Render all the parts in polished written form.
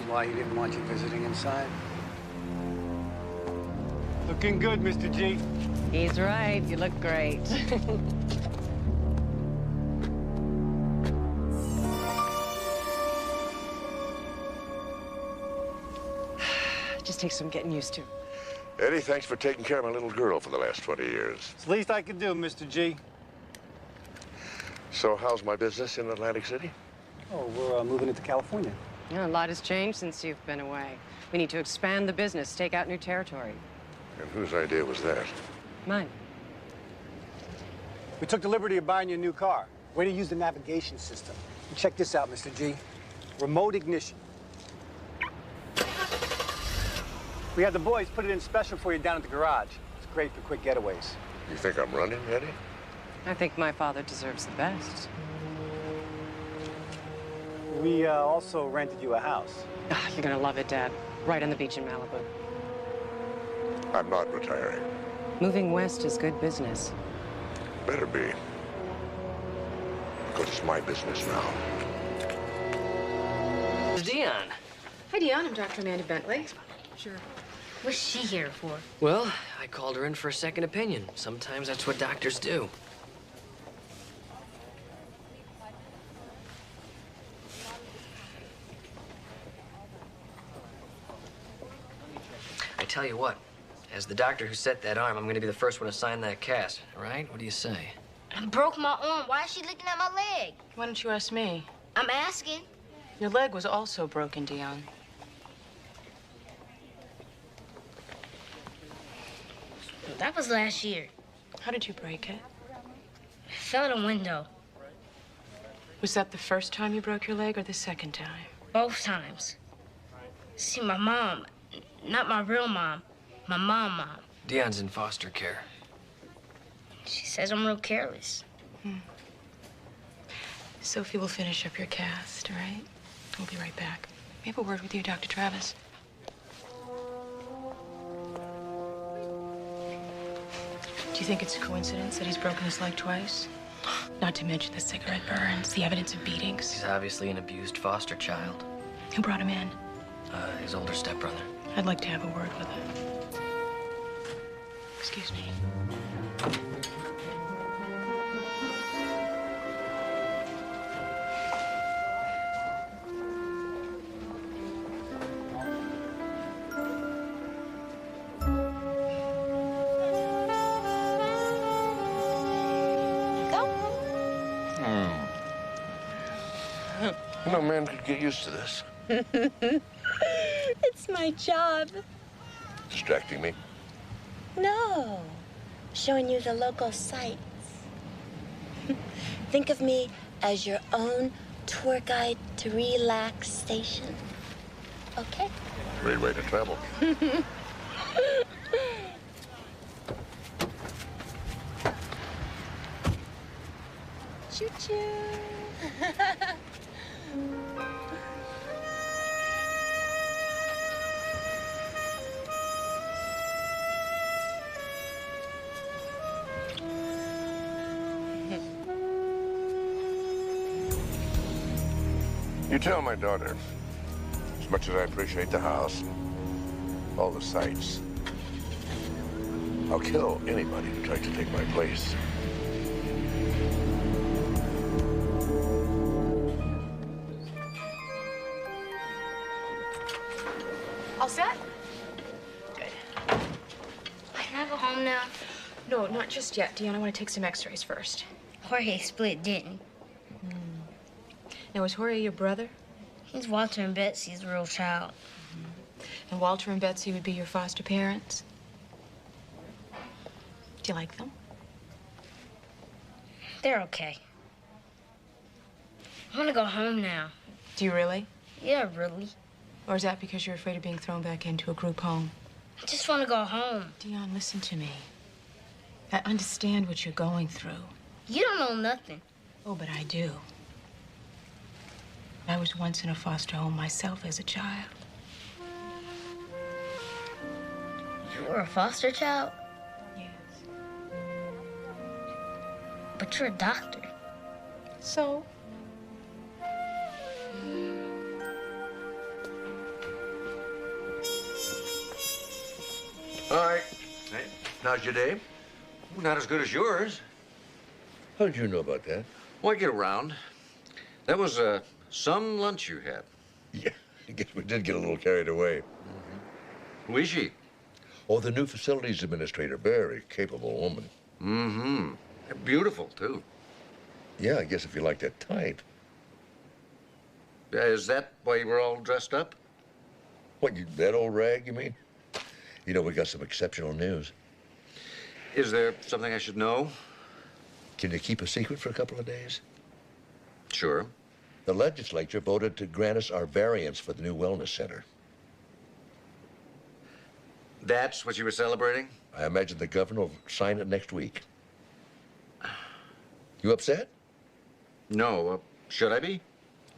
Why he didn't want you visiting inside? Looking good, Mr. G. He's right. You look great. Just takes some getting used to. Eddie, thanks for taking care of my little girl for the last 20 years. It's the least I could do, Mr. G. So how's my business in Atlantic City? Oh, we're moving into California. Yeah, a lot has changed since you've been away. We need to expand the business, take out new territory. And whose idea was that? Mine. We took the liberty of buying you a new car. Way to use the navigation system. And check this out, Mr. G. Remote ignition. We had the boys put it in special for you down at the garage. It's great for quick getaways. You think I'm running, Eddie? I think my father deserves the best. We also rented you a house. Ah, you're gonna love it, Dad. Right on the beach in Malibu. I'm not retiring. Moving west is good business. Better be. Because it's my business now. Dion. Hi, Dion. I'm Dr. Amanda Bentley. Sure. What's she here for? Well, I called her in for a second opinion. Sometimes that's what doctors do. I tell you what, as the doctor who set that arm, I'm going to be the first one to sign that cast, all right? What do you say? I broke my arm. Why is she looking at my leg? Why don't you ask me? I'm asking. Your leg was also broken, Dion. That was last year. How did you break it? I fell out a window. Was that the first time you broke your leg or the second time? Both times. See, my mom, not my real mom, my mom. Dion's in foster care. She says I'm real careless. Sophie will finish up your cast, all right? We'll be right back. We have a word with you, Dr. Travis. Do you think it's a coincidence that he's broken his leg twice? Not to mention the cigarette burns, the evidence of beatings. He's obviously an abused foster child. Who brought him in? His older stepbrother. I'd like to have a word with him. Excuse me. You know, man could get used to this. It's my job. Distracting me. No, showing you the local sights. Think of me as your own tour guide to relaxation. Okay? Great way to travel. Choo-choo. You tell my daughter, as much as I appreciate the house, all the sights, I'll kill anybody who tries to take my place. All set? Can I go home now? No, not just yet, Dion. I want to take some x-rays first. Jorge split, didn't. Now, is Jorge your brother? He's Walter and Betsy's real child. And Walter and Betsy would be your foster parents? Do you like them? They're okay. I want to go home now. Do you really? Yeah, really. Or is that because you're afraid of being thrown back into a group home? I just want to go home. Dion, listen to me. I understand what you're going through. You don't know nothing. Oh, but I do. I was once in a foster home myself as a child. You were a foster child? Yes. But you're a doctor. So? All right. Hey, how's your day? Not as good as yours. How did you know about that? Well, I get around. That was some lunch you had. Yeah, I guess we did get a little carried away. Who is she? Oh, the new facilities administrator, very capable woman. Mm-hmm. Beautiful, too. Yeah, I guess if you like that type. Is that why you were all dressed up? What, that old rag, you mean? You know, we got some exceptional news. Is there something I should know? Can you keep a secret for a couple of days? Sure. The legislature voted to grant us our variance for the new wellness center. That's what you were celebrating? I imagine the governor will sign it next week. You upset? No. Should I be?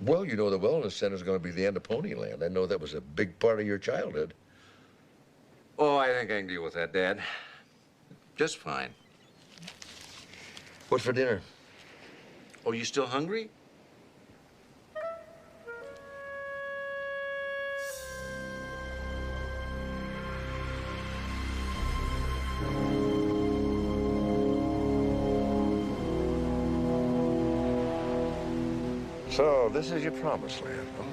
Well, you know the wellness center is going to be the end of Ponyland. I know that was a big part of your childhood. Oh, I think I can deal with that, Dad. Just fine. What's for dinner? Oh, you still hungry? So, this is your promised land, huh?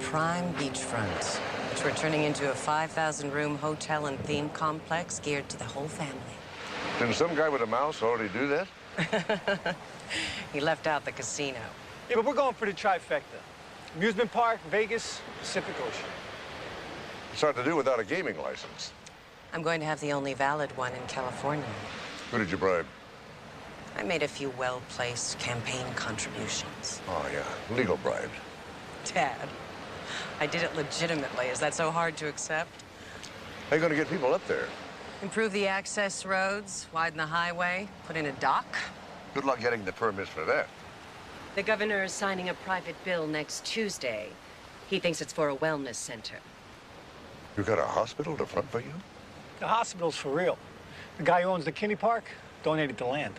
Prime beachfront, which we're turning into a 5,000-room hotel and theme complex geared to the whole family. Didn't some guy with a mouse already do that? He left out the casino. Yeah, but we're going for the trifecta. Amusement park, Vegas, Pacific Ocean. It's hard to do without a gaming license. I'm going to have the only valid one in California. Who did you bribe? I made a few well-placed campaign contributions. Oh, yeah, legal bribes. Dad, I did it legitimately. Is that so hard to accept? How you gonna get people up there? Improve the access roads, widen the highway, put in a dock. Good luck getting the permits for that. The governor is signing a private bill next Tuesday. He thinks it's for a wellness center. You got a hospital to front for you? The hospital's for real. The guy who owns the kiddie park donated the land.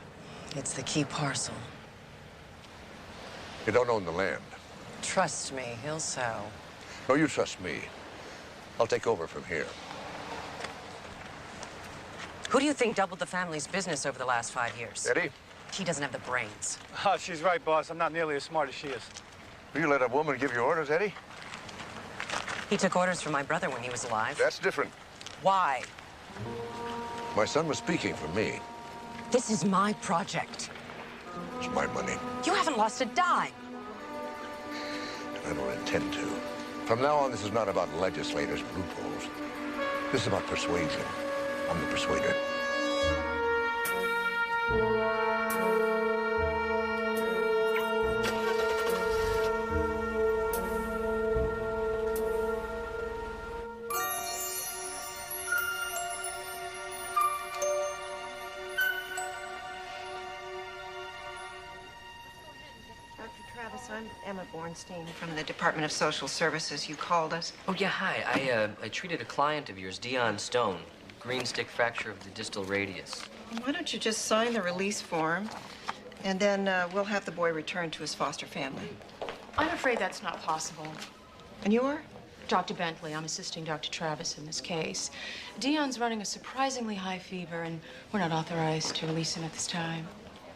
It's the key parcel. You don't own the land. Trust me, he'll sell. No, you trust me. I'll take over from here. Who do you think doubled the family's business over the last 5 years? Eddie, He doesn't have the brains. Oh, she's right, boss. I'm not nearly as smart as she is. will you let a woman give you orders, Eddie? He took orders from my brother when he was alive. That's different. Why? My son was speaking for me. This is my project. It's my money, You haven't lost a dime. and I don't intend to. From now on, this is not about legislators' loopholes. This is about persuasion. I'm the persuader. I'm Emma Bornstein from the Department of Social Services. You called us. Oh, yeah, hi. I treated a client of yours, Dion Stone. Green stick fracture of the distal radius. Why don't you just sign the release form, and then we'll have the boy returned to his foster family. I'm afraid that's not possible. And you are? Dr. Bentley, I'm assisting Dr. Travis in this case. Dion's running a surprisingly high fever, and we're not authorized to release him at this time.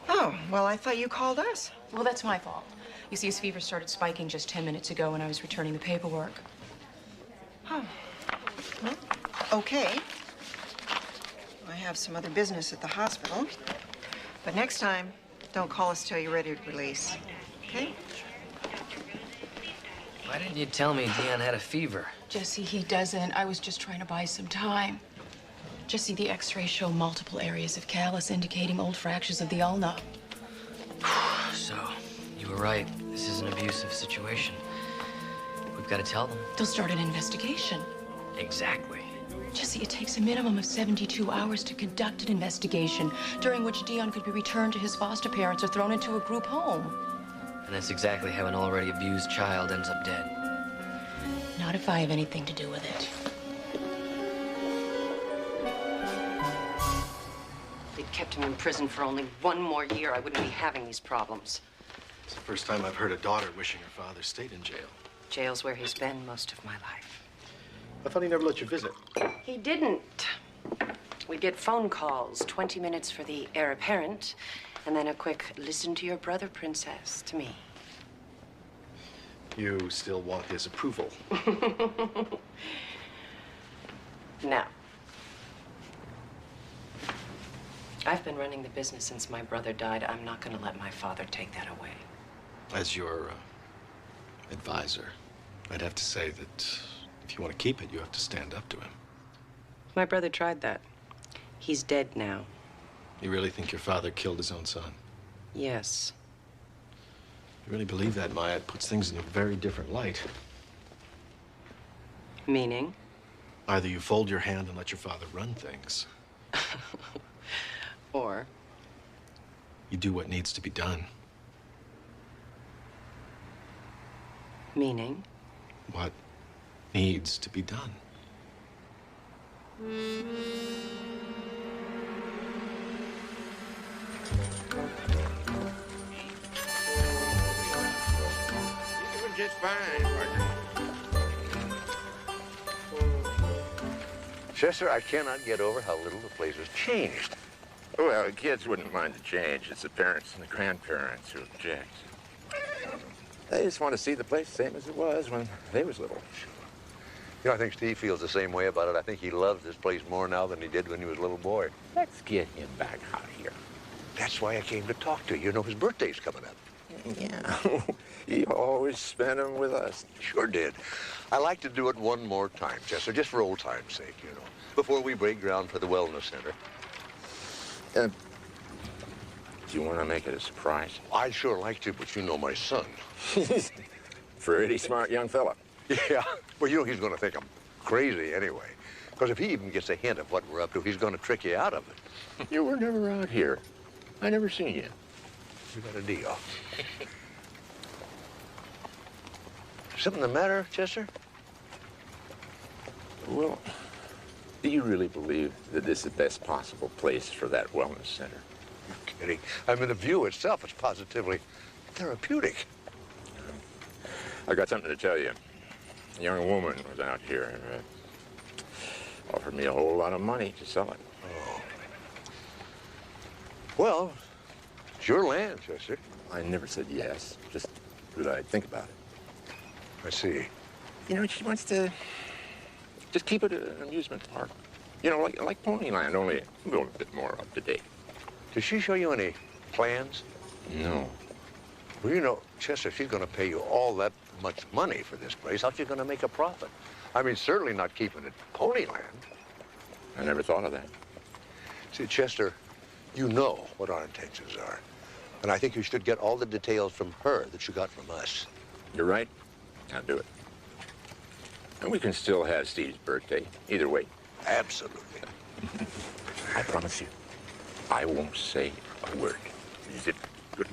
Oh, well, I thought you called us. Well, that's my fault. You see, his fever started spiking just 10 minutes ago when I was returning the paperwork. Oh. Well, okay. I have some other business at the hospital. But next time, don't call us till you're ready to release. Okay? Why didn't you tell me Dion had a fever? Jesse, he doesn't. I was just trying to buy some time. Jesse, the x-rays show multiple areas of callus indicating old fractures of the ulna. So, you were right. This is an abusive situation. We've got to tell them. They'll start an investigation. Exactly. Jesse, it takes a minimum of 72 hours to conduct an investigation, during which Dion could be returned to his foster parents or thrown into a group home. And that's exactly how an already abused child ends up dead. Not if I have anything to do with it. If they'd kept him in prison for only one more year, I wouldn't be having these problems. It's the first time I've heard a daughter wishing her father stayed in jail. Jail's where he's been most of my life. I thought he never let you visit. He didn't. We'd get phone calls, 20 minutes for the heir apparent, and then a quick listen to your brother, princess, to me. You still want his approval? Now, I've been running the business since my brother died. I'm not going to let my father take that away. As your advisor, I'd have to say that if you want to keep it, you have to stand up to him. My brother tried that. He's dead now. You really think your father killed his own son? Yes. You really believe that, Maya? It puts things in a very different light. Meaning? Either you fold your hand and let your father run things. Or? You do what needs to be done. Meaning? What needs to be done. Just fine, partner. Chester, I cannot get over how little the place has changed. Well, the kids wouldn't mind the change. It's the parents and the grandparents who object. They just want to see the place the same as it was when they was little. You know, I think Steve feels the same way about it. I think he loves this place more now than he did when he was a little boy. Let's get him back out here. That's why I came to talk to you. You know, his birthday's coming up. Yeah. He always spent them with us. Sure did. I like to do it one more time, Chester, just for old time's sake, you know, before we break ground for the Wellness Center. Do you want to make it a surprise? I'd sure like to, but you know my son. He's a pretty smart young fella. Yeah. Well, you know he's going to think I'm crazy anyway. Because if he even gets a hint of what we're up to, he's going to trick you out of it. You were never out here. I never seen you. We got a deal. Something the matter, Chester? Well, do you really believe that this is the best possible place for that wellness center? You're kidding. I mean, the view itself is positively therapeutic. I got something to tell you. A young woman was out here and offered me a whole lot of money to sell it. Oh. Well, it's your land, Chester. I never said yes, just that I'd think about it. I see. You know, she wants to just keep it an amusement park. You know, like Ponyland, only a little bit more up to date. Did she show you any plans? No. Well, you know, Chester, she's going to pay you all that much money for this place. How's she going to make a profit? I mean, certainly not keeping it Ponyland. I never thought of that. See, Chester, you know what our intentions are. And I think you should get all the details from her that you got from us. You're right. I'll do it. And we can still have Steve's birthday, either way. Absolutely. I promise you, I won't say a word. Is it good?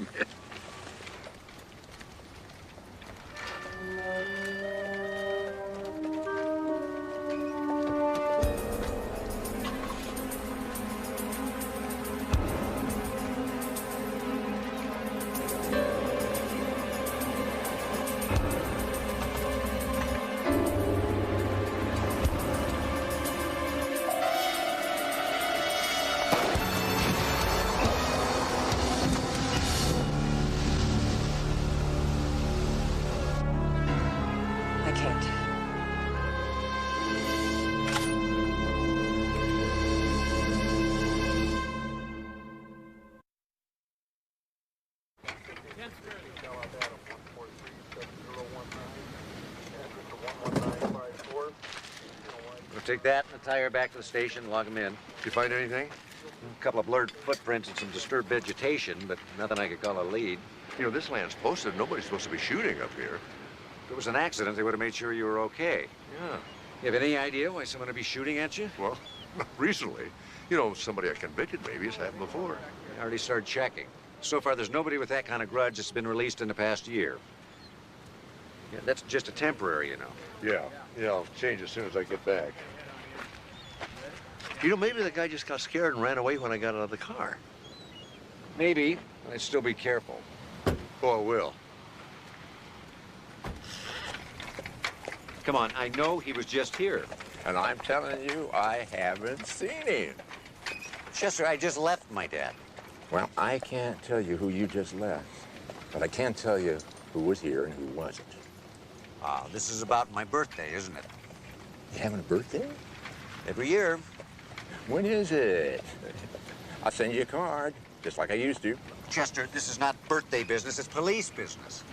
take that and the tire back to the station, log them in. Did you find anything? A couple of blurred footprints and some disturbed vegetation, but nothing I could call a lead. You know, this land's posted. Nobody's supposed to be shooting up here. If it was an accident, they would have made sure you were okay. Yeah. You have any idea why someone would be shooting at you? Well, not recently. You know, somebody I convicted maybe has happened before. I already started checking. So far, there's nobody with that kind of grudge that's been released in the past year. Yeah, that's just a temporary, you know. Yeah, I'll change as soon as I get back. You know, maybe the guy just got scared and ran away when I got out of the car. Maybe, but I'd still be careful. Oh, I will. Come on, I know he was just here. And I'm telling you, I haven't seen him. Chester, I just left my dad. Well, I can't tell you who you just left, but I can tell you who was here and who wasn't. Ah, this is about my birthday, isn't it? You having a birthday? Every year. When is it? I'll send you a card, just like I used to. Chester, this is not birthday business, it's police business.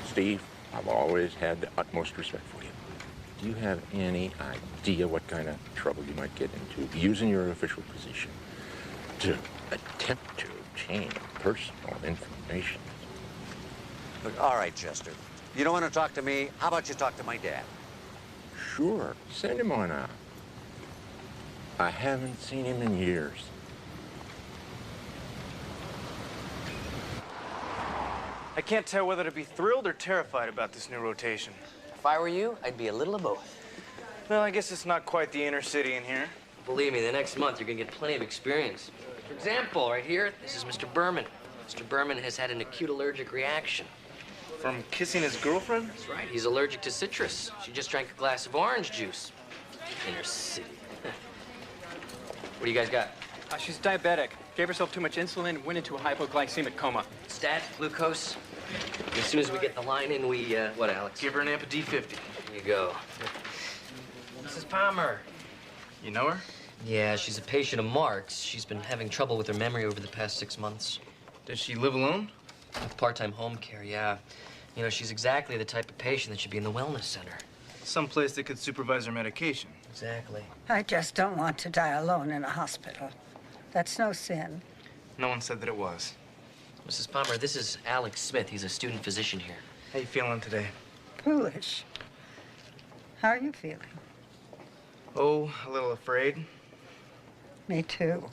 Steve, I've always had the utmost respect for you. Do you have any idea what kind of trouble you might get into using your official position to attempt to obtain personal information? Look, all right, Chester. You don't want to talk to me, how about you talk to my dad? Sure, send him on out. I haven't seen him in years. I can't tell whether to be thrilled or terrified about this new rotation. If I were you, I'd be a little of both. Well, I guess it's not quite the inner city in here. Believe me, the next month you're gonna get plenty of experience. For example, right here, this is Mr. Berman. Mr. Berman has had an acute allergic reaction. From kissing his girlfriend? That's right, he's allergic to citrus. She just drank a glass of orange juice. Inner city. What do you guys got? She's diabetic. Gave herself too much insulin and went into a hypoglycemic coma. Stat, glucose. As soon as we get the line in, we, what, Alex? Give her an amp of D50. There you go. Mrs. Palmer. You know her? Yeah, she's a patient of Mark's. She's been having trouble with her memory over the past 6 months. Does she live alone? With part-time home care, yeah. You know, she's exactly the type of patient that should be in the wellness center. Some place that could supervise her medication. Exactly. I just don't want to die alone in a hospital. That's no sin. No one said that it was. Mrs. Palmer, this is Alex Smith. He's a student physician here. How you feeling today? Foolish. How are you feeling? Oh, a little afraid. Me too.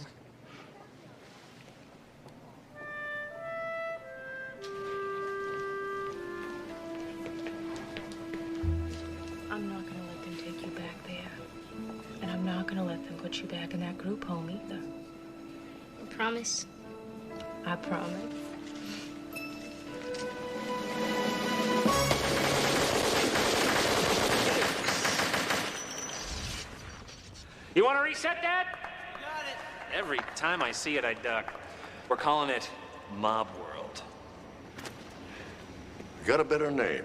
I'm not gonna let them take you back there. And I'm not gonna let them put you back in that group home either. You promise? I promise. You want to reset that? Got it. Every time I see it, I duck. We're calling it Mob World. Got a better name.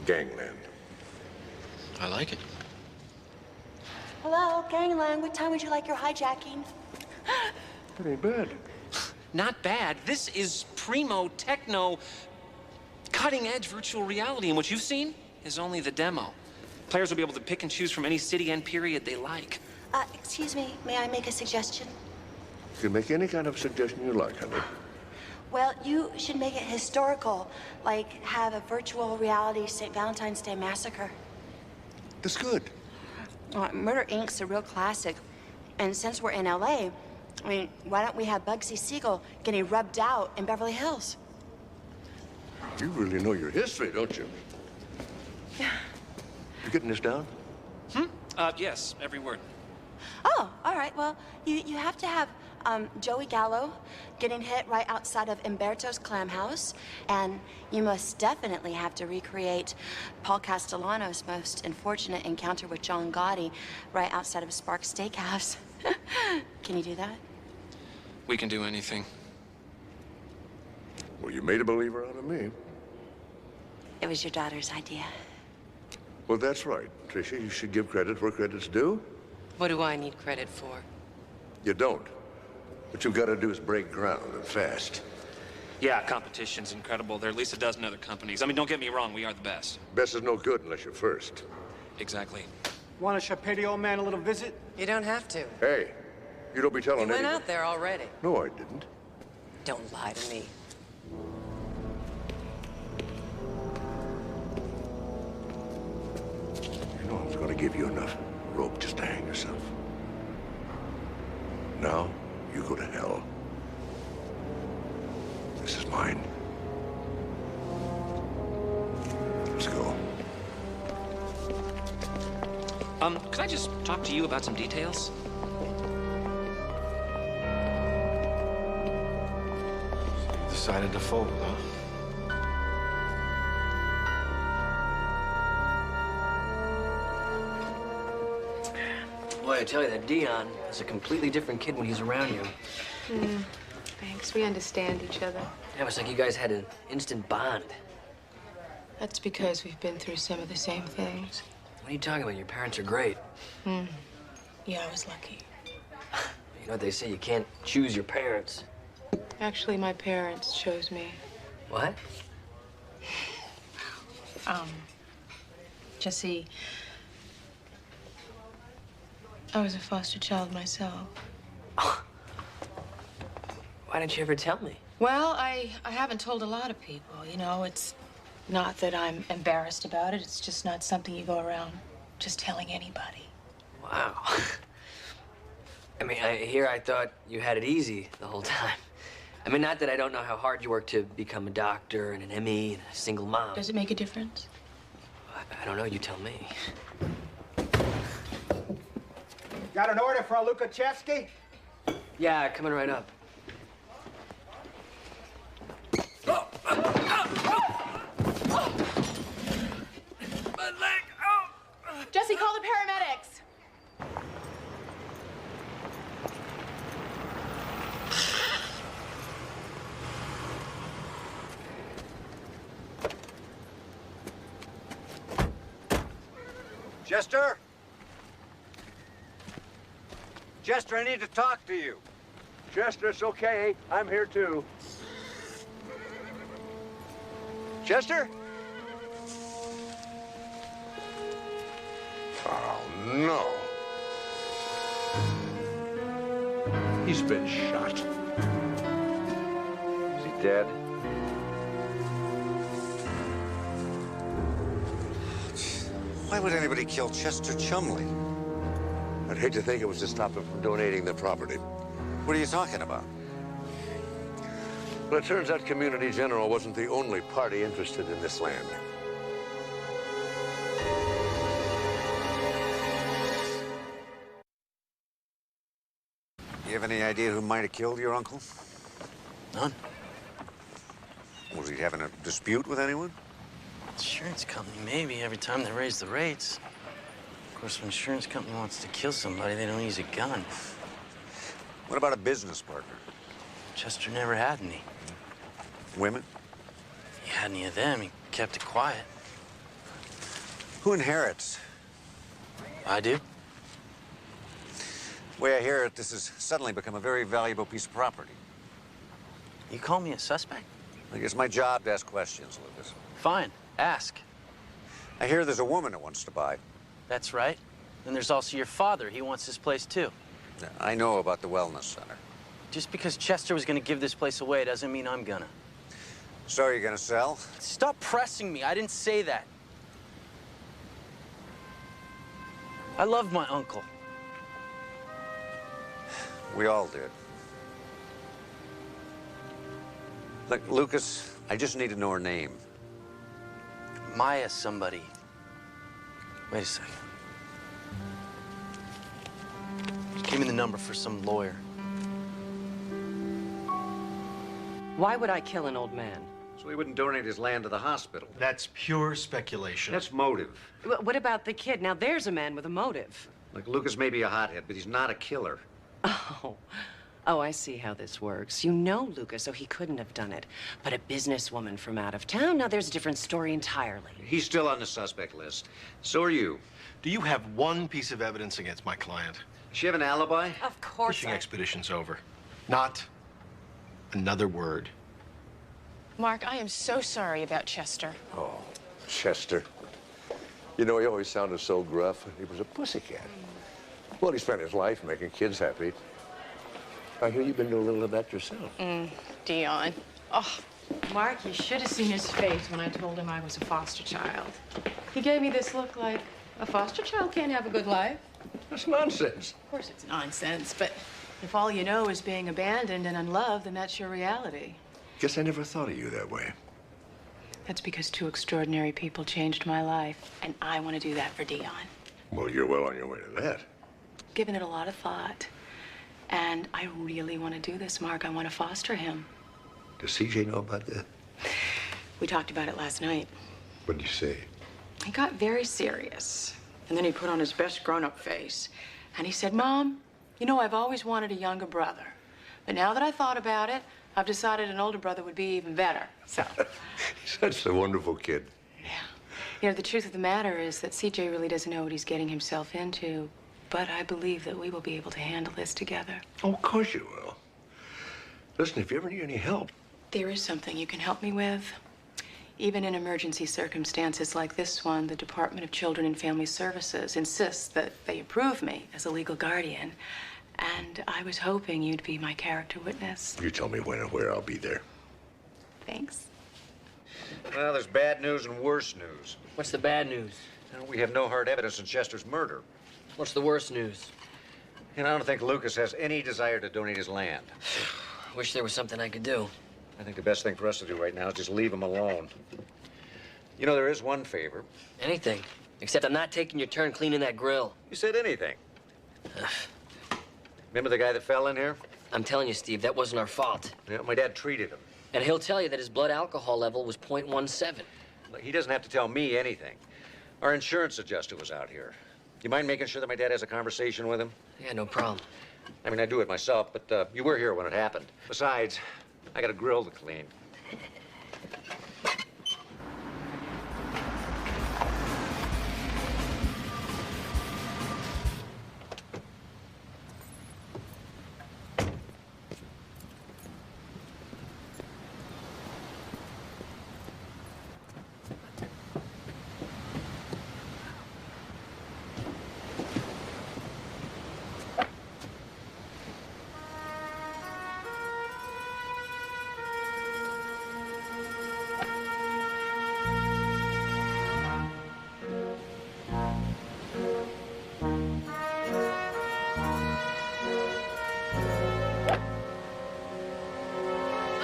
Gangland. I like it. Hello, Gangland. What time would you like your hijacking? That ain't bad. Not bad. This is primo techno, cutting-edge virtual reality, and what you've seen is only the demo. Players will be able to pick and choose from any city and period they like. Excuse me, may I make a suggestion? You can make any kind of suggestion you like, honey. Well, you should make it historical, like have a virtual reality St. Valentine's Day massacre. That's good. Murder Inc.'s a real classic, and since we're in LA, I mean, why don't we have Bugsy Siegel getting rubbed out in Beverly Hills? You really know your history, don't you? Yeah. You getting this down? Yes, every word. Oh, all right. Well, you have to have Joey Gallo getting hit right outside of Umberto's Clam House, and you most definitely have to recreate Paul Castellano's most unfortunate encounter with John Gotti right outside of Sparks Steakhouse. Can you do that? We can do anything. Well, you made a believer out of me. It was your daughter's idea. Well, that's right. Tricia, you should give credit where credit's due. What do I need credit for? You don't. What you've got to do is break ground and fast. Yeah, competition's incredible. There are at least a dozen other companies. I mean, don't get me wrong, we are the best. Best is no good unless you're first. Exactly. Want to pay the old man a little visit? You don't have to. Hey, you don't be telling You went anyone. out there already. No, I didn't. Don't lie to me. You know I was going to give you enough rope just to hang yourself. Now, you go to hell. This is mine. Let's go. Could I just talk to you about some details? Decided to fold, huh? Boy, I tell you, that Dion is a completely different kid when he's around you. Thanks. We understand each other. Yeah, it's like you guys had an instant bond. That's because we've been through some of the same things. What are you talking about? Your parents are great. Yeah, I was lucky. You know what they say, you can't choose your parents. Actually, my parents chose me. What? Jesse, I was a foster child myself. Why didn't you ever tell me? Well, I haven't told a lot of people. You know, it's not that I'm embarrassed about it. It's just not something you go around just telling anybody. Wow. I mean, I thought you had it easy the whole time. I mean, not that I don't know how hard you worked to become a doctor and an ME and a single mom. Does it make a difference? I don't know, you tell me. Got an order for a Lukashevsky? Yeah, coming right up. My leg! Oh! Jesse, call the paramedics! Chester? Chester, I need to talk to you. Chester, it's okay. I'm here too. Chester? Oh, no. He's been shot. Is he dead? Why would anybody kill Chester Chumley? I'd hate to think it was to stop him from donating the property. What are you talking about? Well, it turns out Community General wasn't the only party interested in this land. You have any idea who might have killed your uncle? None. Was he having a dispute with anyone? Insurance company, maybe, every time they raise the rates. Of course, when an insurance company wants to kill somebody, they don't use a gun. What about a business partner? Chester never had any. Women? If he had any of them, he kept it quiet. Who inherits? I do. The way I hear it, this has suddenly become a very valuable piece of property. You call me a suspect? I guess my job to ask questions, Lucas. Fine, ask. I hear there's a woman that wants to buy. That's right. Then there's also your father. He wants this place, too. I know about the wellness center. Just because Chester was gonna give this place away doesn't mean I'm gonna. So are you gonna sell? Stop pressing me. I didn't say that. I love my uncle. We all did. Look, Lucas, I just need to know her name. Maya somebody. Wait a second. Give me the number for some lawyer. Why would I kill an old man? So he wouldn't donate his land to the hospital. That's pure speculation. That's motive. What about the kid? Now, there's a man with a motive. Look, Lucas may be a hothead, but he's not a killer. Oh, I see how this works. You know Lucas, so he couldn't have done it. But a businesswoman from out of town, now there's a different story entirely. He's still on the suspect list. So are you. Do you have one piece of evidence against my client? Does she have an alibi? Of course. Fishing expedition's over. Not another word Mark, I am so sorry about Chester. Oh, Chester. You know, he always sounded so gruff. He was a pussycat. Well, he spent his life making kids happy. I hear you've been doing a little of that yourself. Dion. Oh, Mark, you should have seen his face when I told him I was a foster child. He gave me this look like, a foster child can't have a good life. That's nonsense. Of course it's nonsense, but if all you know is being abandoned and unloved, then that's your reality. Guess I never thought of you that way. That's because two extraordinary people changed my life, and I want to do that for Dion. Well, you're well on your way to that. Given it a lot of thought, and I really want to do this, Mark. I want to foster him. Does CJ know about that? We talked about it last night. What did you say? He got very serious, and then he put on his best grown-up face, and he said, Mom, you know, I've always wanted a younger brother, but now that I thought about it, I've decided an older brother would be even better, so. He's such a wonderful kid. You know, the truth of the matter is that CJ really doesn't know what he's getting himself into, but I believe that we will be able to handle this together. Oh, of course you will. Listen, if you ever need any help. There is something you can help me with. Even in emergency circumstances like this one, the Department of Children and Family Services insists that they approve me as a legal guardian. And I was hoping you'd be my character witness. You tell me when and where, I'll be there. Thanks. Well, there's bad news and worse news. What's the bad news? You know, we have no hard evidence in Chester's murder. What's the worst news? And I don't think Lucas has any desire to donate his land. Wish there was something I could do. I think the best thing for us to do right now is just leave him alone. You know, there is one favor. Anything. Except I'm not taking your turn cleaning that grill. You said anything. Remember the guy that fell in here? I'm telling you, Steve, that wasn't our fault. Yeah, my dad treated him. And he'll tell you that his blood alcohol level was 0.17. Look, he doesn't have to tell me anything. Our insurance adjuster was out here. You mind making sure that my dad has a conversation with him? Yeah, no problem. I mean, I do it myself, but you were here when it happened. Besides, I got a grill to clean.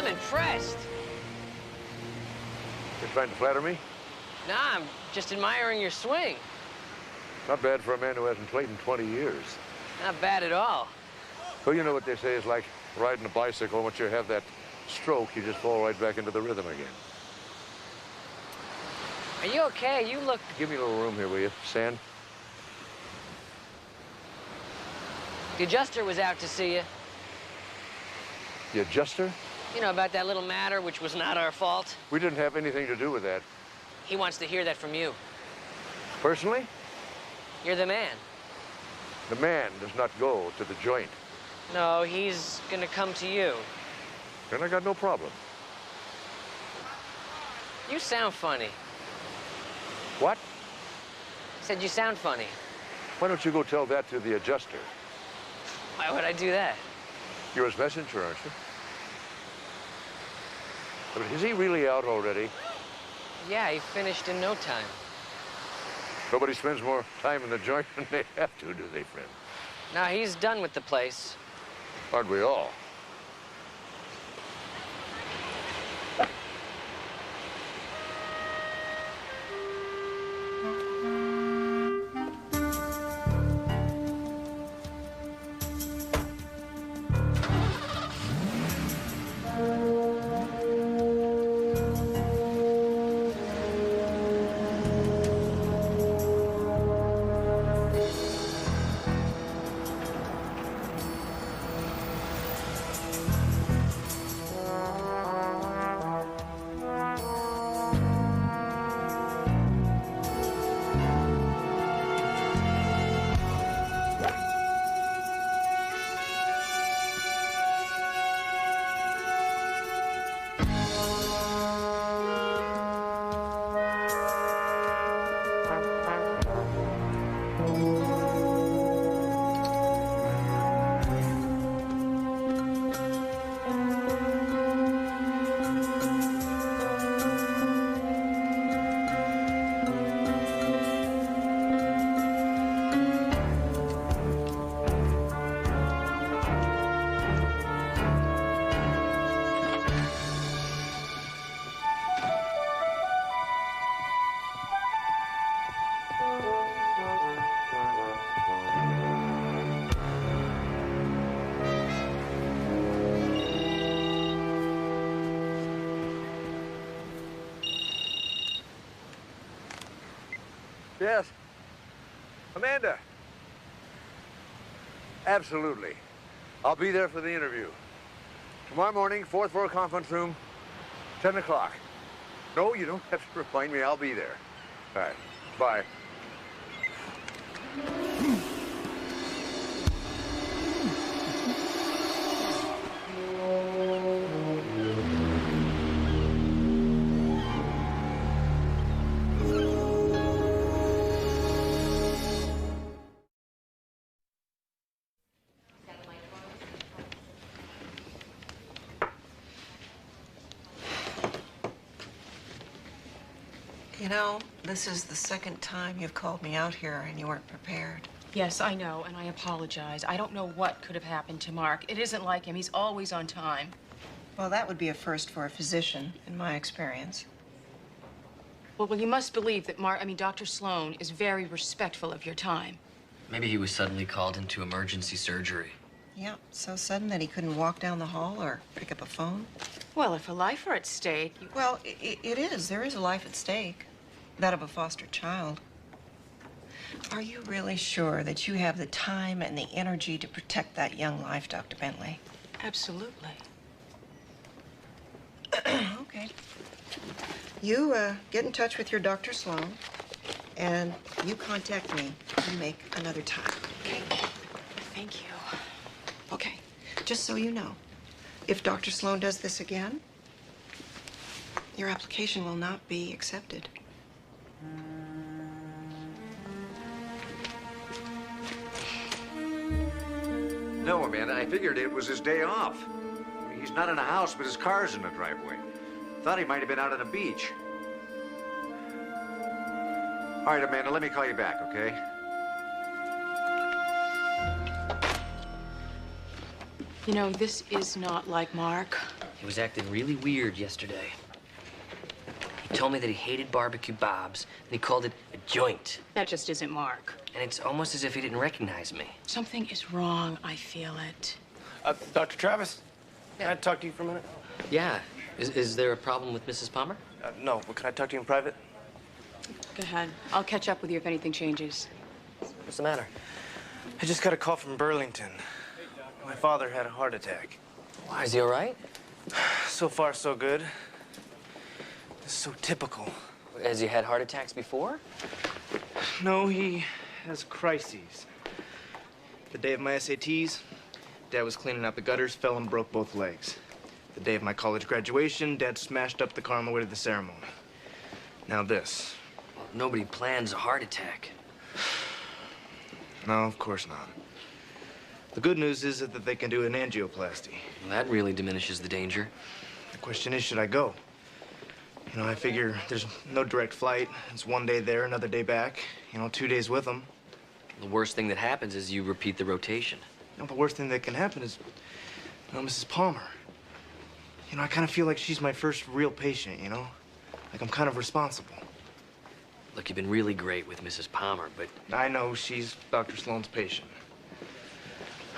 Impressed. You're trying to flatter me? Nah, I'm just admiring your swing. Not bad for a man who hasn't played in 20 years. Not bad at all. Well, you know what they say is like riding a bicycle. Once you have that stroke, you just fall right back into the rhythm again. Are you okay? You look... Give me a little room here, will you, Sand? The adjuster was out to see you. The adjuster? You know, about that little matter, which was not our fault. We didn't have anything to do with that. He wants to hear that from you. Personally? You're the man. The man does not go to the joint. No, he's gonna come to you. Then I got no problem. You sound funny. What? I said you sound funny. Why don't you go tell that to the adjuster? Why would I do that? You're his messenger, aren't you? But is he really out already? Yeah, he finished in no time. Nobody spends more time in the joint than they have to, do they, friend? Now, he's done with the place. Aren't we all? Yes. Amanda. Absolutely. I'll be there for the interview. Tomorrow morning, 4th floor conference room, 10 o'clock. No, you don't have to remind me. I'll be there. All right. Bye. You know, this is the second time you've called me out here and you weren't prepared. Yes, I know, and I apologize. I don't know what could have happened to Mark. It isn't like him. He's always on time. Well, that would be a first for a physician, in my experience. Well, you must believe that Dr. Sloan is very respectful of your time. Maybe he was suddenly called into emergency surgery. Yeah, so sudden that he couldn't walk down the hall or pick up a phone. Well, if a life were at stake... Well, it is. There is a life at stake. That of a foster child. Are you really sure that you have the time and the energy to protect that young life, Dr. Bentley? Absolutely. Okay. You get in touch with your Dr. Sloan, and you contact me to make another time. Okay? Thank you. Okay. Just so you know, if Dr. Sloan does this again, your application will not be accepted. No, Amanda, I figured it was his day off. He's not in a house, but his car's in the driveway. Thought he might have been out on the beach. All right, Amanda, let me call you back, okay? You know, this is not like Mark. He was acting really weird yesterday. He told me that he hated barbecue Bob's, and he called it a joint. That just isn't Mark. And it's almost as if he didn't recognize me. Something is wrong. I feel it. Dr. Travis, can I talk to you for a minute? Yeah. Is there a problem with Mrs. Palmer? No, but can I talk to you in private? Go ahead. I'll catch up with you if anything changes. What's the matter? I just got a call from Burlington. My father had a heart attack. Why, is he all right? So far, so good. It's so typical. Has he had heart attacks before? No, he has crises. The day of my SATs, Dad was cleaning out the gutters, fell and broke both legs. The day of my college graduation, Dad smashed up the car on the way to the ceremony. Now this. Well, nobody plans a heart attack. No, of course not. The good news is that they can do an angioplasty. Well, that really diminishes the danger. The question is, should I go? You know, I figure there's no direct flight. It's one day there, another day back. You know, 2 days with them. The worst thing that happens is you repeat the rotation. No, the worst thing that can happen is, you know, Mrs. Palmer. You know, I kind of feel like she's my first real patient, you know? Like I'm kind of responsible. Look, you've been really great with Mrs. Palmer, but... I know she's Dr. Sloan's patient.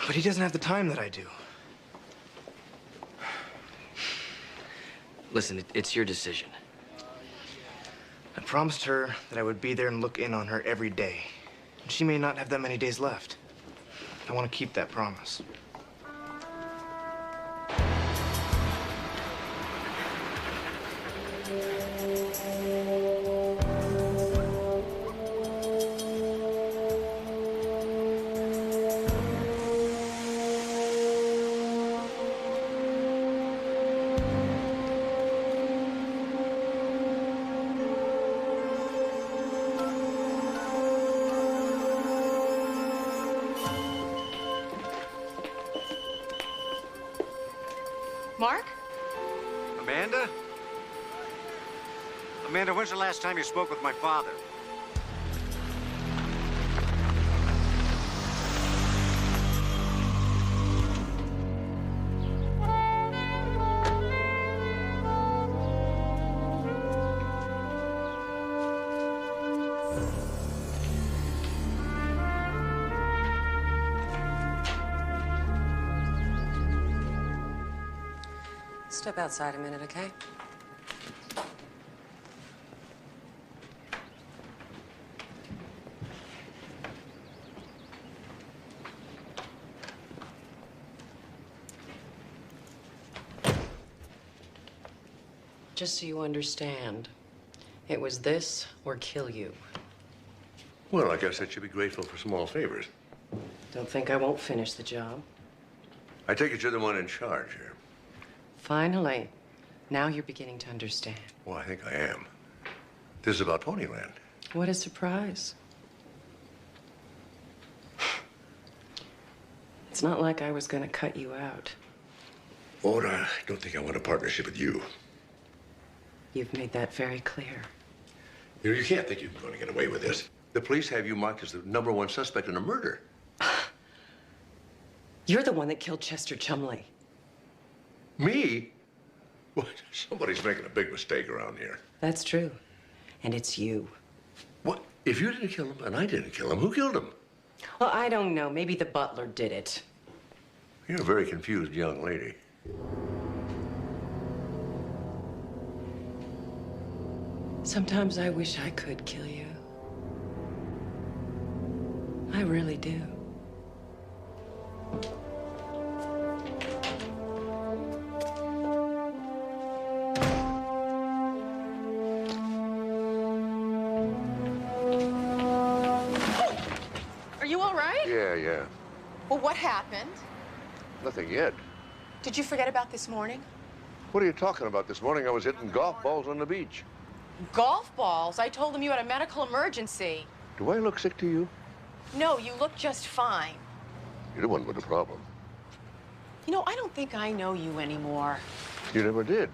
But he doesn't have the time that I do. Listen, it's your decision. I promised her that I would be there and look in on her every day. And she may not have that many days left. I want to keep that promise. Mark? Amanda? Amanda, when's the last time you spoke with my father? Step outside a minute, okay? Just so you understand, it was this or kill you. Well, I guess I should be grateful for small favors. Don't think I won't finish the job. I take it you're the one in charge here. Finally. Now you're beginning to understand. Well, I think I am. This is about Ponyland. What a surprise. It's not like I was going to cut you out. Maud, I don't think I want a partnership with you. You've made that very clear. You know, you can't think you're going to get away with this. The police have you marked as the #1 suspect in a murder. You're the one that killed Chester Chumley. Me? What? Somebody's making a big mistake around here. That's true. And it's you. What? If you didn't kill him and I didn't kill him, who killed him? Well, I don't know. Maybe the butler did it. You're a very confused young lady. Sometimes I wish I could kill you. I really do. Are you all right? Yeah. Well, what happened? Nothing yet. Did you forget about this morning? What are you talking about? This morning I was hitting golf balls on the beach. Golf balls? I told them you had a medical emergency. Do I look sick to you? No, you look just fine. You're the one with the problem. You know, I don't think I know you anymore. You never did.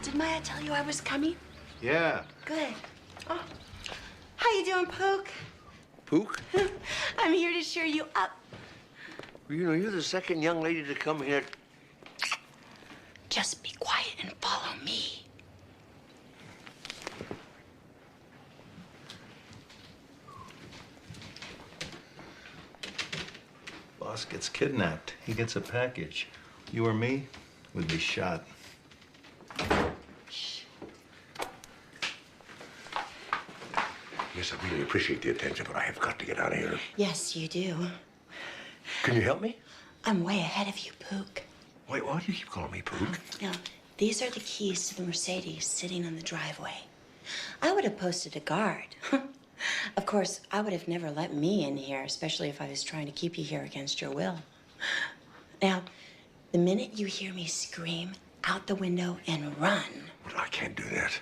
Did Maya tell you I was coming? Yeah. Good. Oh. How you doing, Pook? Pook? I'm here to cheer you up. You know, you're the second young lady to come here. Just be quiet and follow me. Boss gets kidnapped. He gets a package. You or me would be shot. Yes, I really appreciate the attention, but I have got to get out of here. Yes, you do. Can you help me? I'm way ahead of you, Pook. Wait, why do you keep calling me Pook? Now, these are the keys to the Mercedes sitting on the driveway. I would have posted a guard. Of course, I would have never let me in here, especially if I was trying to keep you here against your will. Now, the minute you hear me scream, out the window and run. But I can't do that.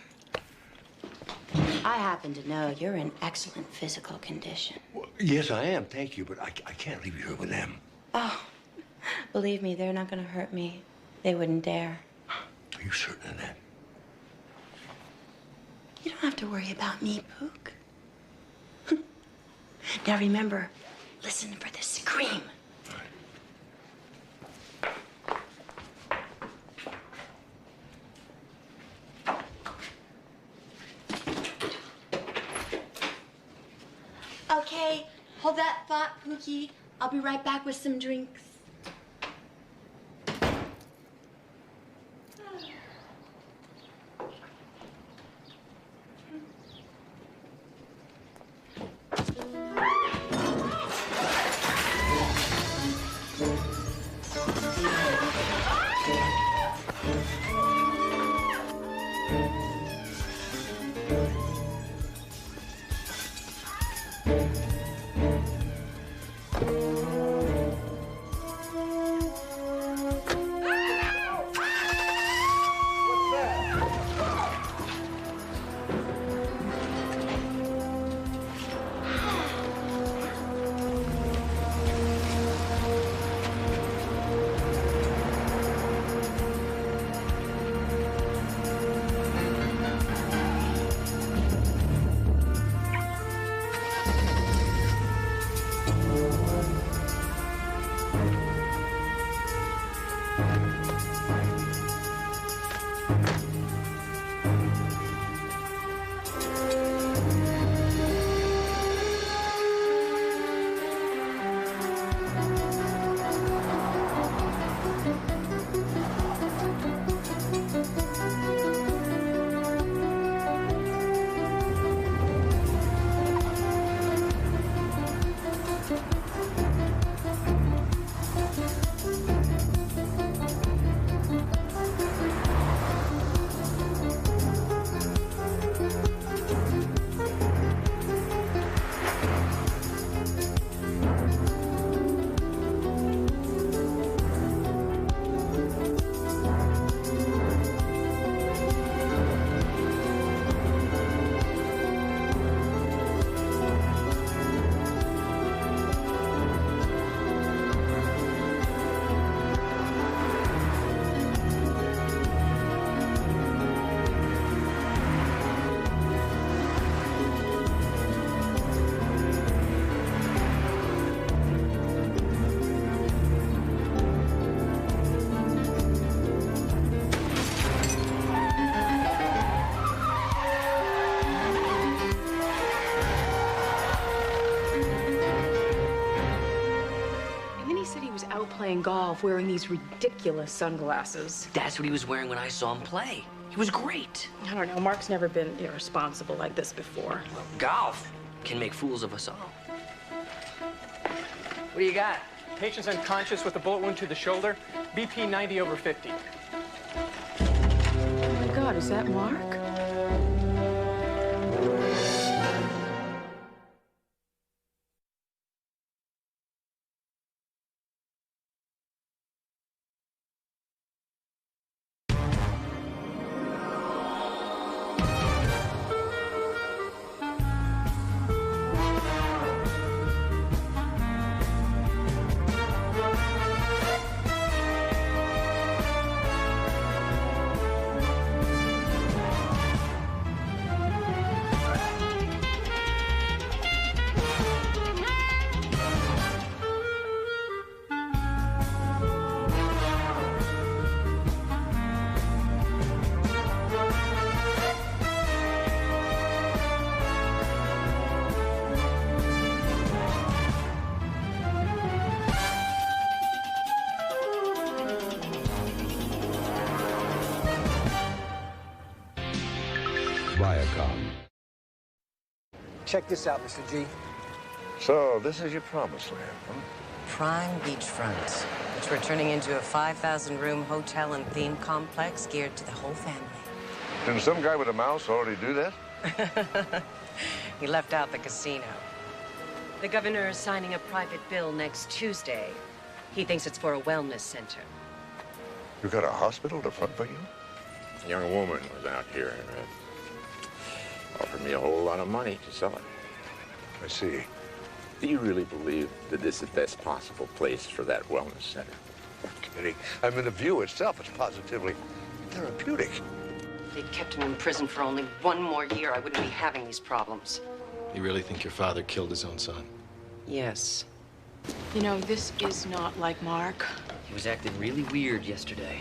I happen to know you're in excellent physical condition. Well, yes, I am, thank you, but I can't leave you here with them. Oh, believe me, they're not going to hurt me. They wouldn't dare. Are you certain of that? You don't have to worry about me, Pook. Now remember, listen for the scream. Okay, hold that thought, Pookie. I'll be right back with some drinks. was out playing golf wearing these ridiculous sunglasses. That's what he was wearing when I saw him play. He was great. I don't know, Mark's never been irresponsible like this before. Golf can make fools of us all. What do you got? Patient's unconscious with a bullet wound to the shoulder. BP 90/50. Oh my God, is that Mark? Check this out, Mr. G. So, this is your promised land, huh? Prime beachfront, which we're turning into a 5,000-room hotel and theme complex geared to the whole family. Didn't some guy with a mouse already do that? He left out the casino. The governor is signing a private bill next Tuesday. He thinks it's for a wellness center. You got a hospital to front for you? A young woman was out here and offered me a whole lot of money to sell it. I see. Do you really believe that this is the best possible place for that wellness center? I'm kidding. I mean, the view itself is positively therapeutic. If they'd kept him in prison for only one more year, I wouldn't be having these problems. You really think your father killed his own son? Yes. You know, this is not like Mark. He was acting really weird yesterday.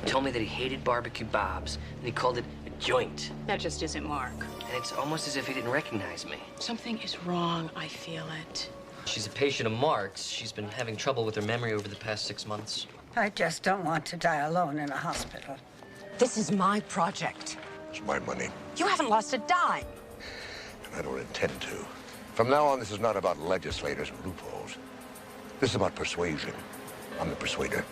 He told me that he hated barbecue Bob's, and he called it a joint. That just isn't Mark. And it's almost as if he didn't recognize me. Something is wrong, I feel it. She's a patient of Mark's. She's been having trouble with her memory over the past 6 months. I just don't want to die alone in a hospital. This is my project. It's my money, You haven't lost a dime. and I don't intend to. From now on, this is not about legislators and loopholes. This is about persuasion. I'm the persuader.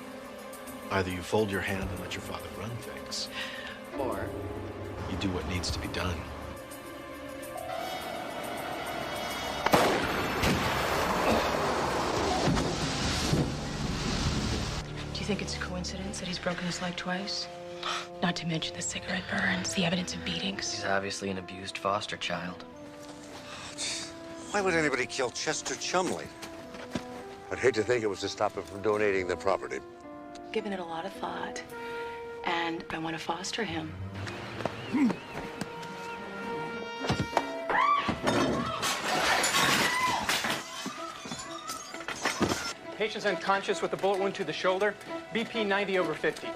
Either you fold your hand and let your father run things, or you do what needs to be done. Do you think it's a coincidence that he's broken his leg twice? Not to mention the cigarette burns, the evidence of beatings. He's obviously an abused foster child. Why would anybody kill Chester Chumley? I'd hate to think it was to stop him from donating the property. Given it a lot of thought, and I want to foster him. Patient's unconscious with a bullet wound to the shoulder. BP 90/50.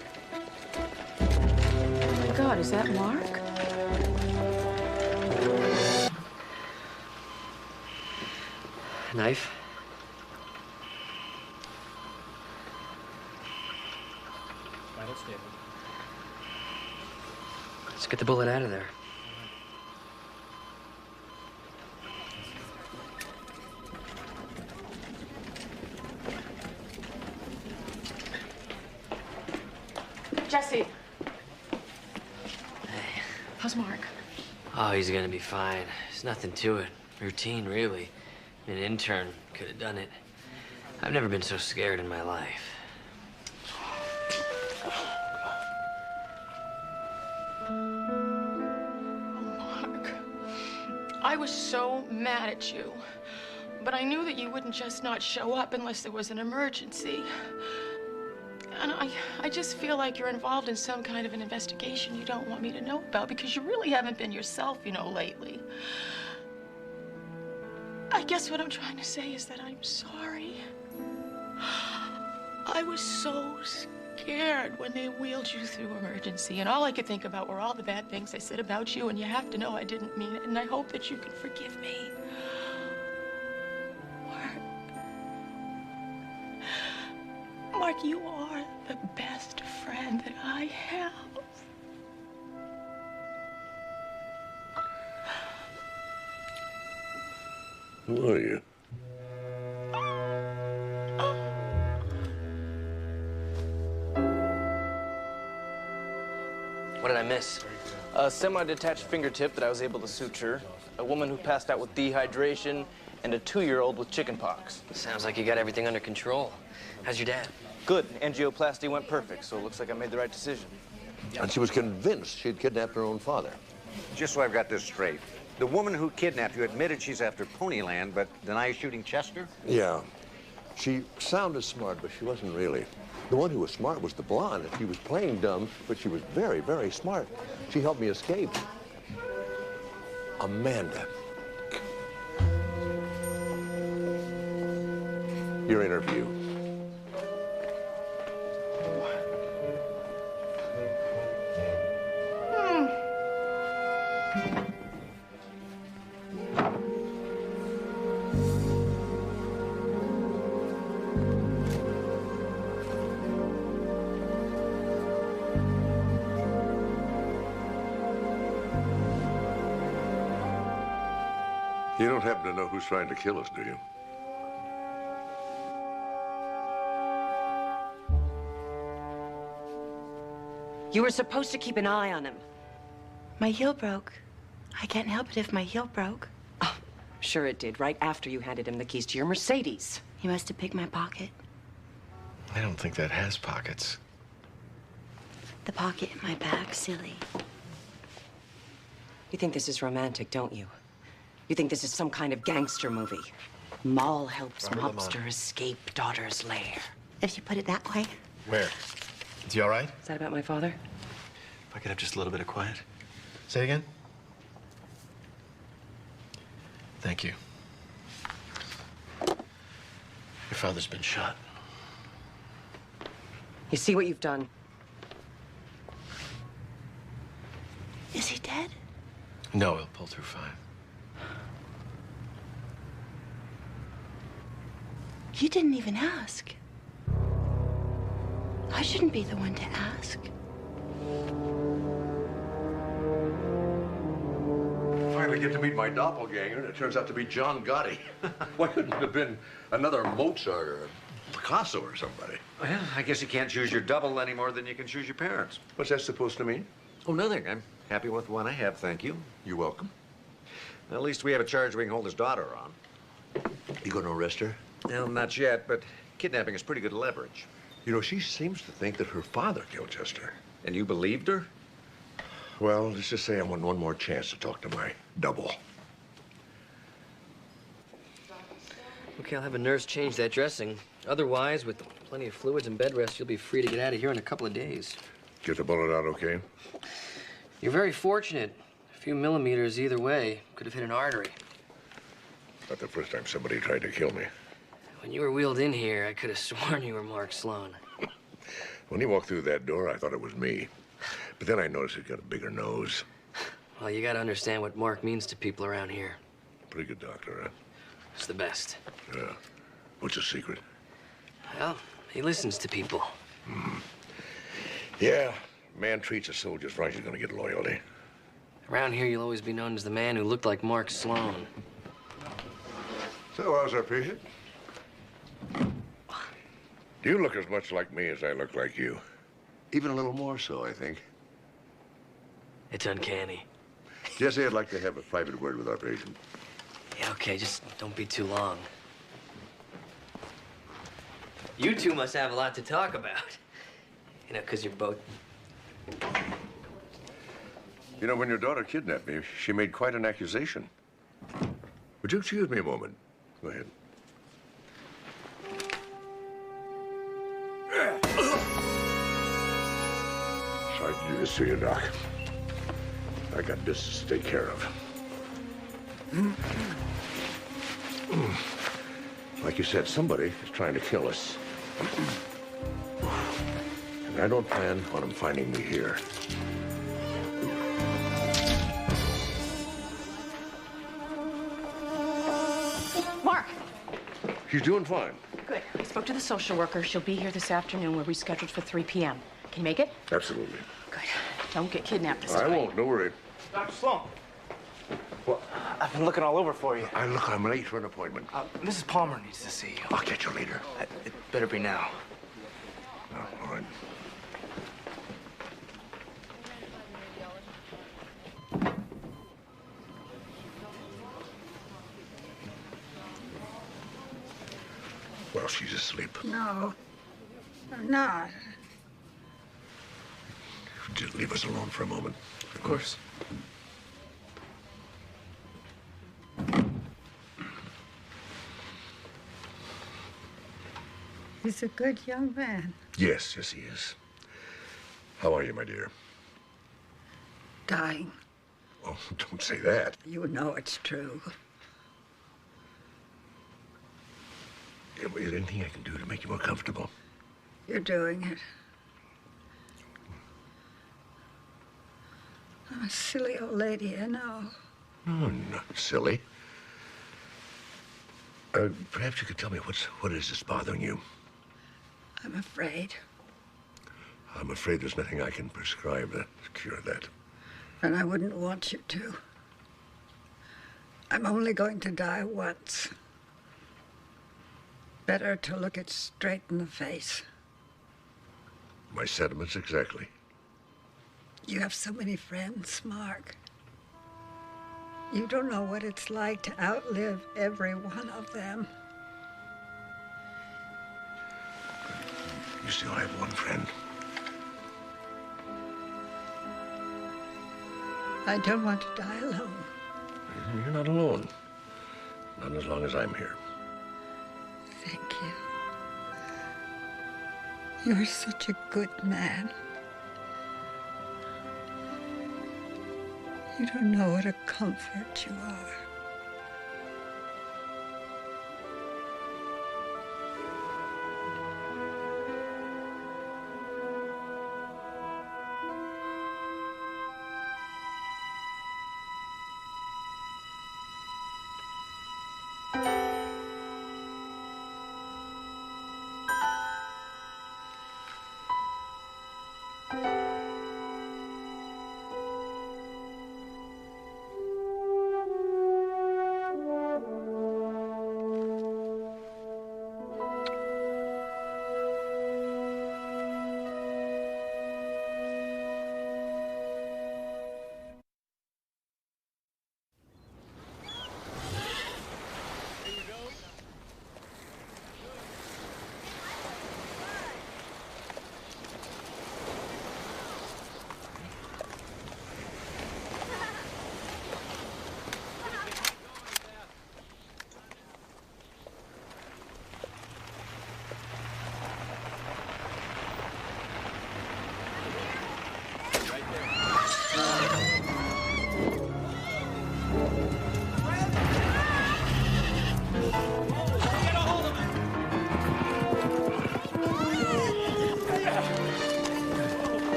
Oh my God, is that Mark? Knife? Vital stable. Let's get the bullet out of there. Jesse. How's Mark? Oh, he's gonna be fine. There's nothing to it. Routine, really. An intern could have done it. I've never been so scared in my life. Mark, I was so mad at you, but I knew that you wouldn't just not show up unless there was an emergency. And I just feel like you're involved in some kind of an investigation you don't want me to know about because you really haven't been yourself, you know, lately. I guess what I'm trying to say is that I'm sorry. I was so scared when they wheeled you through emergency, and all I could think about were all the bad things I said about you, and you have to know I didn't mean it, and I hope that you can forgive me. Mark. Mark, you are the best friend that I have. Who are you? What did I miss? A semi-detached fingertip that I was able to suture, a woman who passed out with dehydration, and a 2-year-old with chickenpox. Sounds like you got everything under control. How's your dad? Good. Angioplasty went perfect, so it looks like I made the right decision. And she was convinced she'd kidnapped her own father. Just so I've got this straight. The woman who kidnapped you admitted she's after Ponyland, but denies shooting Chester? Yeah. She sounded smart, but she wasn't really. The one who was smart was the blonde. She was playing dumb, but she was very, very smart. She helped me escape. Amanda. Your interview. You don't happen to know who's trying to kill us, do you? You were supposed to keep an eye on him. My heel broke. I can't help it if my heel broke. Oh, sure it did, right after you handed him the keys to your Mercedes. He must have picked my pocket. I don't think that has pockets. The pocket in my bag, silly. You think this is romantic, don't you? You think this is some kind of gangster movie? Moll helps mobster escape daughter's lair. If you put it that way. Where? Is he all right? Is that about my father? If I could have just a little bit of quiet. Say it again. Thank you. Your father's been shot. You see what you've done? Is he dead? No, he'll pull through fine. You didn't even ask. I shouldn't be the one to ask. Finally get to meet my doppelganger, and it turns out to be John Gotti. Why couldn't it have been another Mozart or a Picasso or somebody? Well, I guess you can't choose your double any more than you can choose your parents. What's that supposed to mean? Oh, nothing. I'm happy with the one I have, thank you. You're welcome. At least we have a charge we can hold his daughter on. You gonna arrest her? Well, not yet, but kidnapping is pretty good leverage. You know, she seems to think that her father killed Chester. And you believed her? Well, let's just say I want one more chance to talk to my double. Okay, I'll have a nurse change that dressing. Otherwise, with plenty of fluids and bed rest, you'll be free to get out of here in a couple of days. Get the bullet out okay? You're very fortunate. A few millimeters either way could have hit an artery. Not the first time somebody tried to kill me. When you were wheeled in here, I could have sworn you were Mark Sloan. When he walked through that door, I thought it was me. But then I noticed he's got a bigger nose. Well, you gotta understand what Mark means to people around here. Pretty good doctor, huh? It's the best. Yeah. What's his secret? Well, he listens to people. Yeah, man treats a soldiers right, he's gonna get loyalty. Around here, you'll always be known as the man who looked like Mark Sloan. So, how's our patient? You look as much like me as I look like you. Even a little more so, I think. It's uncanny. Jesse, I'd like to have a private word with our patient. Yeah, okay, just don't be too long. You two must have a lot to talk about. You know, because you're both... You know, when your daughter kidnapped me, she made quite an accusation. Would you excuse me a moment? Go ahead. Sorry to do this to you, Doc. I got business to take care of. Like you said, somebody is trying to kill us. And I don't plan on them finding me here. Mark! She's doing fine. Good. I spoke to the social worker. She'll be here this afternoon. We're rescheduled for 3 p.m. Can you make it? Absolutely. Good. Don't get kidnapped this I time. won't. Don't worry. Dr. Sloan. Well, I've been looking all over for you. I'm late for an appointment. Mrs. Palmer needs to see you. I'll catch you later. It better be now. Oh, all right. Well, she's asleep. No, I'm not. Just leave us alone for a moment. Of course. He's a good young man. Yes, he is. How are you, my dear? Dying. Oh, don't say that. You know it's true. Is there anything I can do to make you more comfortable? You're doing it. I'm a silly old lady, I know. Oh, not silly. Perhaps you could tell me what is this bothering you? I'm afraid. I'm afraid there's nothing I can prescribe to cure that. And I wouldn't want you to. I'm only going to die once. Better to look it straight in the face. My sentiments exactly. You have so many friends, Mark. You don't know what it's like to outlive every one of them. You still have one friend. I don't want to die alone. You're not alone. Not as long as I'm here. Thank you. You're such a good man. You don't know what a comfort you are.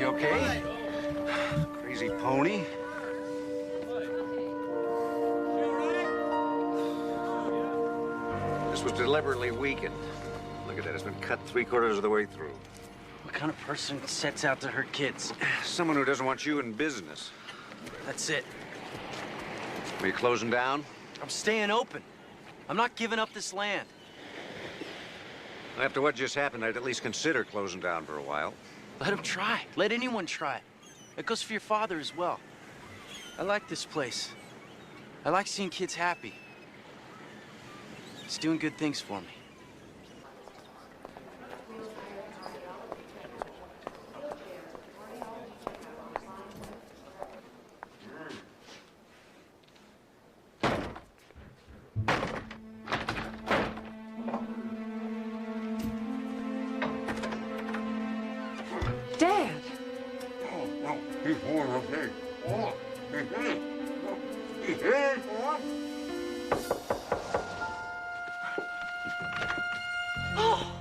Okay? Crazy pony. This was deliberately weakened. Look at that, it's been cut 3/4 of the way through. What kind of person sets out to hurt kids? Someone who doesn't want you in business. That's it. Are you closing down? I'm staying open. I'm not giving up this land. After what just happened, I'd at least consider closing down for a while. Let him try. Let anyone try. It goes for your father as well. I like this place. I like seeing kids happy. It's doing good things for me. Dad! Oh, no, he's born, okay. Oh, he's dead. Oh,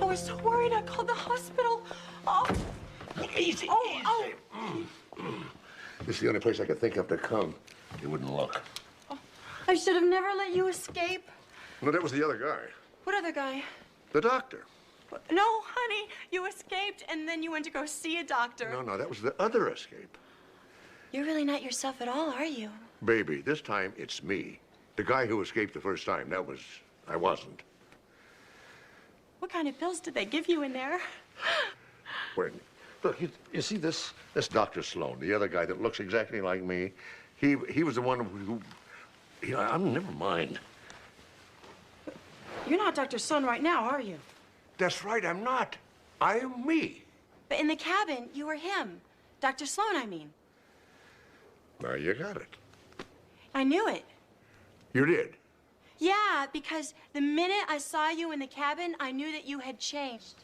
I was so worried. I called the hospital. Oh. Easy, oh, easy. This is the only place I could think of to come. It wouldn't look. I should have never let you escape. No, that was the other guy. What other guy? The doctor. No, honey, you escaped and then you went to go see a doctor. No, that was the other escape. You're really not yourself at all, are you? Baby, this time it's me. The guy who escaped the first time, I wasn't. What kind of pills did they give you in there? Wait, look, you see this Dr. Sloan, the other guy that looks exactly like me, he was the one who, never mind. You're not Dr. Sloan right now, are you? That's right, I'm not. I am me. But in the cabin, you were him. Dr. Sloan, I mean. Now you got it. I knew it. You did? Yeah, because the minute I saw you in the cabin, I knew that you had changed.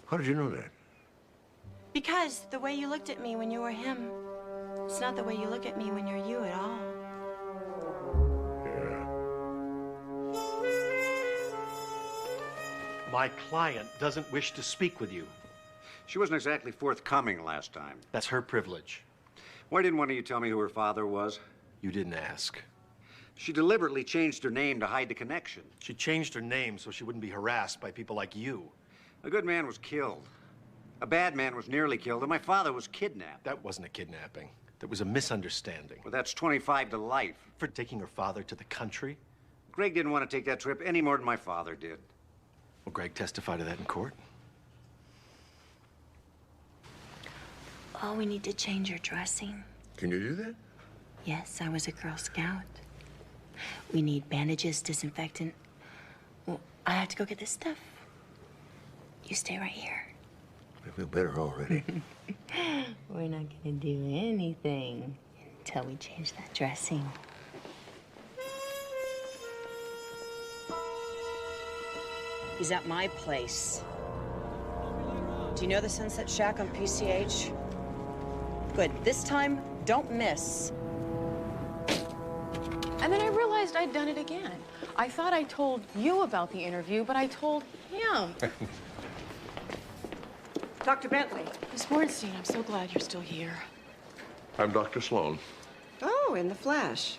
How did you know that? Because the way you looked at me when you were him, it's not the way you look at me when you're you at all. My client doesn't wish to speak with you. She wasn't exactly forthcoming last time. That's her privilege. Why didn't one of you tell me who her father was? You didn't ask. She deliberately changed her name to hide the connection. She changed her name so she wouldn't be harassed by people like you. A good man was killed. A bad man was nearly killed, and my father was kidnapped. That wasn't a kidnapping. That was a misunderstanding. Well, that's 25 to life. For taking her father to the country? Greg didn't want to take that trip any more than my father did. Will Greg testify to that in court? Oh, we need to change your dressing. Can you do that? Yes, I was a Girl Scout. We need bandages, disinfectant. Well, I have to go get this stuff. You stay right here. I feel better already. We're not gonna do anything until we change that dressing. He's at my place. Do you know the Sunset Shack on PCH? Good. This time, don't miss. And then I realized I'd done it again. I thought I told you about the interview, but I told him. Dr. Bentley. Miss Bornstein, I'm so glad you're still here. I'm Dr. Sloan. Oh, in the flesh.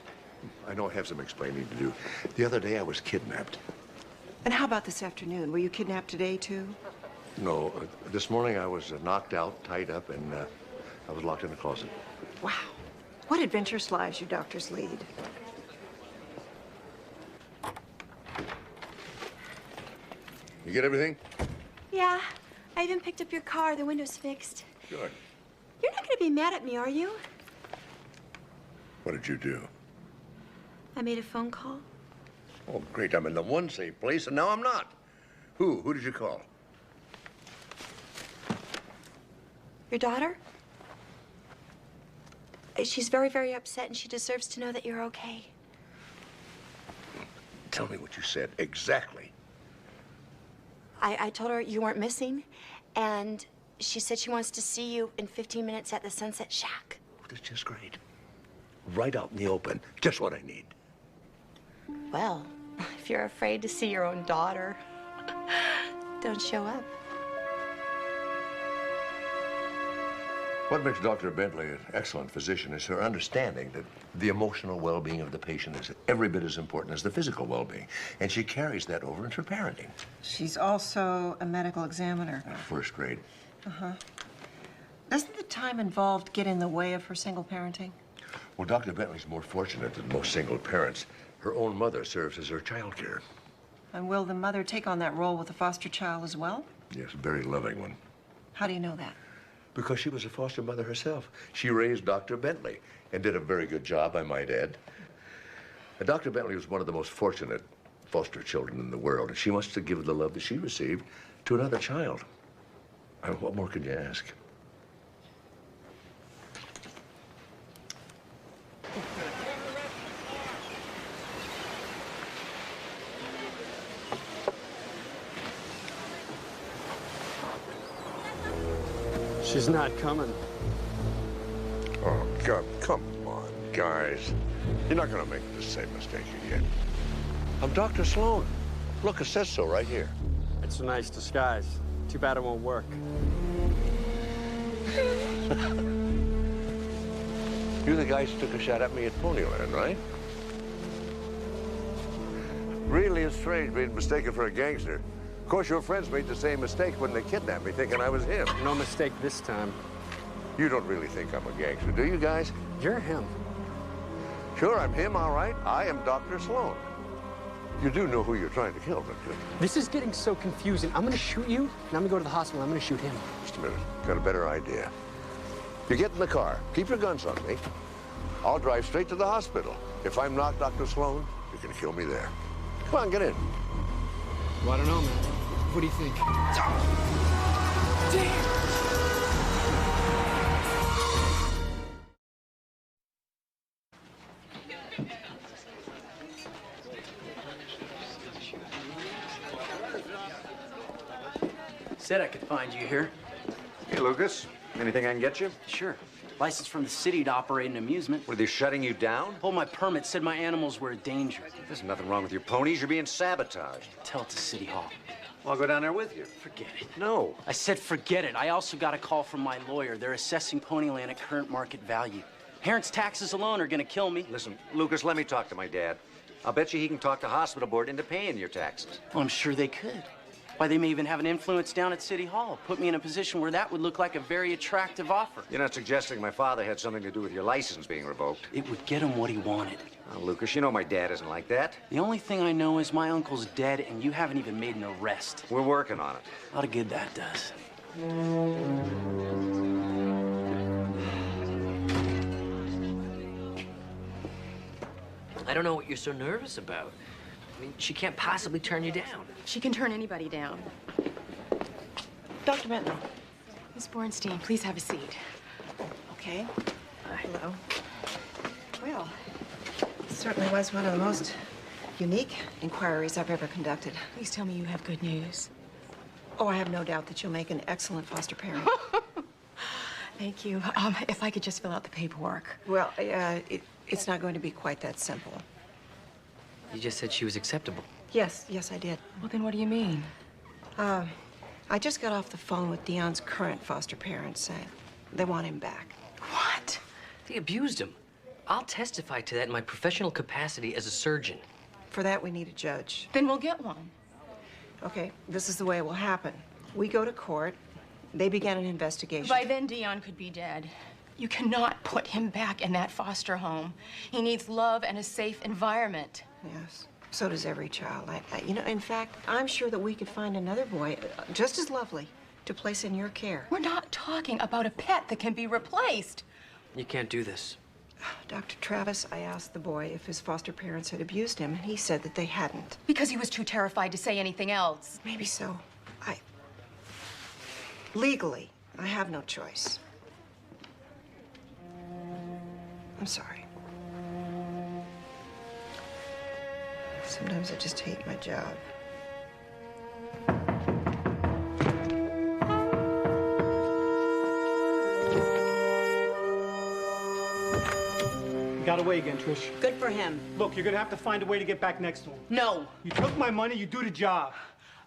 I know I have some explaining to do. The other day I was kidnapped. And how about this afternoon? Were you kidnapped today, too? No, this morning I was knocked out, tied up, and I was locked in a closet. Wow. What adventurous lives you doctors lead. You get everything? Yeah, I even picked up your car. The window's fixed. Good. You're not gonna be mad at me, are you? What did you do? I made a phone call. Oh, great. I'm in the one safe place, and now I'm not. Who? Who did you call? Your daughter? She's very, very upset, and she deserves to know that you're okay. Tell me what you said exactly. I told her you weren't missing, and she said she wants to see you in 15 minutes at the Sunset Shack. That's just great. Right out in the open. Just what I need. Well, if you're afraid to see your own daughter, don't show up. What makes Dr. Bentley an excellent physician is her understanding that the emotional well-being of the patient is every bit as important as the physical well-being. And she carries that over into parenting. She's also a medical examiner. First grade. Uh-huh. Doesn't the time involved get in the way of her single parenting? Well, Dr. Bentley's more fortunate than most single parents. Her own mother serves as her child care. And will the mother take on that role with a foster child as well? Yes, a very loving one. How do you know that? Because she was a foster mother herself. She raised Dr. Bentley and did a very good job, I might add. And Dr. Bentley was one of the most fortunate foster children in the world, and she wants to give the love that she received to another child. I mean, what more could you ask? She's not coming. Oh, God, come on, guys. You're not going to make the same mistake again. I'm Dr. Sloan. Look, it says so right here. It's a nice disguise. Too bad it won't work. You're the guys who took a shot at me at Ponyland, right? Really is strange being mistaken for a gangster. Of course, your friends made the same mistake when they kidnapped me, thinking I was him. No mistake this time. You don't really think I'm a gangster, do you guys? You're him. Sure, I'm him, all right. I am Dr. Sloan. You do know who you're trying to kill, don't you? This is getting so confusing. I'm gonna shoot you, and I'm gonna go to the hospital. I'm gonna shoot him. Just a minute. Got a better idea. You get in the car. Keep your guns on me. I'll drive straight to the hospital. If I'm not Dr. Sloan, you can kill me there. Come on, get in. Well, I don't know, man. What do you think? Damn! Said I could find you here. Hey, Lucas. Anything I can get you? Sure. License from the city to operate an amusement. Were they shutting you down? Pulled my permit, said my animals were a danger. There's nothing wrong with your ponies. You're being sabotaged. Tell it to City Hall. Well, I'll go down there with you. Forget it. No. I said forget it. I also got a call from my lawyer. They're assessing Ponyland at current market value. Parents' taxes alone are gonna kill me. Listen, Lucas, let me talk to my dad. I'll bet you he can talk the hospital board into paying your taxes. Well, I'm sure they could. Why, they may even have an influence down at City Hall. Put me in a position where that would look like a very attractive offer. You're not suggesting my father had something to do with your license being revoked? It would get him what he wanted. Oh, Lucas, you know my dad isn't like that. The only thing I know is my uncle's dead and you haven't even made an arrest. We're working on it. A lot of good that does. I don't know what you're so nervous about. I mean, she can't possibly turn you down. She can turn anybody down. Dr. Bentley. Miss Bornstein, please have a seat. Okay. Hello. Well, it certainly was one of the most unique inquiries I've ever conducted. Please tell me you have good news. Oh, I have no doubt that you'll make an excellent foster parent. Thank you. If I could just fill out the paperwork. Well, it's not going to be quite that simple. You just said she was acceptable. Yes, I did. Well, then what do you mean? I just got off the phone with Dion's current foster parents saying they want him back. What? They abused him. I'll testify to that in my professional capacity as a surgeon. For that, we need a judge. Then we'll get one. Okay, this is the way it will happen. We go to court. They begin an investigation. By then, Dion could be dead. You cannot put him back in that foster home. He needs love and a safe environment. Yes, so does every child. You know, in fact, I'm sure that we could find another boy just as lovely to place in your care. We're not talking about a pet that can be replaced. You can't do this. Dr. Travis, I asked the boy if his foster parents had abused him, and he said that they hadn't. Because he was too terrified to say anything else. Maybe so. Legally, I have no choice. I'm sorry. Sometimes I just hate my job. You got away again, Trish. Good for him. Look, you're gonna have to find a way to get back next to him. No. You took my money, you do the job.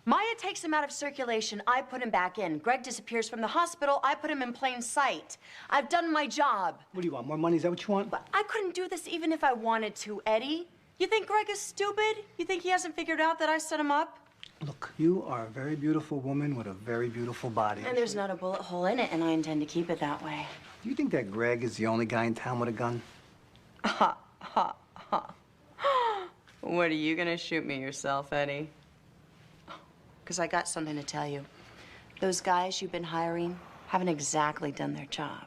Maya takes him out of circulation. I put him back in. Greg disappears from the hospital. I put him in plain sight. I've done my job. What do you want, more money? Is that what you want? But I couldn't do this even if I wanted to, Eddie. You think Greg is stupid? You think he hasn't figured out that I set him up? Look, you are a very beautiful woman with a very beautiful body. And there's not a bullet hole in it, and I intend to keep it that way. Do you think that Greg is the only guy in town with a gun? Ha, ha, ha. What, are you gonna shoot me yourself, Eddie? Because I got something to tell you. Those guys you've been hiring haven't exactly done their job.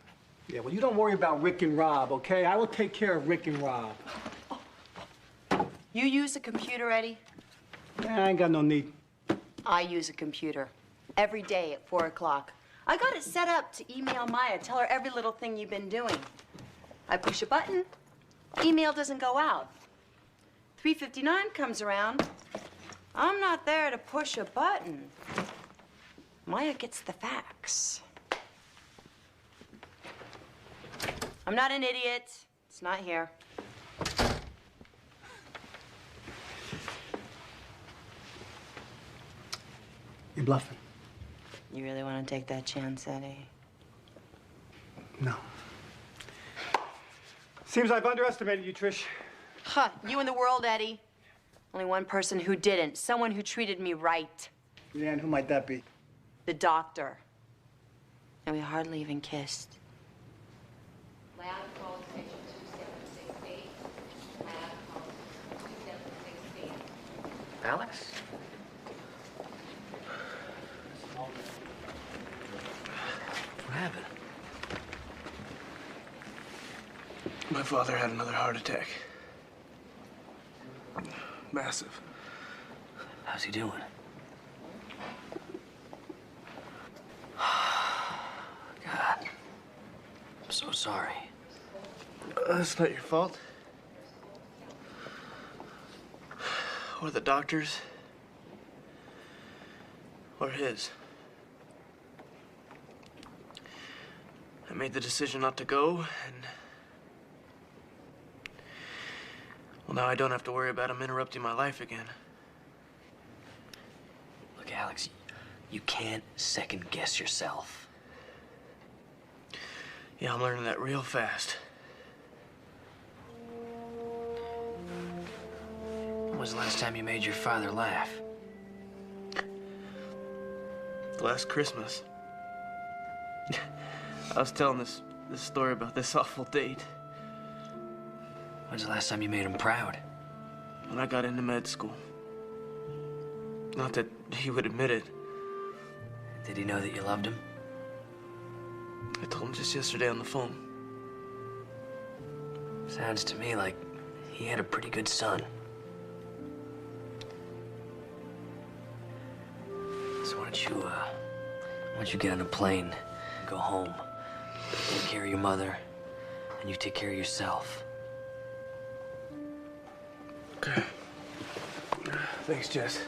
Yeah, well, you don't worry about Rick and Rob, okay? I will take care of Rick and Rob. You use a computer, Eddie? I ain't got no need. I use a computer every day at 4 o'clock. I got it set up to email Maya, tell her every little thing you've been doing. I push a button, email doesn't go out. 3:59 comes around. I'm not there to push a button. Maya gets the facts. I'm not an idiot. It's not here. You're bluffing. You really want to take that chance, Eddie? No. Seems I've underestimated you, Trish. Huh, you and the world, Eddie. Only one person who didn't. Someone who treated me right. And who might that be? The doctor. And we hardly even kissed. Lab call station 2768. Lab call 2768. Alex? What happened? My father had another heart attack. Massive. How's he doing? God. I'm so sorry. That's not your fault. Or the doctor's. Or his. I made the decision not to go, and... well, now I don't have to worry about him interrupting my life again. Look, Alex, you can't second-guess yourself. Yeah, I'm learning that real fast. When was the last time you made your father laugh? Last Christmas. I was telling this story about this awful date. When's the last time you made him proud? When I got into med school. Not that he would admit it. Did he know that you loved him? I told him just yesterday on the phone. Sounds to me like he had a pretty good son. So why don't you get on a plane and go home? Take care of your mother, and you take care of yourself. Okay. Thanks, Jess.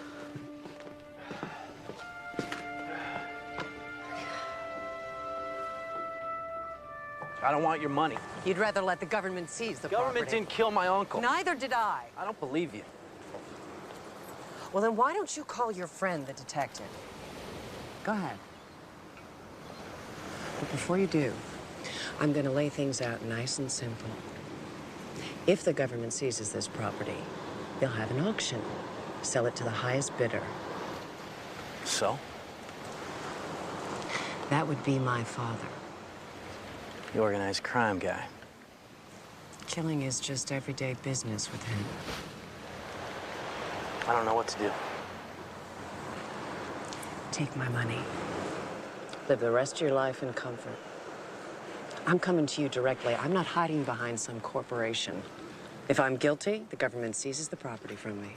I don't want your money. You'd rather let the government seize the Government property. didn't kill my uncle. Neither did I. I don't believe you. Well, then why don't you call your friend, the detective? Go ahead. But before you do, I'm going to lay things out nice and simple. If the government seizes this property, they'll have an auction. Sell it to the highest bidder. So? That would be my father. The organized crime guy. Killing is just everyday business with him. I don't know what to do. Take my money. Live the rest of your life in comfort. I'm coming to you directly. I'm not hiding behind some corporation. If I'm guilty, the government seizes the property from me.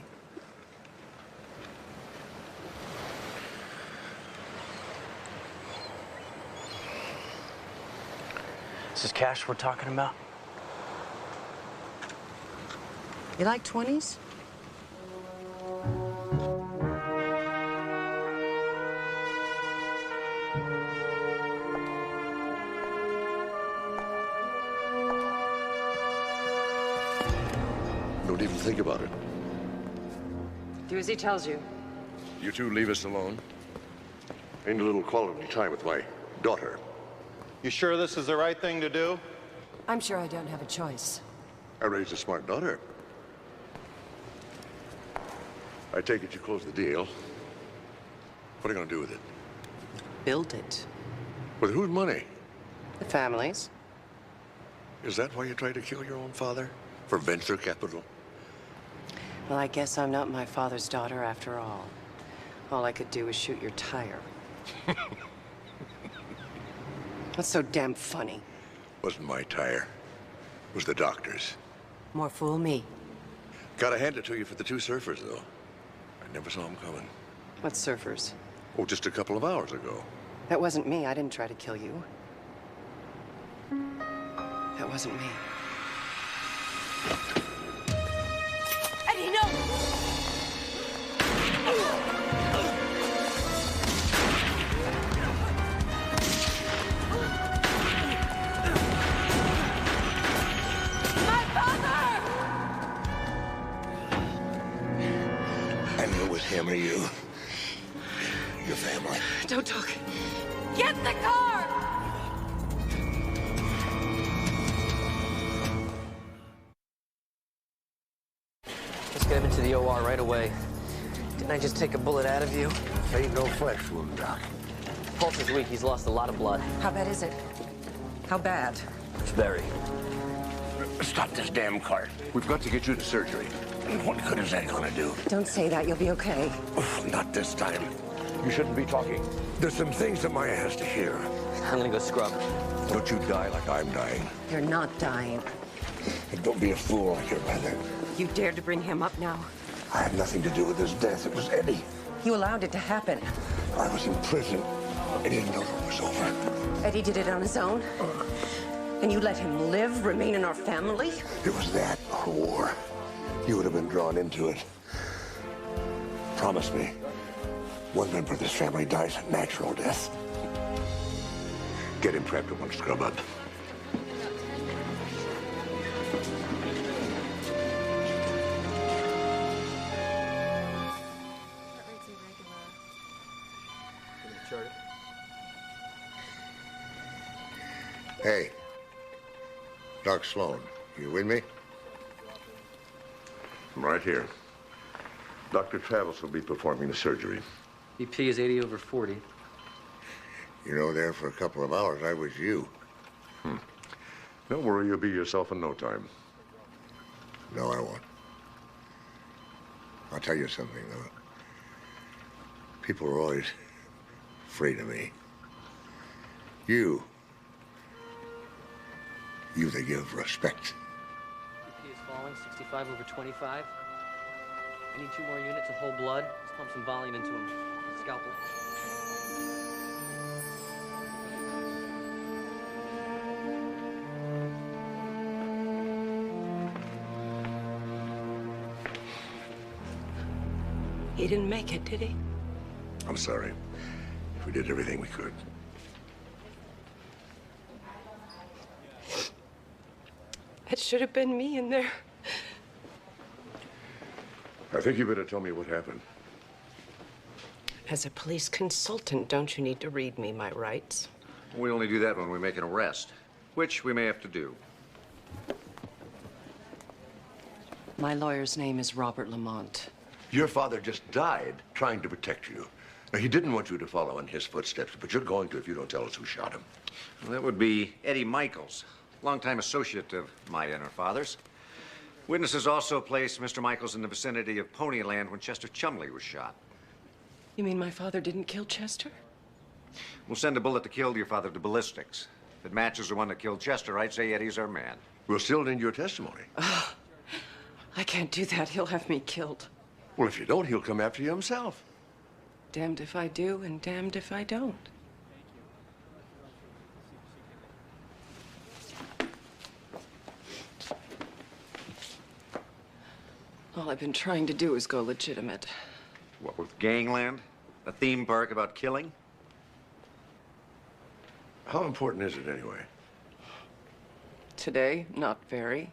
Is this cash we're talking about? You like 20s? Don't even think about it. Do as he tells you. You two leave us alone. I need a little quality time with my daughter. You sure this is the right thing to do? I'm sure I don't have a choice. I raised a smart daughter. I take it you closed the deal. What are you gonna do with it? Build it. With whose money? The families. Is that why you tried to kill your own father? For venture capital? Well, I guess I'm not my father's daughter after all. All I could do was shoot your tire. What's so damn funny? Wasn't my tire. It was the doctor's. More fool me. Gotta hand it to you for the two surfers, though. I never saw them coming. What surfers? Oh, just a couple of hours ago. That wasn't me. I didn't try to kill you. That wasn't me. Eddie, no! I knew it was him or you. Your family. Don't talk. Get the car! Let's get him into the OR right away. away. Didn't I just take a bullet out of you? Ain't no flesh wound, Doc. Pulse is weak. He's lost a lot of blood. How bad is it? How bad? It's very. Stop this damn cart. We've got to get you to surgery. What good is that gonna do? Don't say that. You'll be okay. Not this time. You shouldn't be talking. There's some things that Maya has to hear. I'm gonna go scrub. Don't you die like I'm dying. You're not dying. And don't be a fool like your brother. You dared to bring him up now? I had nothing to do with his death. It was Eddie. You allowed it to happen. I was in prison. I didn't know it was over. Eddie did it on his own? And you let him live, remain in our family? It was that or war. You would have been drawn into it. Promise me, one member of this family dies a natural death. Get him prepped at one scrub up. Hey, Doc Sloan, you with me? I'm right here. Dr. Travis will be performing the surgery. BP is 80/40. You know, there for a couple of hours, I was you. Don't worry, you'll be yourself in no time. No, I won't. I'll tell you something, though. People are always afraid of me. You they give respect. BP is falling, 65/25. I need 2 more units of whole blood. Let's pump some volume into him. Scalpel. He didn't make it, did he? I'm sorry. We did everything we could. It should have been me in there. I think you better tell me what happened. As a police consultant, don't you need to read me my rights? We only do that when we make an arrest, which we may have to do. My lawyer's name is Robert Lamont. Your father just died trying to protect you. Now, he didn't want you to follow in his footsteps, but you're going to if you don't tell us who shot him. Well, that would be Eddie Michaels, longtime associate of my and her father's. Witnesses also placed Mr. Michaels in the vicinity of Ponyland when Chester Chumley was shot. You mean my father didn't kill Chester? We'll send a bullet that killed your father to ballistics. If it matches the one that killed Chester, I'd say Eddie's our man. We'll still need your testimony. I can't do that. He'll have me killed. Well, if you don't, he'll come after you himself. Damned if I do and damned if I don't. All I've been trying to do is go legitimate. What, with Gangland? A theme park about killing? How important is it anyway? Today, not very.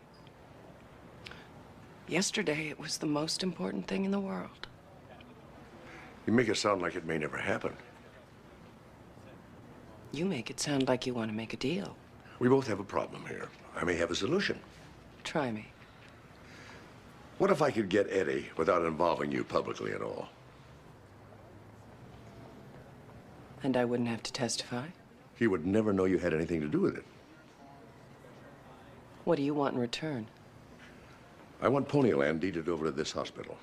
Yesterday, it was the most important thing in the world. You make it sound like it may never happen. You make it sound like you want to make a deal. We both have a problem here. I may have a solution. Try me. What if I could get Eddie without involving you publicly at all? And I wouldn't have to testify? He would never know you had anything to do with it. What do you want in return? I want Ponyland deeded over to this hospital.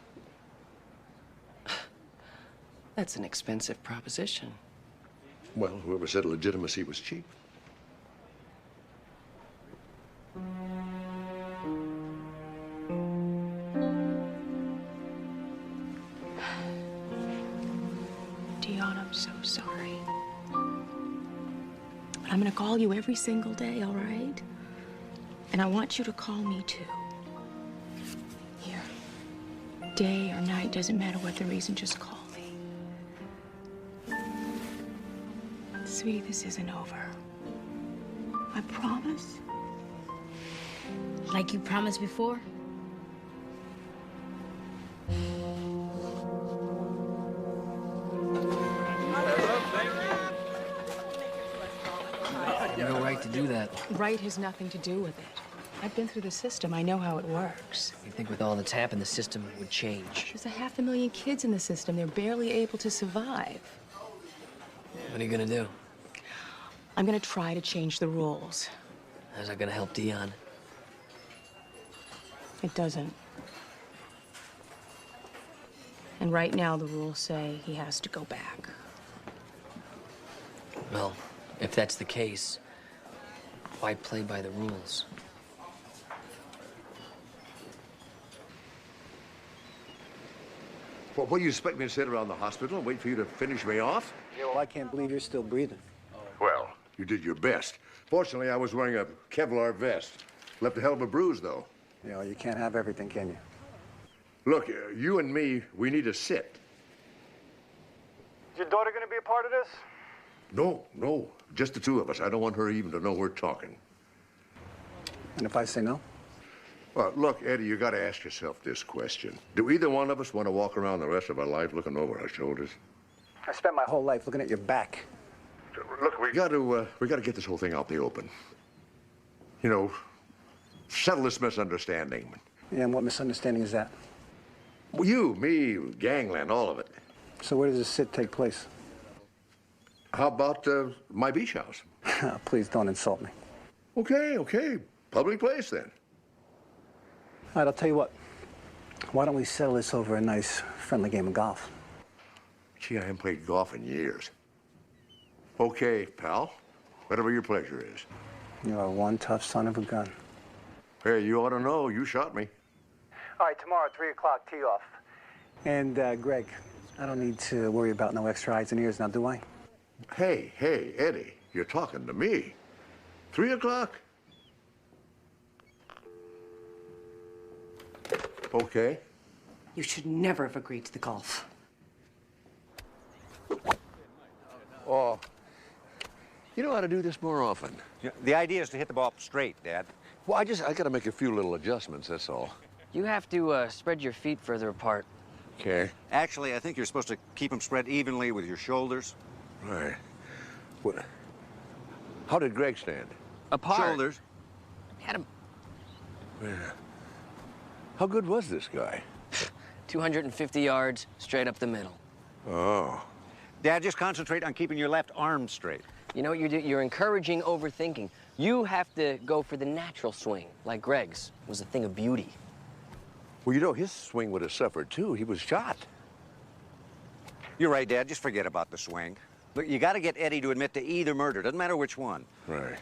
That's an expensive proposition. Well, whoever said legitimacy was cheap. Dion, I'm so sorry. But I'm gonna call you every single day, all right? And I want you to call me too. Here. Day or night, doesn't matter what the reason, just call me. Sweetie, this isn't over. I promise. Like you promised before? You have no right to do that. Right has nothing to do with it. I've been through the system. I know how it works. You think with all that's happened, the system would change? There's 500,000 kids in the system. They're barely able to survive. What are you gonna do? I'm gonna try to change the rules. How's that gonna help Dion? It doesn't. And right now, the rules say he has to go back. Well, if that's the case, why play by the rules? Well, what do you expect me to sit around the hospital and wait for you to finish me off? Yeah, well, I can't believe you're still breathing. Well, you did your best. Fortunately, I was wearing a Kevlar vest. Left a hell of a bruise, though. You know, you can't have everything, can you? Look, you and me, we need to sit. Is your daughter gonna be a part of this? No, just the two of us. I don't want her even to know we're talking. And if I say no? Well, look, Eddie, you gotta ask yourself this question. Do either one of us want to walk around the rest of our life looking over our shoulders? I spent my whole life looking at your back. Look, we gotta get this whole thing out in the open. You know, settle this misunderstanding. Yeah, and what misunderstanding is that? Well, you, me, gangland, all of it. So where does this sit take place? How about my beach house? Please don't insult me. Okay. Public place, then. All right, I'll tell you what. Why don't we settle this over a nice, friendly game of golf? Gee, I haven't played golf in years. Okay, pal. Whatever your pleasure is. You are one tough son of a gun. Hey, you ought to know. You shot me. All right, tomorrow, 3 o'clock, tee off. And, Greg, I don't need to worry about no extra eyes and ears now, do I? Hey, Eddie, you're talking to me. 3 o'clock? Okay. You should never have agreed to the golf. Oh, you know how to do this more often. Yeah, the idea is to hit the ball straight, Dad. Well, I gotta make a few little adjustments, that's all. You have to spread your feet further apart. Okay. Actually, I think you're supposed to keep them spread evenly with your shoulders. Right. What? How did Greg stand? Apart. Shoulders. Had him. Yeah. How good was this guy? 250 yards, straight up the middle. Oh. Dad, just concentrate on keeping your left arm straight. You know what you're doing? You're encouraging overthinking. You have to go for the natural swing, like Greg's was a thing of beauty. Well, you know, his swing would have suffered, too. He was shot. You're right, Dad. Just forget about the swing. Look, you got to get Eddie to admit to either murder. Doesn't matter which one. Right.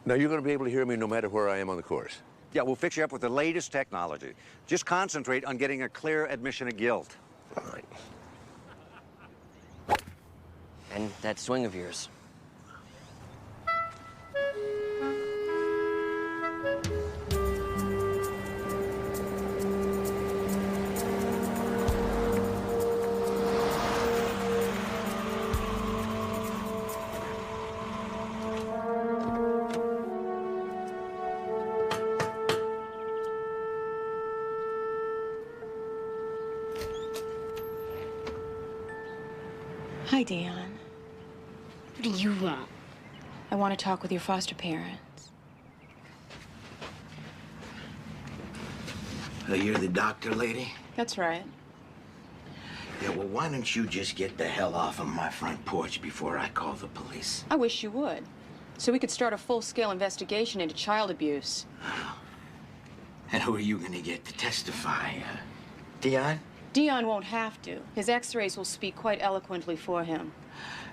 Now, you're going to be able to hear me no matter where I am on the course. Yeah, we'll fix you up with the latest technology. Just concentrate on getting a clear admission of guilt. All right. And that swing of yours. Hi, Dion. What do you want? I want to talk with your foster parents. Oh, you're the doctor lady? That's right. Yeah, well, why don't you just get the hell off of my front porch before I call the police? I wish you would. So we could start a full-scale investigation into child abuse. And who are you gonna get to testify? Dion? Dion won't have to. His x-rays will speak quite eloquently for him.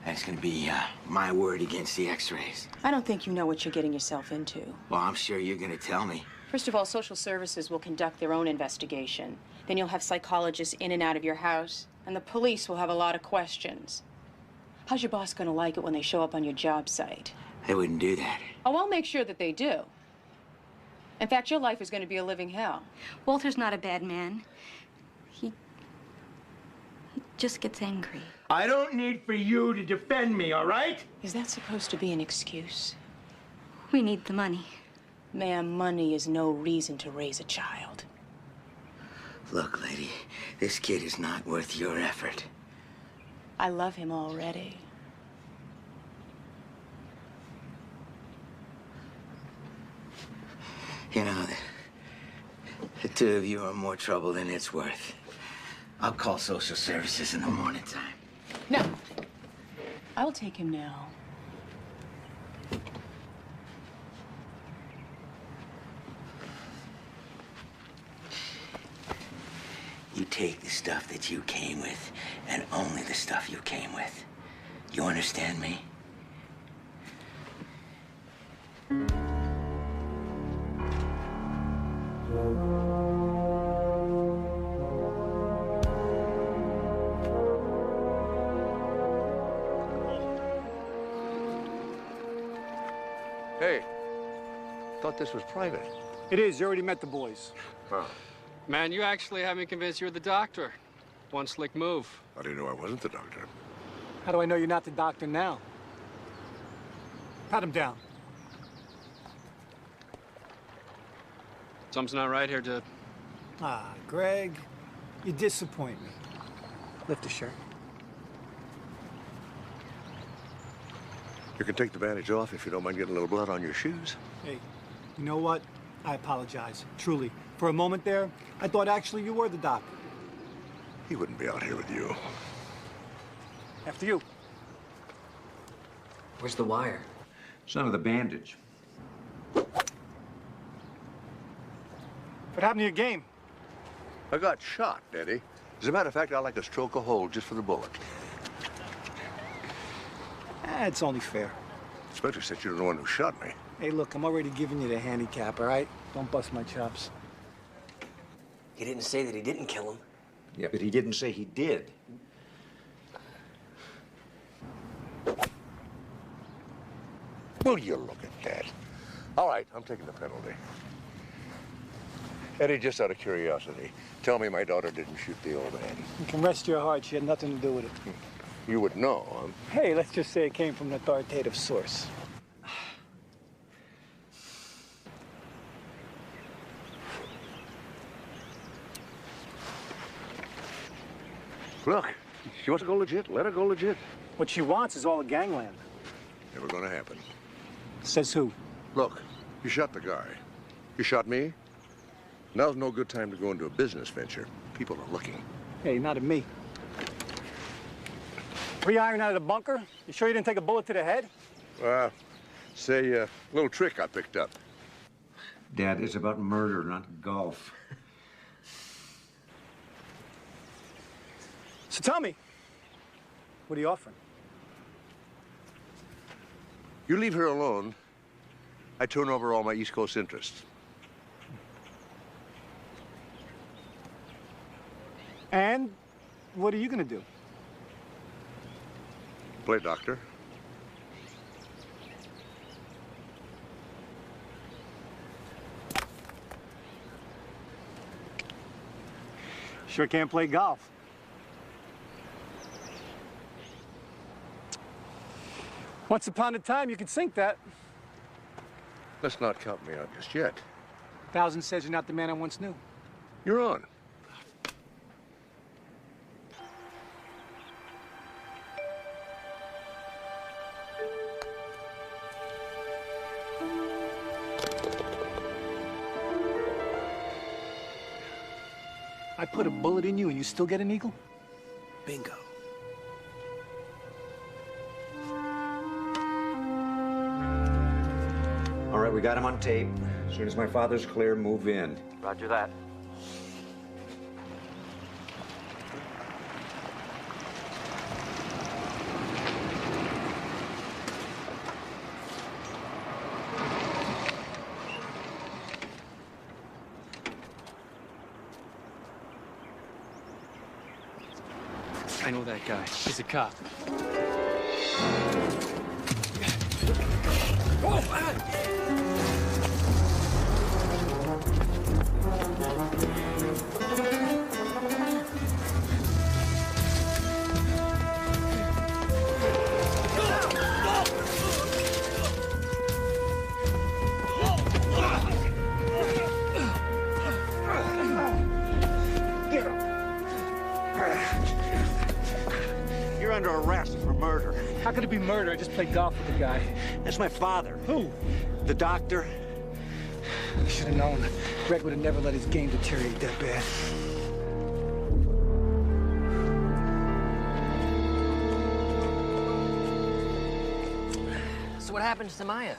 That's gonna be my word against the x-rays. I don't think you know what you're getting yourself into. Well, I'm sure you're gonna tell me. First of all, social services will conduct their own investigation. Then you'll have psychologists in and out of your house, and the police will have a lot of questions. How's your boss gonna like it when they show up on your job site? They wouldn't do that. Oh, I'll make sure that they do. In fact, your life is going to be a living hell. Walter's not a bad man. He just gets angry. I don't need for you to defend me, all right? Is that supposed to be an excuse? We need the money. Ma'am, money is no reason to raise a child. Look, lady, this kid is not worth your effort. I love him already. You know, the two of you are more trouble than it's worth. I'll call social services in the morning time. No. I will take him now. You take the stuff that you came with, and only the stuff you came with. You understand me? Hey, thought this was private. It is. You already met the boys. Huh. Man, you actually have me convinced you're the doctor. One slick move. How do you know I wasn't the doctor? How do I know you're not the doctor now? Pat him down. Something's not right here, dude. Ah, Greg, you disappoint me. Lift the shirt. You can take the bandage off if you don't mind getting a little blood on your shoes. Hey, you know what? I apologize. Truly. For a moment there, I thought actually you were the doctor. He wouldn't be out here with you. After you. Where's the wire? It's under the bandage. What happened to your game? I got shot, Eddie. As a matter of fact, I'd like to stroke a hole just for the bullet. It's only fair. Especially since you're the one who shot me. Hey, look, I'm already giving you the handicap, all right? Don't bust my chops. He didn't say that he didn't kill him. Yeah, but he didn't say he did. Will you look at that? All right, I'm taking the penalty. Eddie, just out of curiosity, tell me my daughter didn't shoot the old man. You can rest your heart. She had nothing to do with it. You would know, huh? Hey, let's just say it came from an authoritative source. Look, she wants to go legit. Let her go legit. What she wants is all the gangland. Never gonna happen. Says who? Look, you shot the guy. You shot me. Now's no good time to go into a business venture. People are looking. Hey, not at me. 3 iron out of the bunker? You sure you didn't take a bullet to the head? Say a little trick I picked up. Dad, it's about murder, not golf. So tell me, what are you offering? You leave her alone, I turn over all my East Coast interests. And what are you gonna do? Play doctor. Sure can't play golf. Once upon a time, you could sink that. Let's not count me out just yet. 1000 says you're not the man I once knew. You're on. I put a bullet in you and you still get an eagle? Bingo. All right, we got him on tape. As soon as my father's clear, move in. Roger that. I know that guy. He's a cop. You're under arrest for murder. How could it be murder? I just played golf with the guy. That's my father. Who? The doctor. I should have known. Greg would have never let his game deteriorate that bad. So what happens to Maya?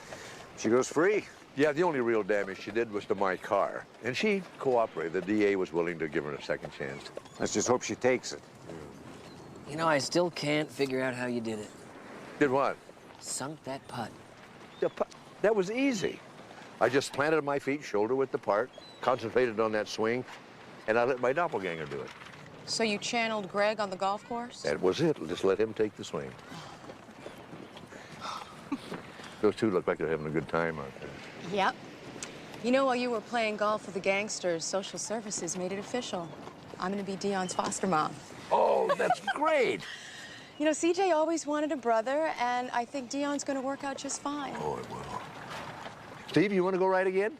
She goes free. Yeah, the only real damage she did was to my car. And she cooperated. The DA was willing to give her a second chance. Let's just hope she takes it. You know, I still can't figure out how you did it. Did what? Sunk that putt. The putt? That was easy. I just planted my feet shoulder width apart, concentrated on that swing, and I let my doppelganger do it. So you channeled Greg on the golf course? That was it. Just let him take the swing. Those two look like they're having a good time out there. Yep. You know, while you were playing golf with the gangsters, social services made it official. I'm gonna be Dion's foster mom. Oh, that's great. You know, CJ always wanted a brother, and I think Dion's gonna work out just fine. Oh, it will. Steve, you want to go right again?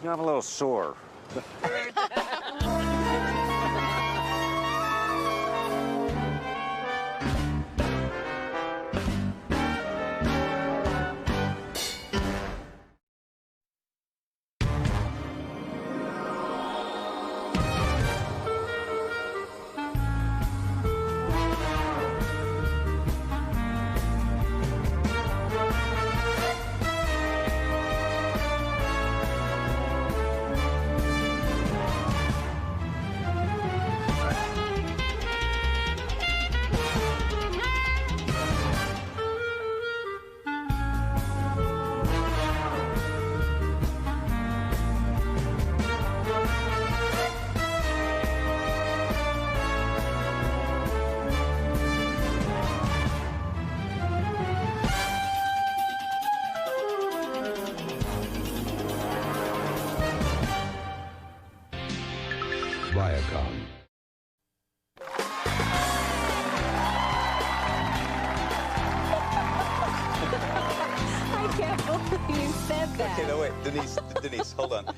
You have a little sore. Viacom. I can't believe you said that. Okay, no, wait. Denise, hold on.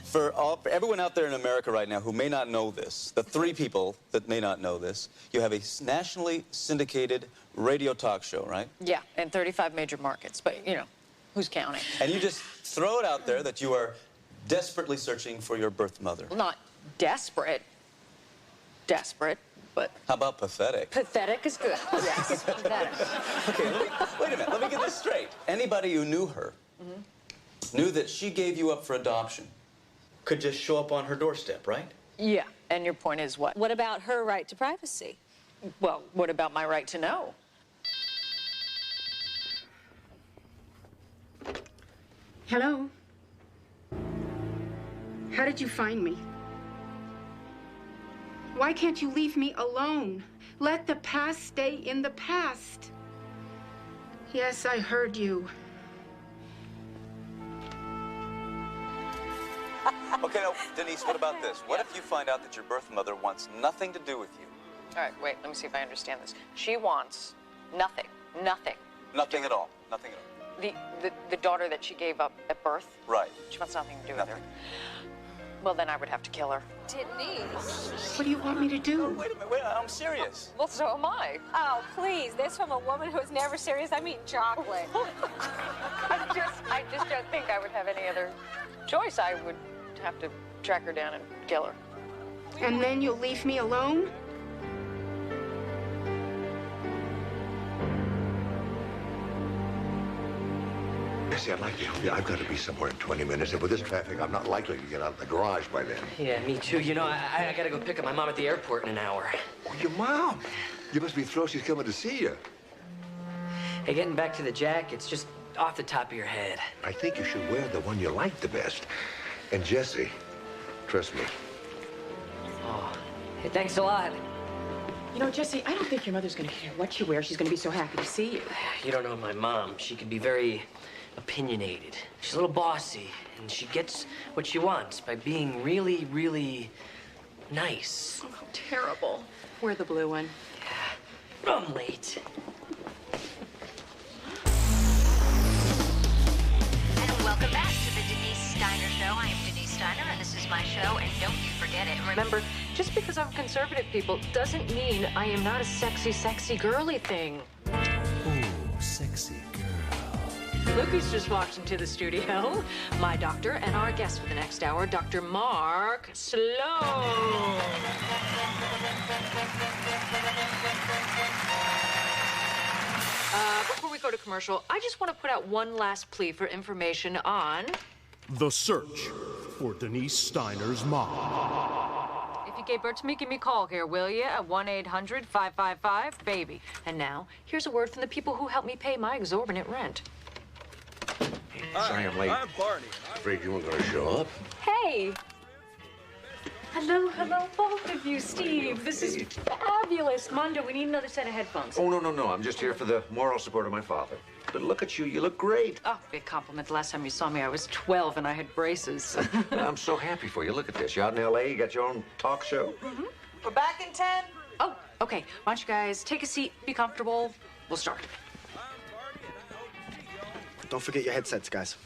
For everyone out there in America right now who may not know this, the three people that may not know this, you have a nationally syndicated radio talk show, right? Yeah, in 35 major markets, but, you know, who's counting? And you just throw it out there that you are desperately searching for your birth mother. Well, not desperate, but... How about pathetic? Pathetic is good, yes, pathetic. Okay, wait a minute. Let me get this straight. Anybody who knew her knew that she gave you up for adoption could just show up on her doorstep, right? Yeah, and your point is what? What about her right to privacy? Well, what about my right to know? Hello? How did you find me? Why can't you leave me alone? Let the past stay in the past. Yes, I heard you. Okay, now, Denise, what about this? What if you find out that your birth mother wants nothing to do with you? All right, wait, let me see if I understand this. She wants nothing. Nothing at all. Nothing at all. The daughter that she gave up at birth? Right. She wants nothing to do with her. Well, then I would have to kill her. Denise. What do you want me to do? Oh, wait a minute, I'm serious. Well, so am I. Oh, please. This from a woman who's never serious. I mean, chocolate. I just don't think I would have any other choice. I would have to track her down and kill her. And then you'll leave me alone? Jesse, I'd like to help you. I've got to be somewhere in 20 minutes, and with this traffic, I'm not likely to get out of the garage by then. Yeah, me too. You know, I gotta go pick up my mom at the airport in an hour. Oh, your mom? You must be thrilled she's coming to see you. Hey, getting back to the jacket's just off the top of your head. I think you should wear the one you like the best. And Jesse, trust me. Oh, hey, thanks a lot. You know, Jesse, I don't think your mother's gonna care what you wear. She's gonna be so happy to see you. You don't know my mom. She can be very opinionated. She's a little bossy, and she gets what she wants by being really, really nice. Oh, how terrible. Wear the blue one. Yeah. I'm late. And welcome back to the Denise Steiner Show. I am Denise Steiner, and this is my show, and don't you forget it. Remember, just because I'm conservative, people, doesn't mean I am not a sexy, sexy, girly thing. Ooh, sexy girl. Look who's just walked into the studio. My doctor and our guest for the next hour, Dr. Mark Sloan. Before we go to commercial, I just want to put out one last plea for information on... The search for Denise Steiner's mom. If you gave birth to me, give me a call here, will you? At 1-800-555-BABY. And now, here's a word from the people who helped me pay my exorbitant rent. Sorry I'm late. I'm Barney. Afraid you weren't going to show up. Hey! Hello, both of you, Steve. This is fabulous. Mondo, we need another set of headphones. Oh, no. I'm just here for the moral support of my father. But look at you. You look great. Oh, big compliment. The last time you saw me, I was 12 and I had braces. I'm so happy for you. Look at this. You're out in L.A., you got your own talk show. Mm-hmm. We're back in 10. Oh, okay. Why don't you guys take a seat, be comfortable. We'll start. Don't forget your headsets, guys.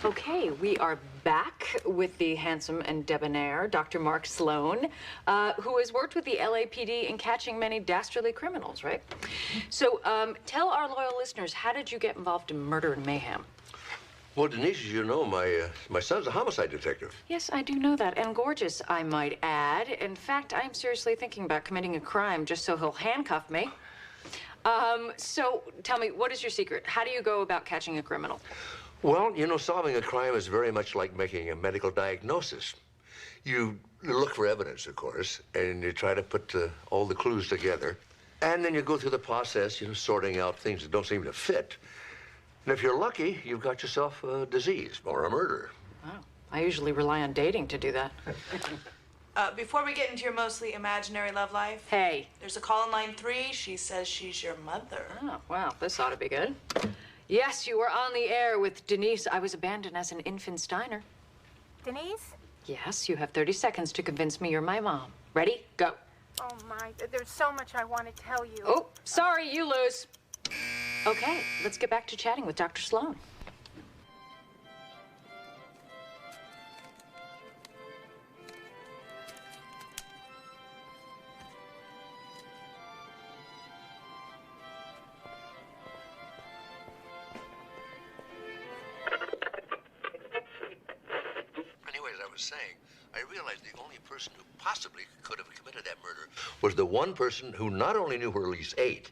Okay, we are back with the handsome and debonair Dr. Mark Sloan, who has worked with the LAPD in catching many dastardly criminals, right? So, tell our loyal listeners, how did you get involved in murder and mayhem? Well, Denise, as you know, my son's a homicide detective. Yes, I do know that, and gorgeous, I might add. In fact, I'm seriously thinking about committing a crime just so he'll handcuff me. So, tell me, what is your secret? How do you go about catching a criminal? Well, you know, solving a crime is very much like making a medical diagnosis. You look for evidence, of course, and you try to put all the clues together. And then you go through the process, you know, sorting out things that don't seem to fit. And if you're lucky, you've got yourself a disease or a murder. Wow. I usually rely on dating to do that. Before we get into your mostly imaginary love life... Hey. There's a call on line 3. She says she's your mother. Oh, wow. This ought to be good. Yes, you were on the air with Denise. I was abandoned as an infant Steiner. Denise? Yes, you have 30 seconds to convince me you're my mom. Ready? Go. Oh, my. There's so much I want to tell you. Oh, sorry, you lose. Okay, let's get back to chatting with Dr. Sloan. Saying, I realized the only person who possibly could have committed that murder was the one person who not only knew where Elise ate,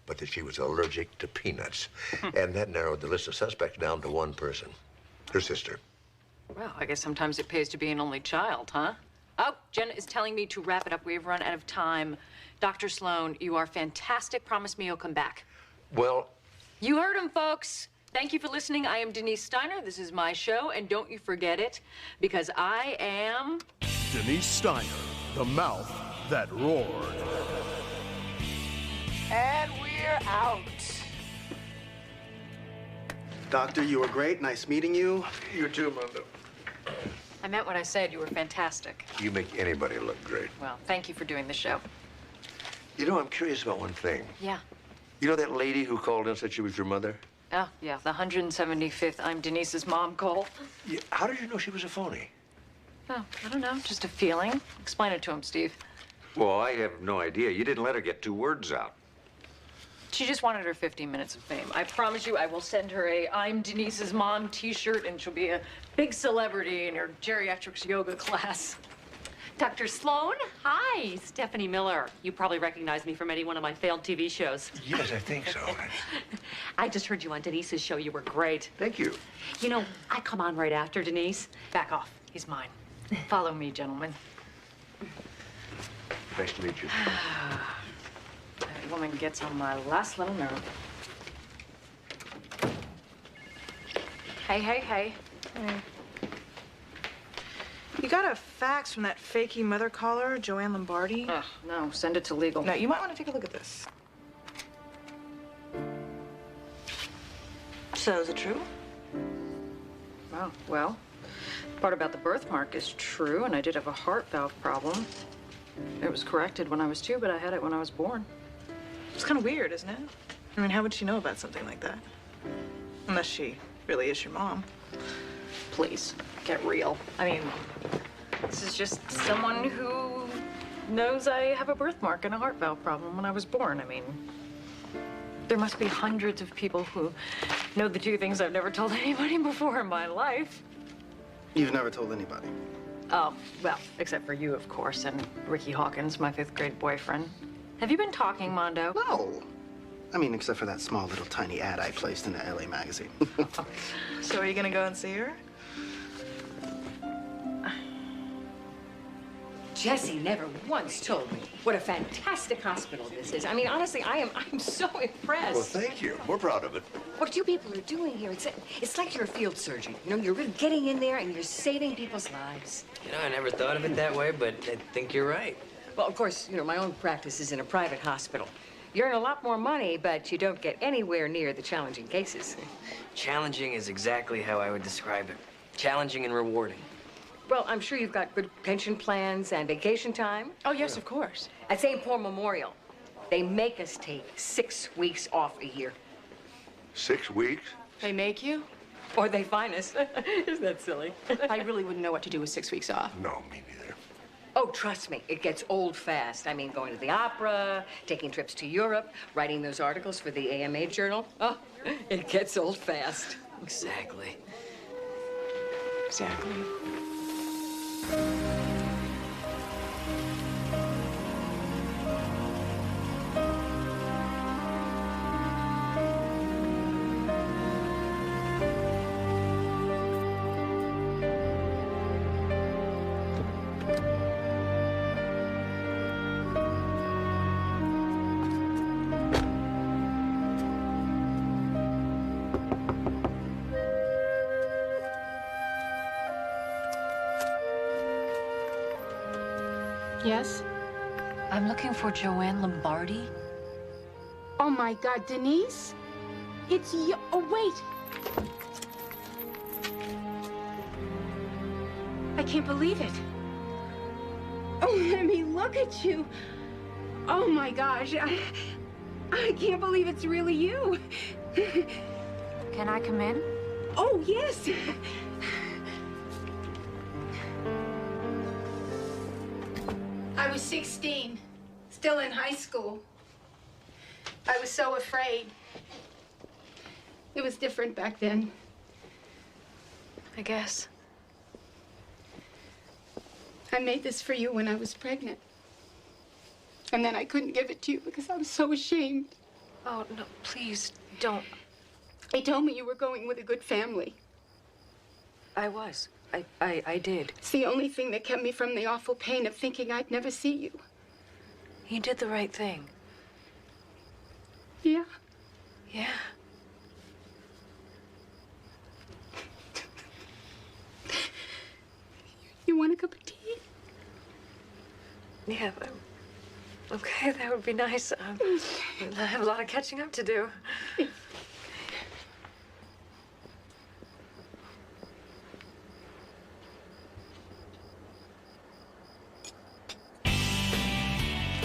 but that she was allergic to peanuts. And that narrowed the list of suspects down to one person, her sister. Well, I guess sometimes it pays to be an only child, huh? Oh, Jen is telling me to wrap it up. We've run out of time. Dr. Sloan, you are fantastic. Promise me you'll come back. Well... You heard him, folks. Thank you for listening. I am Denise Steiner. This is my show, and don't you forget it, because I am... Denise Steiner, the mouth that roared. And we're out. Doctor, you were great. Nice meeting you. You too, Mondo. I meant what I said. You were fantastic. You make anybody look great. Well, thank you for doing the show. You know, I'm curious about one thing. Yeah. You know that lady who called in and said she was your mother? Oh, yeah, the 175th I'm Denise's mom call. Yeah, how did you know she was a phony? Oh, I don't know, just a feeling. Explain it to him, Steve. Well, I have no idea. You didn't let her get 2 words out. She just wanted her 15 minutes of fame. I promise you I will send her a I'm Denise's mom t-shirt and she'll be a big celebrity in her geriatrics yoga class. Dr. Sloan? Hi, Stephanie Miller. You probably recognize me from any one of my failed TV shows. Yes, I think so. I just heard you on Denise's show. You were great. Thank you. You know, I come on right after Denise. Back off. He's mine. Follow me, gentlemen. Nice to meet you. That woman gets on my last little nerve. Hey. Hey. You got a fax from that fakey mother caller, Joanne Lombardi? Ugh, no, send it to legal. No, you might want to take a look at this. So, is it true? Oh, well, part about the birthmark is true, and I did have a heart valve problem. It was corrected when I was 2, but I had it when I was born. It's kind of weird, isn't it? I mean, how would she know about something like that? Unless she really is your mom. Please, get real. I mean, this is just someone who knows I have a birthmark and a heart valve problem when I was born. I mean, There must be hundreds of people who know the two things I've never told anybody before in my life. You've never told anybody? Oh, well, except for you, of course, and Ricky Hawkins, my 5th grade boyfriend. Have you been talking, Mondo? No. I mean, except for that small little tiny ad I placed in the LA magazine. So are you gonna go and see her? Jesse never once told me what a fantastic hospital this is. I mean, honestly, I'm so impressed. Well, thank you. We're proud of it. What you people are doing here, it's like you're a field surgeon. You know, you're really getting in there and you're saving people's lives. You know, I never thought of it that way, but I think you're right. Well, of course, you know, my own practice is in a private hospital. You earn a lot more money, but you don't get anywhere near the challenging cases. Challenging is exactly how I would describe it. Challenging and rewarding. Well, I'm sure you've got good pension plans and vacation time. Oh, yes, of course. At St. Paul Memorial, they make us take 6 weeks off a year. 6 weeks? They make you? Or they fine us. Isn't that silly? I really wouldn't know what to do with 6 weeks off. No, me neither. Oh, trust me, it gets old fast. I mean, going to the opera, taking trips to Europe, writing those articles for the AMA Journal. Oh, it gets old fast. Exactly. Exactly. Yes? I'm looking for Joanne Lombardi. Oh, my God, Denise? It's you. Oh, wait. I can't believe it. Oh, let me look at you. Oh, my gosh. I can't believe it's really you. Can I come in? Oh, yes. I was 16, still in high school. I was so afraid. It was different back then. I guess. I made this for you when I was pregnant. And then I couldn't give it to you because I was so ashamed. Oh, no, please, don't. They told me you were going with a good family. I was. I did. It's the only thing that kept me from the awful pain of thinking I'd never see you. You did the right thing. Yeah. Yeah. You want a cup of tea? Yeah, okay, that would be nice. I have a lot of catching up to do.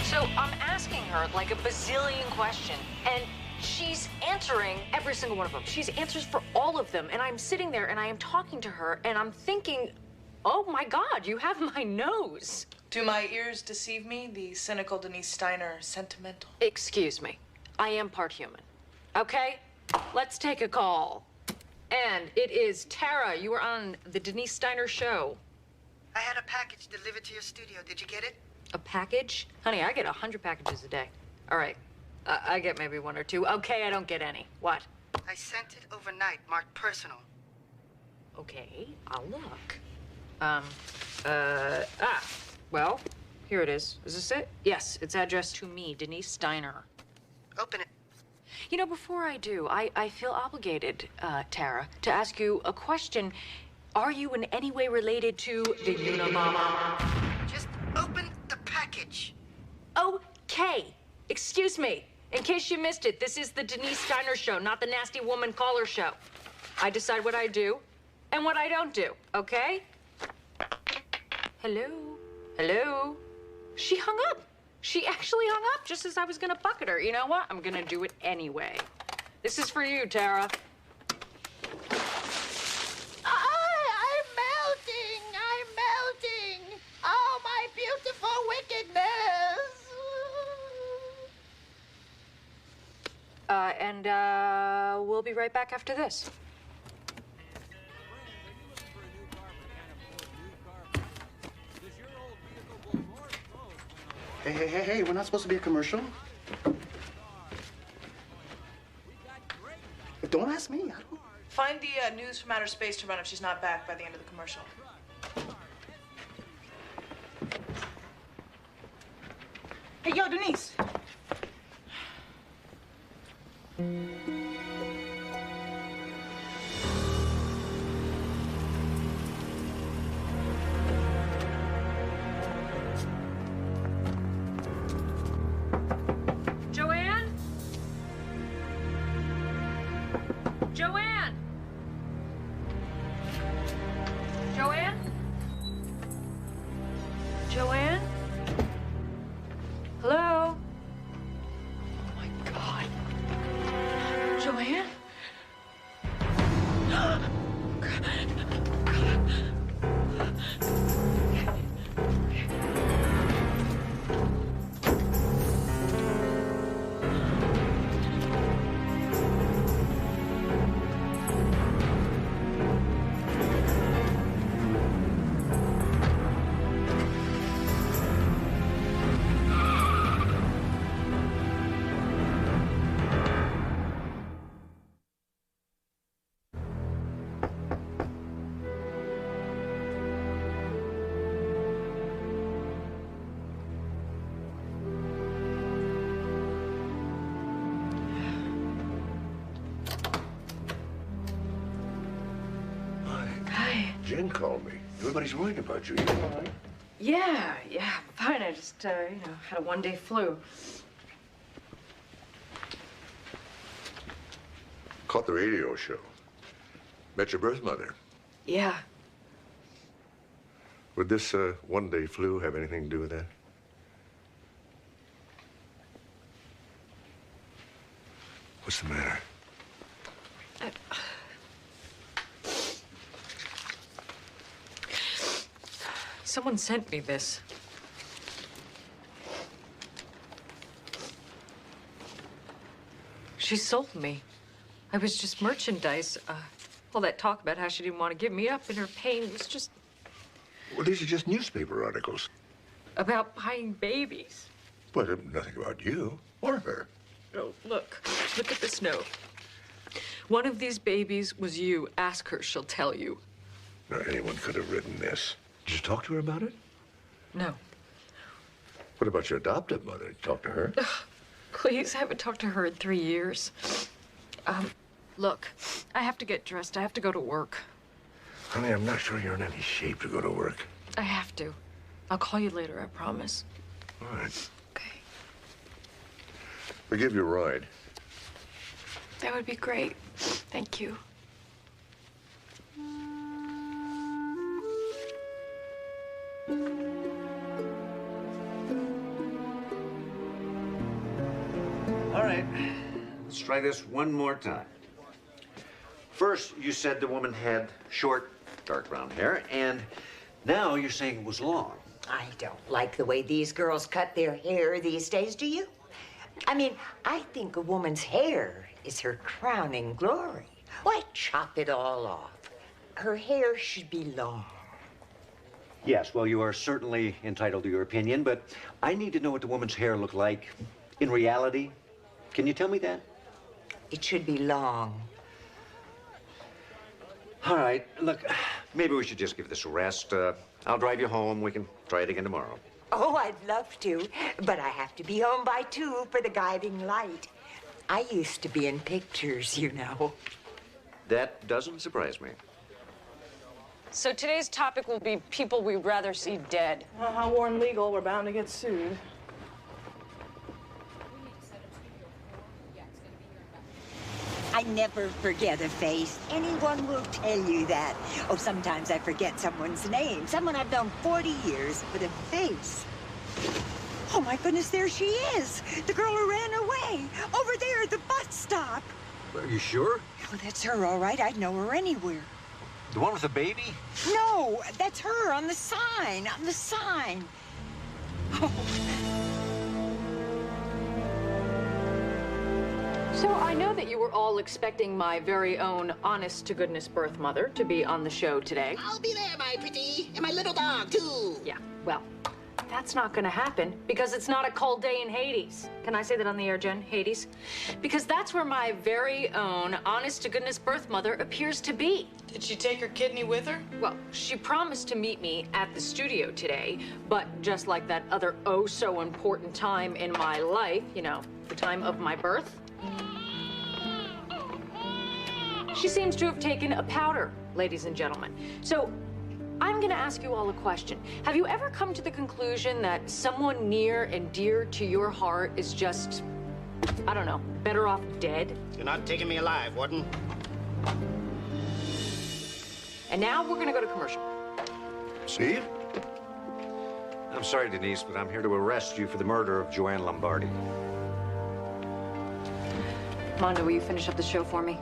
So I'm asking her like a bazillion questions, and she's answering every single one of them. She's answers for all of them, and I'm sitting there and I am talking to her, and I'm thinking, oh my God, you have my nose. Do my ears deceive me? The cynical Denise Steiner, sentimental. Excuse me, I am part human. Okay, let's take a call. And it is Tara. You were on the Denise Steiner show. I had a package delivered to your studio. Did you get it? A package? Honey, I get 100 packages a day. All right. I get maybe 1 or 2. Okay, I don't get any. What? I sent it overnight, marked personal. Okay, I'll look. Well, here it is. Is this it? Yes, it's addressed to me, Denise Steiner. Open it. You know, before I do, I feel obligated, Tara, to ask you a question. Are you in any way related to the Unimama? Just open the package. Okay. Excuse me. In case you missed it, this is the Denise Steiner show, not the Nasty Woman Caller show. I decide what I do and what I don't do, okay? Hello? Hello? She hung up. She actually hung up just as I was gonna bucket her. You know what? I'm gonna do it anyway. This is for you, Tara. I'm melting. I'm melting. Oh, my beautiful wickedness. And we'll be right back after this. Hey, we're not supposed to be a commercial. Don't ask me. I don't. Find the news from outer space to run if she's not back by the end of the commercial. Hey, yo, Denise. Joanne? Joanne? Joanne? Joanne? Hello? Oh my God. Joanne? Jen called me. Everybody's worried about you. You all right? Yeah, fine. I just, had a one-day flu. Caught the radio show. Met your birth mother. Yeah. Would this one-day flu have anything to do with that? What's the matter? Someone sent me this. She sold me. I was just merchandise. All that talk about how she didn't want to give me up and her pain was just Well, these are just newspaper articles. about buying babies. Well, nothing about you or her. Oh, look at this note. One of these babies was you. Ask her, she'll tell you. Now, anyone could have written this. Did you talk to her about it? No. What about your adoptive mother? Did you talk to her? Please, I haven't talked to her in 3 years. Look, I have to get dressed. I have to go to work. Honey, I'm not sure you're in any shape to go to work. I have to. I'll call you later, I promise. All right. Okay. We'll give you a ride. That would be great. Thank you. All right, let's try this one more time. First, you said the woman had short, dark brown hair, and now you're saying it was long. I don't like the way these girls cut their hair these days, do you? I mean, I think a woman's hair is her crowning glory. Why chop it all off? Her hair should be long. Yes, well, you are certainly entitled to your opinion, but I need to know what the woman's hair looked like in reality. Can you tell me that? It should be long. All right, look, maybe we should just give this a rest. I'll drive you home. We can try it again tomorrow. Oh, I'd love to, but I have to be home by 2 for the guiding light. I used to be in pictures, you know. That doesn't surprise me. So today's topic will be people we'd rather see dead. How war and legal, we're bound to get sued. I never forget a face. Anyone will tell you that. Oh, sometimes I forget someone's name. Someone I've known 40 years, but a face. Oh, my goodness, there she is. The girl who ran away. Over there at the bus stop. Are you sure? Well, that's her, all right. I'd know her anywhere. The one with the baby? No, that's her on the sign. On the sign. Oh. So I know that you were all expecting my very own honest-to-goodness birth mother to be on the show today. I'll be there, my pretty, and my little dog, too. Yeah, well, that's not gonna happen because it's not a cold day in Hades. Can I say that on the air, Jen? Hades? Because that's where my very own honest-to-goodness birth mother appears to be. Did she take her kidney with her? Well, she promised to meet me at the studio today, but just like that other oh-so-important time in my life, you know, the time of my birth, she seems to have taken a powder, ladies and gentlemen. So I'm gonna ask you all a question. Have you ever come to the conclusion that someone near and dear to your heart is just, I don't know, better off dead? You're not taking me alive, Warden. And now we're gonna go to commercial. Steve? I'm sorry, Denise, but I'm here to arrest you for the murder of Joanne Lombardi. Mondo, will you finish up the show for me?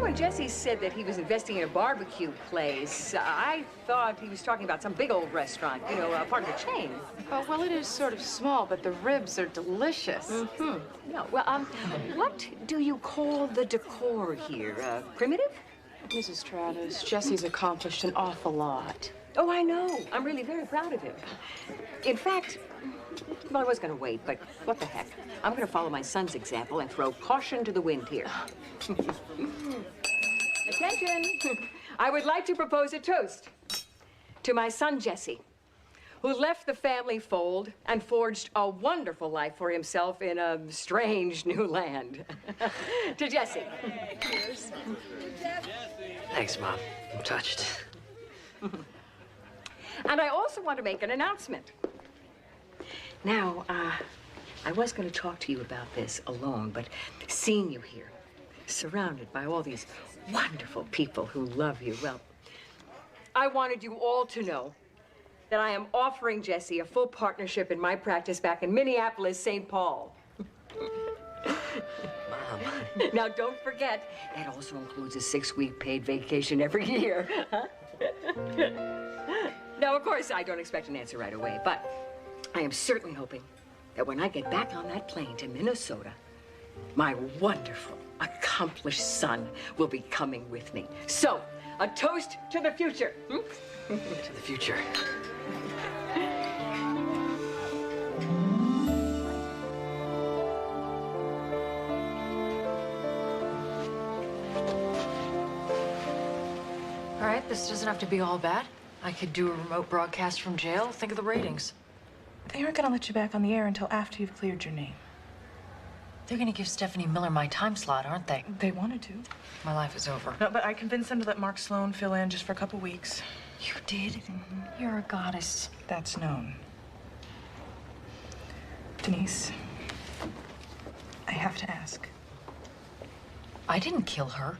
When Jesse said that he was investing in a barbecue place, I thought he was talking about some big old restaurant, you know, part of the chain. Oh, well, it is sort of small, but the ribs are delicious. Mm-hmm. No, well, what do you call the decor here? Primitive? Mrs. Travis, Jesse's accomplished an awful lot. Oh, I know. I'm really very proud of him. In fact, well, I was going to wait, but what the heck? I'm going to follow my son's example and throw caution to the wind here. Attention! I would like to propose a toast to my son, Jesse, who left the family fold and forged a wonderful life for himself in a strange new land. To Jesse. Cheers. Thanks, Mom. I'm touched. And I also want to make an announcement. Now, I was going to talk to you about this alone, but seeing you here, surrounded by all these wonderful people who love you, well, I wanted you all to know that I am offering Jesse a full partnership in my practice back in Minneapolis, St. Paul. Mom. Now, don't forget, that also includes a 6-week paid vacation every year. Huh? Now, of course, I don't expect an answer right away, but I am certainly hoping that when I get back on that plane to Minnesota, my wonderful, accomplished son will be coming with me. So, a toast to the future. To the future. All right, this doesn't have to be all bad. I could do a remote broadcast from jail. Think of the ratings. They aren't gonna let you back on the air until after you've cleared your name. They're gonna give Stephanie Miller my time slot, aren't they? They wanted to. My life is over. No, but I convinced them to let Mark Sloan fill in just for a couple weeks. You did? Mm-hmm. You're a goddess. That's known. Denise, I have to ask. I didn't kill her.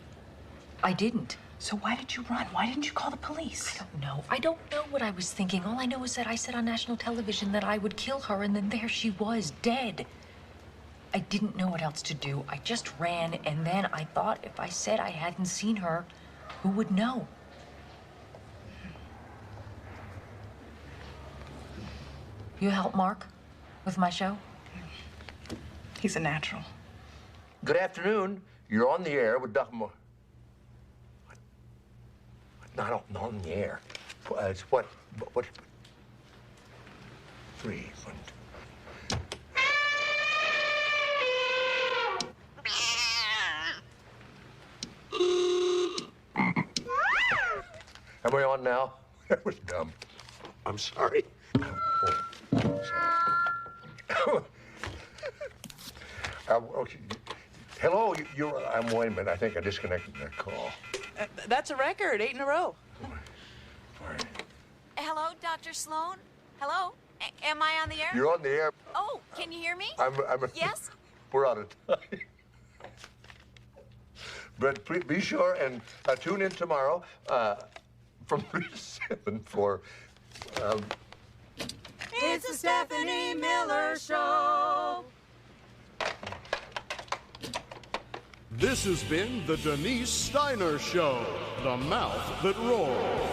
I didn't. So why did you run? Why didn't you call the police? I don't know. I don't know what I was thinking. All I know is that I said on national television that I would kill her, and then there she was, dead. I didn't know what else to do. I just ran, and then I thought if I said I hadn't seen her, who would know? You help Mark with my show? He's a natural. Good afternoon. You're on the air with Dr. Moore. Not on the air. It's what? 3, 1, 2. Am I on now? That was dumb. I'm sorry. Okay. Hello, wait a minute. I think I disconnected that call. That's a record, 8 in a row. Hello, Dr. Sloan? Hello? Am I on the air? You're on the air. Oh, can you hear me? Yes? We're out of time. But be sure and tune in tomorrow from 3 to 7 for... It's the Stephanie Miller Show. This has been the Denise Steiner Show, the mouth that roars.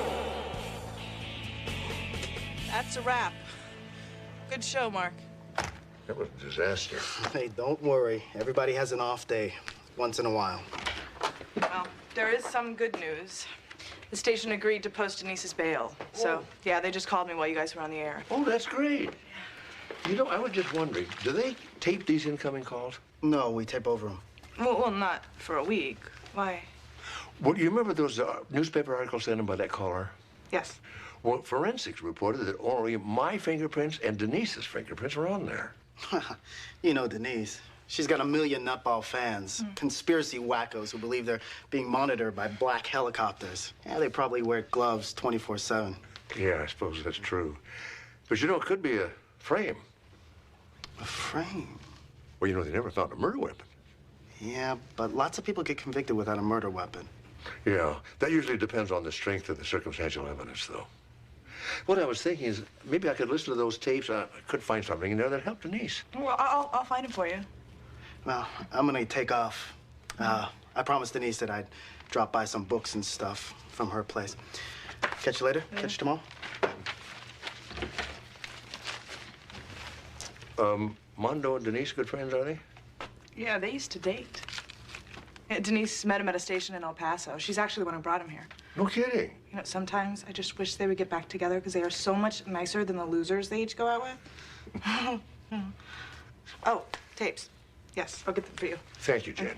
That's a wrap. Good show, Mark. That was a disaster. Hey, don't worry. Everybody has an off day once in a while. Well, there is some good news. The station agreed to post Denise's bail. So, yeah, they just called me while you guys were on the air. Oh, that's great. You know, I was just wondering, do they tape these incoming calls? No, we tape over them. Well, not for a week. Why? Well, you remember those newspaper articles sent in by that caller? Yes. Well, forensics reported that only my fingerprints and Denise's fingerprints were on there. You know Denise. She's got a million nutball fans. Conspiracy wackos who believe they're being monitored by black helicopters. Yeah, they probably wear gloves 24/7. Yeah, I suppose that's true. But you know, it could be a frame. A frame? Well, you know, they never found a murder weapon. Yeah, but lots of people get convicted without a murder weapon. Yeah, that usually depends on the strength of the circumstantial evidence, though. What I was thinking is maybe I could listen to those tapes. I could find something in there that helped Denise. Well, I'll find it for you. Well, I'm gonna take off. I promised Denise that I'd drop by some books and stuff from her place. Catch you later? Yeah. Catch you tomorrow? Mondo and Denise good friends, are they? Yeah, they used to date. Yeah, Denise met him at a station in El Paso. She's actually the one who brought him here. No kidding. You know, sometimes I just wish they would get back together because they are so much nicer than the losers they each go out with. Oh, tapes. Yes, I'll get them for you. Thank you, Jen.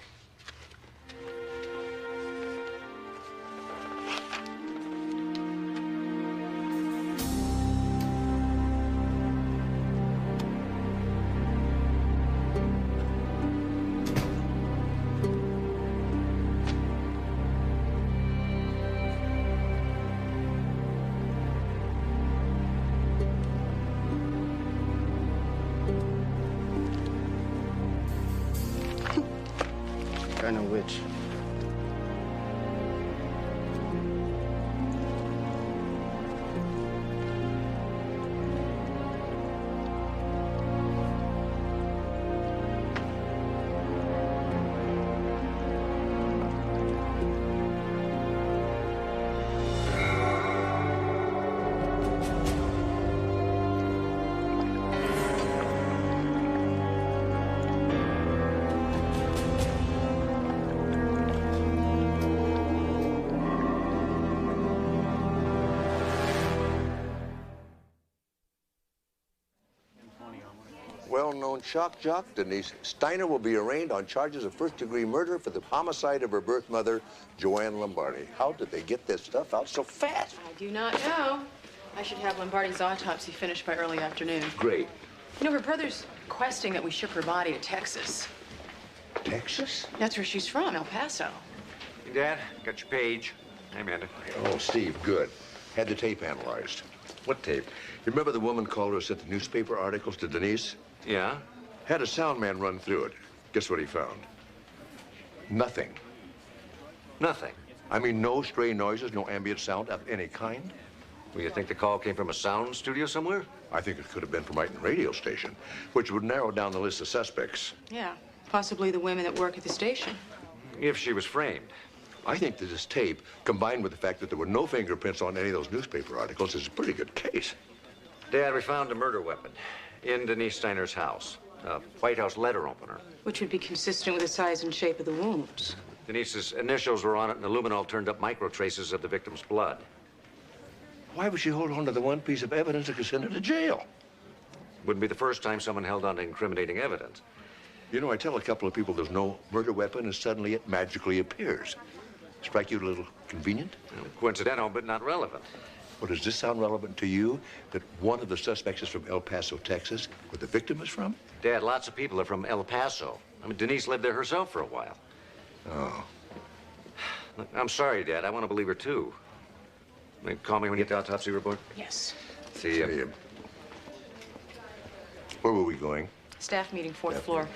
I know which. Well-known shock jock, Denise Steiner, will be arraigned on charges of first-degree murder for the homicide of her birth mother, Joanne Lombardi. How did they get this stuff out so fast? I do not know. I should have Lombardi's autopsy finished by early afternoon. Great. You know, her brother's requesting that we ship her body to Texas. Texas? That's where she's from, El Paso. Hey, Dad, got your page. Hey, Amanda. Oh, Steve, good. Had the tape analyzed. What tape? You remember the woman caller who sent the newspaper articles to Denise? Yeah? Had a sound man run through it. Guess what he found? Nothing. Nothing. I mean, no stray noises, no ambient sound of any kind. Well, you think the call came from a sound studio somewhere? I think it could have been from a radio station, which would narrow down the list of suspects. Yeah, possibly the women that work at the station. If she was framed. I think that this tape, combined with the fact that there were no fingerprints on any of those newspaper articles, is a pretty good case. Dad, we found a murder weapon in Denise Steiner's house. A White House letter opener. Which would be consistent with the size and shape of the wounds. Denise's initials were on it, and the luminol turned up micro traces of the victim's blood. Why would she hold on to the one piece of evidence that could send her to jail? Wouldn't be the first time someone held on to incriminating evidence. You know, I tell a couple of people there's no murder weapon, and suddenly it magically appears. Strike you a little convenient? Coincidental, but not relevant. Well, does this sound relevant to you, that one of the suspects is from El Paso, Texas, where the victim is from? Dad, lots of people are from El Paso. I mean, Denise lived there herself for a while. Oh. Look, I'm sorry, Dad. I want to believe her, too. Call me when you get the autopsy report. Yes. See you. Where were we going? Staff meeting, fourth floor.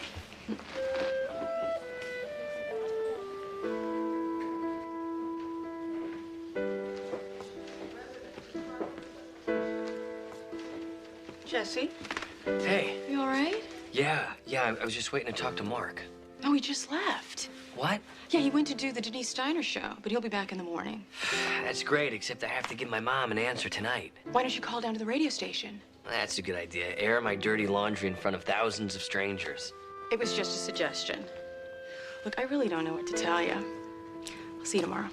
Jesse? Hey. You all right? Yeah, I was just waiting to talk to Mark. No, he just left. What? Yeah, he went to do the Denise Steiner show, but he'll be back in the morning. That's great, except I have to give my mom an answer tonight. Why don't you call down to the radio station? That's a good idea. Air my dirty laundry in front of thousands of strangers. It was just a suggestion. Look, I really don't know what to tell you. I'll see you tomorrow.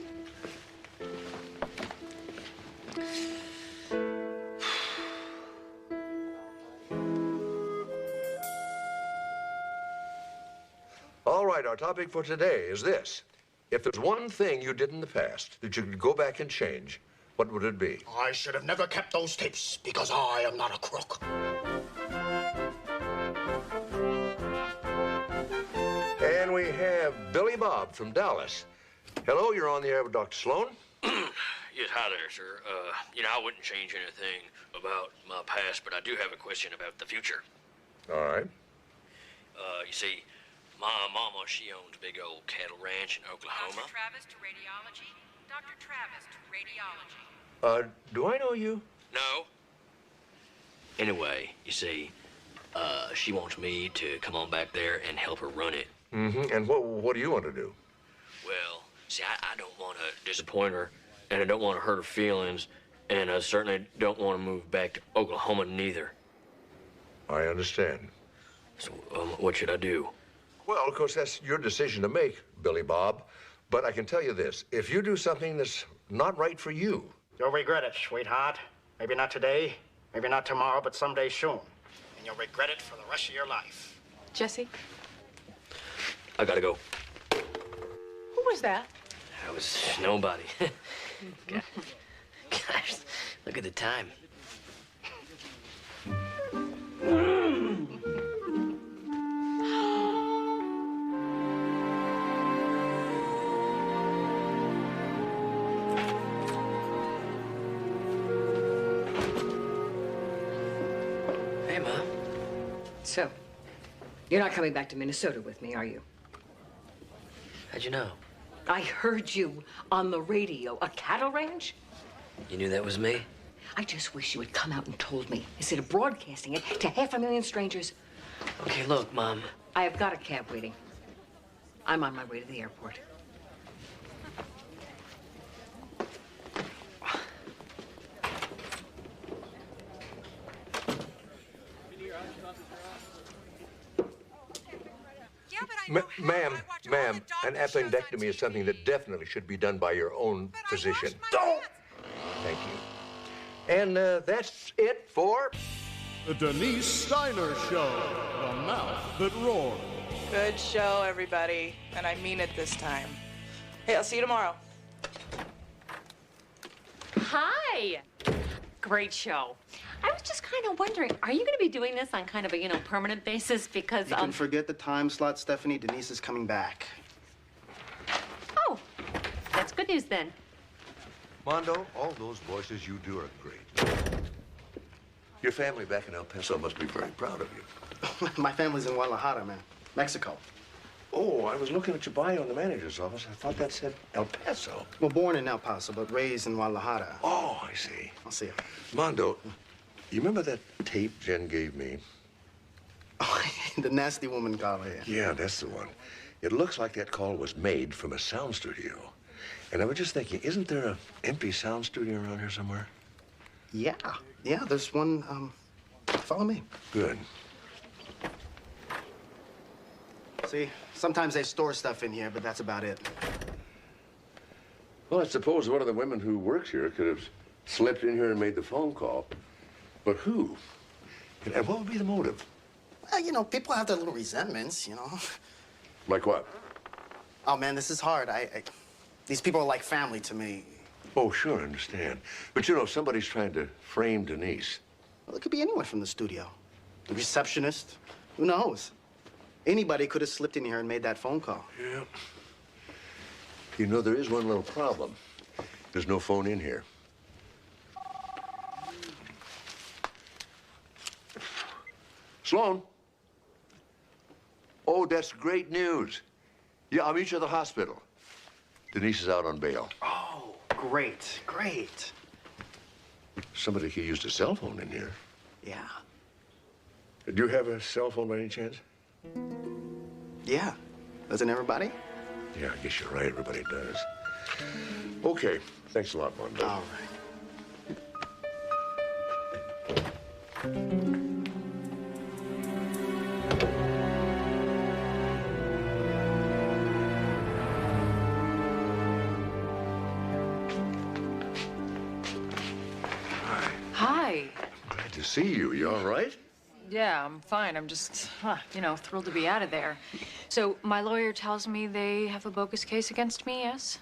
All right, our topic for today is this. If there's one thing you did in the past that you could go back and change, what would it be? I should have never kept those tapes because I am not a crook. And we have Billy Bob from Dallas. Hello, you're on the air with Dr. Sloan. Yes, hi there, sir. I wouldn't change anything about my past, but I do have a question about the future. All right. You see, my mama, she owns a big old cattle ranch in Oklahoma. Dr. Travis to radiology. Dr. Travis to radiology. Do I know you? No. Anyway, you see, she wants me to come on back there and help her run it. Mm-hmm. And what do you want to do? Well, see, I don't want to disappoint her, and I don't want to hurt her feelings, and I certainly don't want to move back to Oklahoma neither. I understand. So, what should I do? Well, of course, that's your decision to make, Billy Bob. But I can tell you this. If you do something that's not right for you... You'll regret it, sweetheart. Maybe not today, maybe not tomorrow, but someday soon. And you'll regret it for the rest of your life. Jesse? I gotta go. Who was that? That was nobody. Gosh, look at the time. Hey, Mom. So, you're not coming back to Minnesota with me, are you? How'd you know? I heard you on the radio. A cattle ranch? You knew that was me? I just wish you had come out and told me instead of broadcasting it to 500,000 strangers. Okay, look, Mom. I have got a cab waiting. I'm on my way to the airport. Ma'am, an appendectomy is something that definitely should be done by your own physician. Don't! Thank you. And that's it for... The Denise Steiner Show, the mouth that roars. Good show, everybody. And I mean it this time. Hey, I'll see you tomorrow. Hi. Great show. I was just kind of wondering, are you going to be doing this on kind of a, permanent basis? Because, You can forget the time slot, Stephanie. Denise is coming back. Oh, that's good news then. Mondo, all those voices you do are great. Your family back in El Paso must be very proud of you. My family's in Guadalajara, man. Mexico. Oh, I was looking at your bio in the manager's office. I thought that said El Paso. Well, born in El Paso, but raised in Guadalajara. Oh, I see. I'll see you. Mondo, you remember that tape Jen gave me? Oh, the nasty woman call here. Yeah, that's the one. It looks like that call was made from a sound studio. And I was just thinking, isn't there an empty sound studio around here somewhere? Yeah. Yeah, there's one, follow me. Good. See, sometimes they store stuff in here, but that's about it. Well, I suppose one of the women who works here could have slipped in here and made the phone call. But who? And what would be the motive? Well, people have their little resentments, Like what? Oh, man, this is hard. These people are like family to me. Oh, sure, I understand. But, somebody's trying to frame Denise. Well, it could be anyone from the studio. The receptionist. Who knows? Anybody could have slipped in here and made that phone call. Yeah. There is one little problem. There's no phone in here. Sloan? Oh, that's great news. Yeah, I'll meet you at the hospital. Denise is out on bail. Oh, great, great. Somebody could use a cell phone in here. Yeah. Do you have a cell phone by any chance? Yeah. Doesn't everybody? Yeah, I guess you're right. Everybody does. Okay. Thanks a lot, Mondo. All right. Hi. Glad to see you. You all right? Yeah, I'm fine. I'm just, thrilled to be out of there. So my lawyer tells me they have a bogus case against me, yes?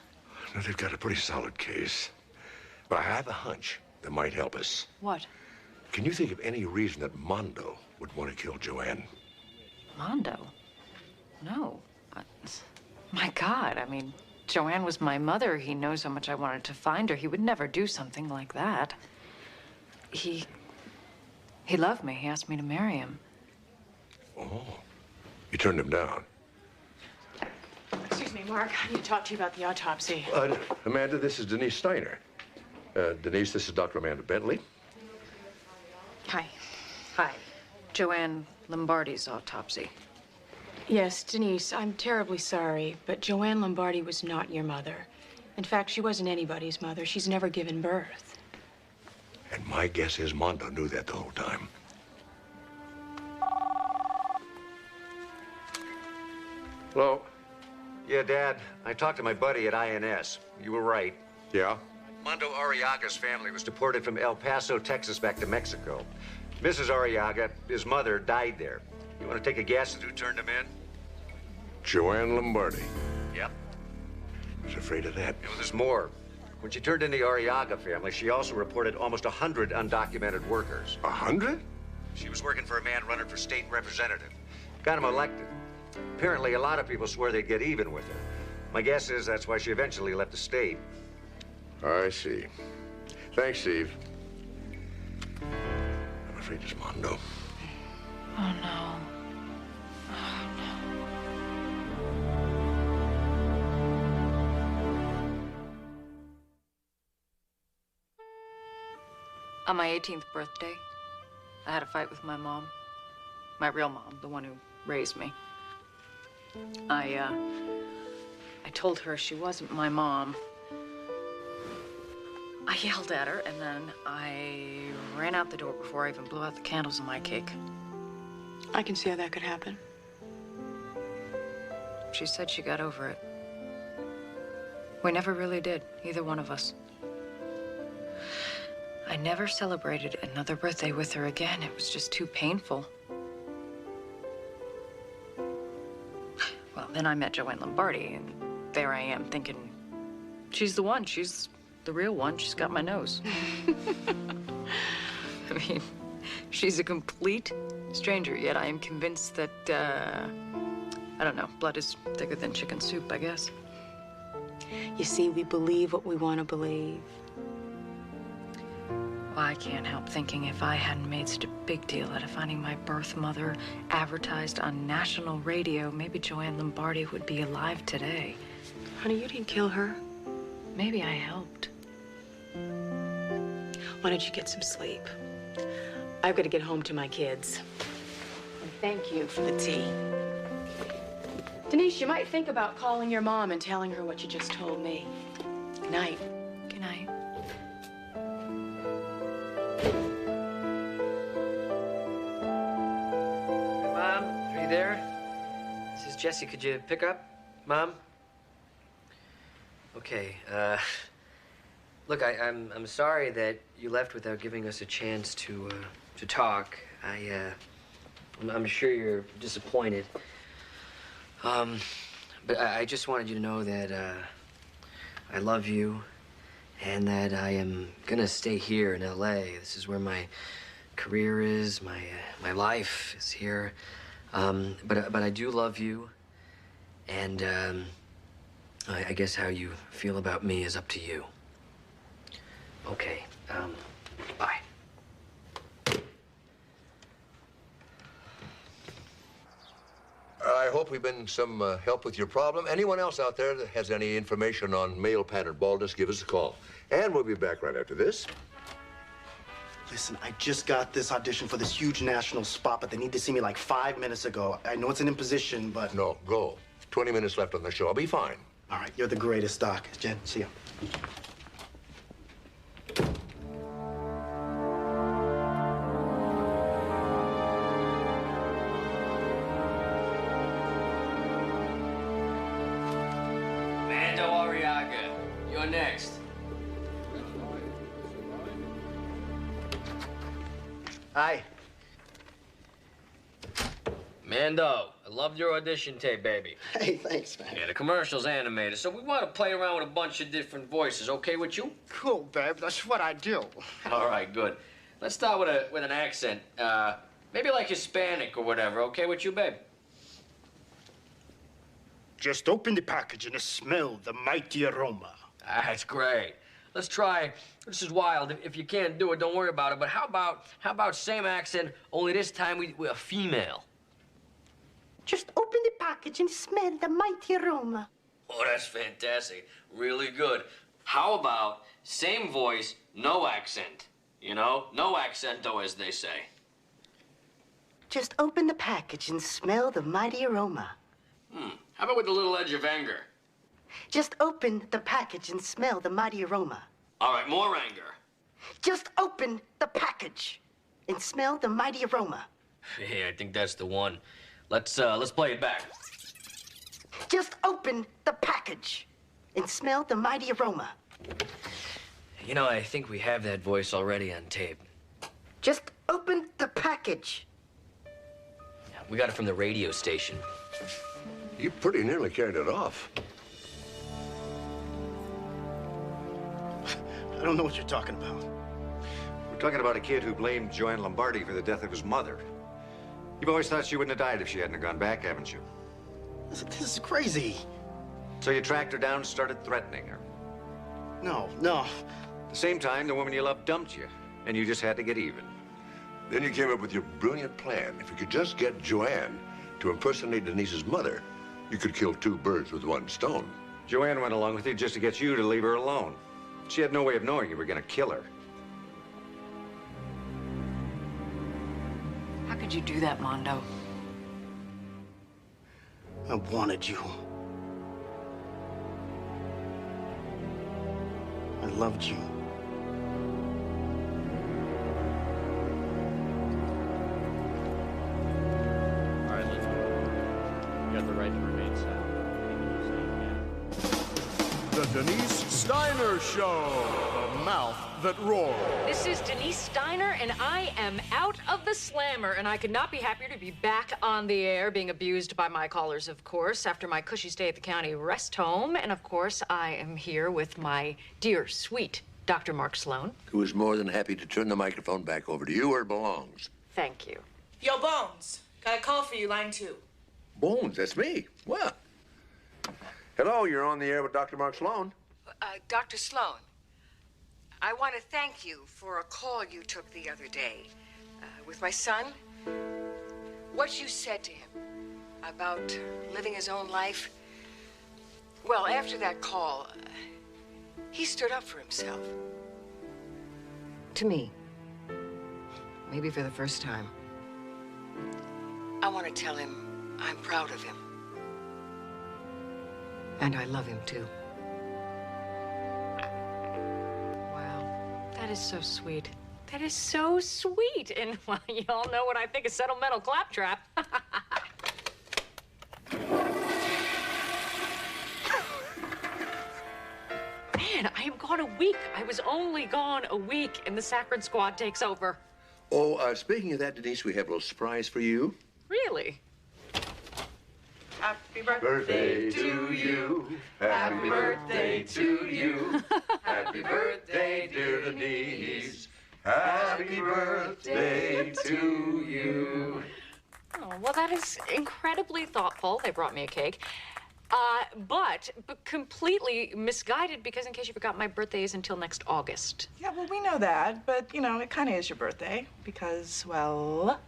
No, they've got a pretty solid case. But I have a hunch that might help us. What? Can you think of any reason that Mondo would want to kill Joanne? Mondo? No. My God, I mean, Joanne was my mother. He knows how much I wanted to find her. He would never do something like that. He loved me. He asked me to marry him. Oh. You turned him down? Excuse me, Mark. I need to talk to you about the autopsy. Amanda, this is Denise Steiner. Denise, this is Dr. Amanda Bentley. Hi. Hi. Joanne Lombardi's autopsy. Yes, Denise, I'm terribly sorry, but Joanne Lombardi was not your mother. In fact, she wasn't anybody's mother. She's never given birth. And my guess is Mondo knew that the whole time. Hello? Yeah, Dad, I talked to my buddy at INS. You were right. Yeah? Mondo Arriaga's family was deported from El Paso, Texas, back to Mexico. Mrs. Arriaga, his mother, died there. You want to take a guess at who turned him in? Joanne Lombardi. Yep. I was afraid of that. You know, there's more. When she turned in the Arriaga family, she also reported almost 100 undocumented workers. 100? She was working for a man running for state representative. Got him elected. Apparently, a lot of people swear they'd get even with her. My guess is that's why she eventually left the state. I see. Thanks, Steve. I'm afraid it's Mondo. Oh, no. Oh, no. On my 18th birthday, I had a fight with my mom. My real mom, the one who raised me. I told her she wasn't my mom. I yelled at her, and then I ran out the door before I even blew out the candles in my cake. I can see how that could happen. She said she got over it. We never really did, either one of us. I never celebrated another birthday with her again. It was just too painful. Well, then I met Joanne Lombardi, and there I am thinking, she's the one. She's the real one. She's got my nose. I mean, she's a complete stranger, yet I am convinced that, I don't know, blood is thicker than chicken soup, I guess. You see, we believe what we want to believe. Well, I can't help thinking if I hadn't made such a big deal out of finding my birth mother advertised on national radio, maybe Joanne Lombardi would be alive today. Honey, you didn't kill her. Maybe I helped. Why don't you get some sleep? I've got to get home to my kids. And thank you for the tea. Denise, you might think about calling your mom and telling her what you just told me. Good night. Good night. Mom, are you there? This is Jesse. Could you pick up? Mom? Okay, look, I'm sorry that you left without giving us a chance to talk. I'm sure you're disappointed. But I just wanted you to know that, I love you and that I am gonna stay here in LA. This is where my career is, my life is here. But I do love you, and, I guess how you feel about me is up to you. Okay, bye. I hope we've been some help with your problem. Anyone else out there that has any information on male pattern baldness, give us a call. And we'll be back right after this. Listen, I just got this audition for this huge national spot, but they need to see me like 5 minutes ago. I know it's an imposition, but... No, go. 20 minutes left on the show. I'll be fine. All right, you're the greatest, Doc. Jen, see you. Mando Arriaga, you're next. Hi. Mando, I loved your audition tape, baby. Hey, thanks, man. Yeah, the commercial's animated, so we want to play around with a bunch of different voices. Okay with you? Cool, babe. That's what I do. All right, good. Let's start with an accent. Maybe like Hispanic or whatever. Okay with you, babe? Just open the package and smell the mighty aroma. That's great. Let's try. This is wild. If you can't do it, don't worry about it. But how about same accent, only this time we're a female? Just open the package and smell the mighty aroma. Oh, that's fantastic. Really good. How about same voice, no accent? You know, no accento, as they say. Just open the package and smell the mighty aroma. How about with a little edge of anger? Just open the package and smell the mighty aroma. All right, more anger. Just open the package and smell the mighty aroma. Yeah, I think that's the one. Let's play it back. Just open the package and smell the mighty aroma. You know, I think we have that voice already on tape. Just open the package. We got it from the radio station. You pretty nearly carried it off. I don't know what you're talking about. We're talking about a kid who blamed Joanne Lombardi for the death of his mother. You've always thought she wouldn't have died if she hadn't gone back, haven't you? This is crazy. So you tracked her down and started threatening her. No. At the same time, the woman you loved dumped you, and you just had to get even. Then you came up with your brilliant plan. If you could just get Joanne to impersonate Denise's mother, you could kill two birds with one stone. Joanne went along with you just to get you to leave her alone. She had no way of knowing you were going to kill her. How could you do that, Mondo? I wanted you. I loved you. All right, let's go. You got the right to remain silent. The Denise Steiner Show, the mouth that roars. This is Denise Steiner, and I am out of the slammer, and I could not be happier to be back on the air, being abused by my callers, of course, after my cushy stay at the county rest home. And, of course, I am here with my dear, sweet Dr. Mark Sloan. Who is more than happy to turn the microphone back over to you where it belongs. Thank you. Yo, Bones. Got a call for you, line 2. Bones, that's me. What? Hello, you're on the air with Dr. Mark Sloan. Dr. Sloan, I want to thank you for a call you took the other day with my son. What you said to him about living his own life. Well, after that call, he stood up for himself. To me. Maybe for the first time. I want to tell him I'm proud of him. And I love him, too. Wow, that is so sweet. That is so sweet. And, well, you all know what I think of sentimental claptrap. Man, I am gone a week. I was only gone a week, and the Sacred Squad takes over. Oh, speaking of that, Denise, we have a little surprise for you. Really? Happy birthday to you. Happy birthday to you. Happy birthday, dear Denise. Happy birthday to you. Oh, well, that is incredibly thoughtful. They brought me a cake. But completely misguided because, in case you forgot, my birthday is until next August. Yeah, well, we know that, but, you know, it kind of is your birthday because, well...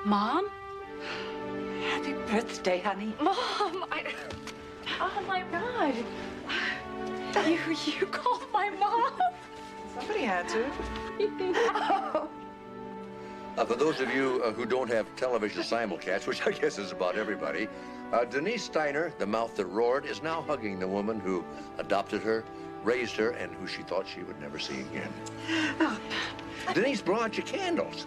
Mom? Happy birthday, honey. Mom, oh, my God. You called my mom? Somebody had to. For those of you who don't have television simulcast, which I guess is about everybody, Denise Steiner, the mouth that roared, is now hugging the woman who adopted her, raised her, and who she thought she would never see again. Oh. Denise, blow out your candles.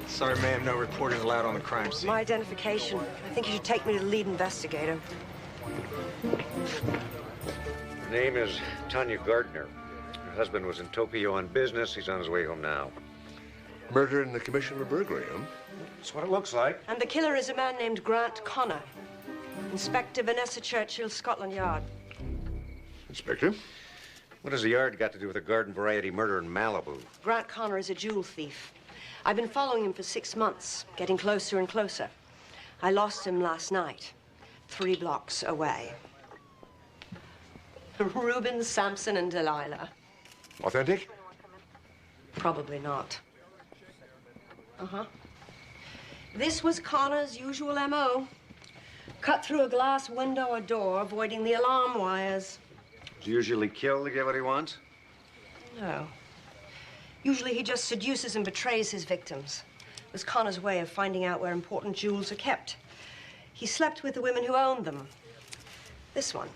Sorry, ma'am, no reporting allowed on the crime scene. My identification. I think you should take me to the lead investigator. Her name is Tanya Gardner. Her husband was in Tokyo on business. He's on his way home now. Murder in the commission of a burglary, huh? That's what it looks like. And the killer is a man named Grant Connor. Inspector Vanessa Churchill, Scotland Yard. Inspector? What has the yard got to do with a garden variety murder in Malibu? Grant Connor is a jewel thief. I've been following him for 6 months, getting closer and closer. I lost him last night, 3 blocks away. Reuben, Samson, and Delilah. Authentic? Probably not. Uh-huh. This was Connor's usual M.O. Cut through a glass window or door, avoiding the alarm wires. Does he usually kill to get what he wants? No. Usually he just seduces and betrays his victims. It was Connor's way of finding out where important jewels are kept. He slept with the women who owned them. This one.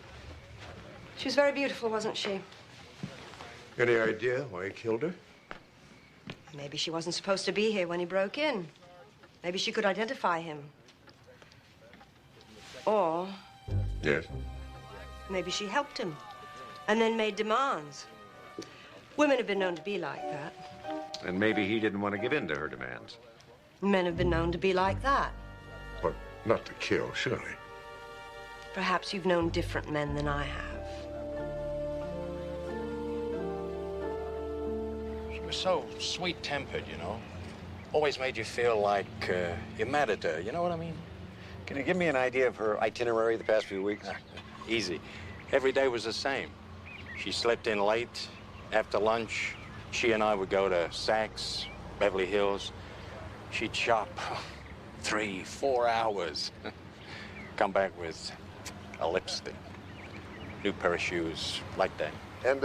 She was very beautiful, wasn't she? Any idea why he killed her? Maybe she wasn't supposed to be here when he broke in. Maybe she could identify him. Or Yes. maybe she helped him and then made demands. Women have been known to be like that. And maybe he didn't want to give in to her demands. Men have been known to be like that. But not to kill, surely. Perhaps you've known different men than I have. She was so sweet-tempered, you know. Always made you feel like you mattered to her, you know what I mean? Can you give me an idea of her itinerary the past few weeks? Easy. Every day was the same. She slept in late. After lunch, she and I would go to Saks, Beverly Hills. She'd shop. 3, 4 hours. Come back with a lipstick, new pair of shoes, like that. And,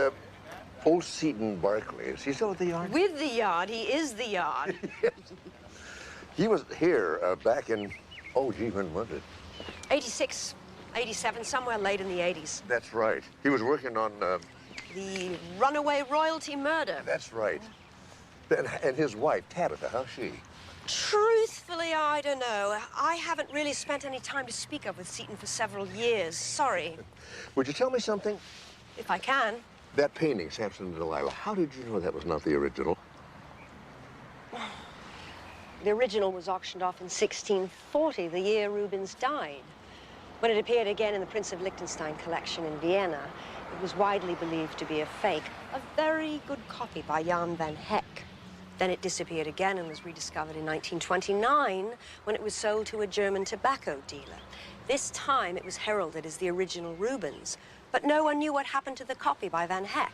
old Seton Barkley, is he still at the yard? With the yard, he is the yard. Yes. He was here back in, oh, gee, when was it? 86, 87, somewhere late in the 80s. That's right. He was working on, The runaway royalty murder. That's right. And his wife, Tabitha, how's she? Truthfully, I don't know. I haven't really spent any time to speak of with Seton for several years. Sorry. Would you tell me something? If I can. That painting, Samson and Delilah, how did you know that was not the original? The original was auctioned off in 1640, the year Rubens died. When it appeared again in the Prince of Liechtenstein collection in Vienna, it was widely believed to be a fake, a very good copy by Jan van Heck. Then it disappeared again and was rediscovered in 1929 when it was sold to a German tobacco dealer. This time it was heralded as the original Rubens, but no one knew what happened to the copy by Van Heck.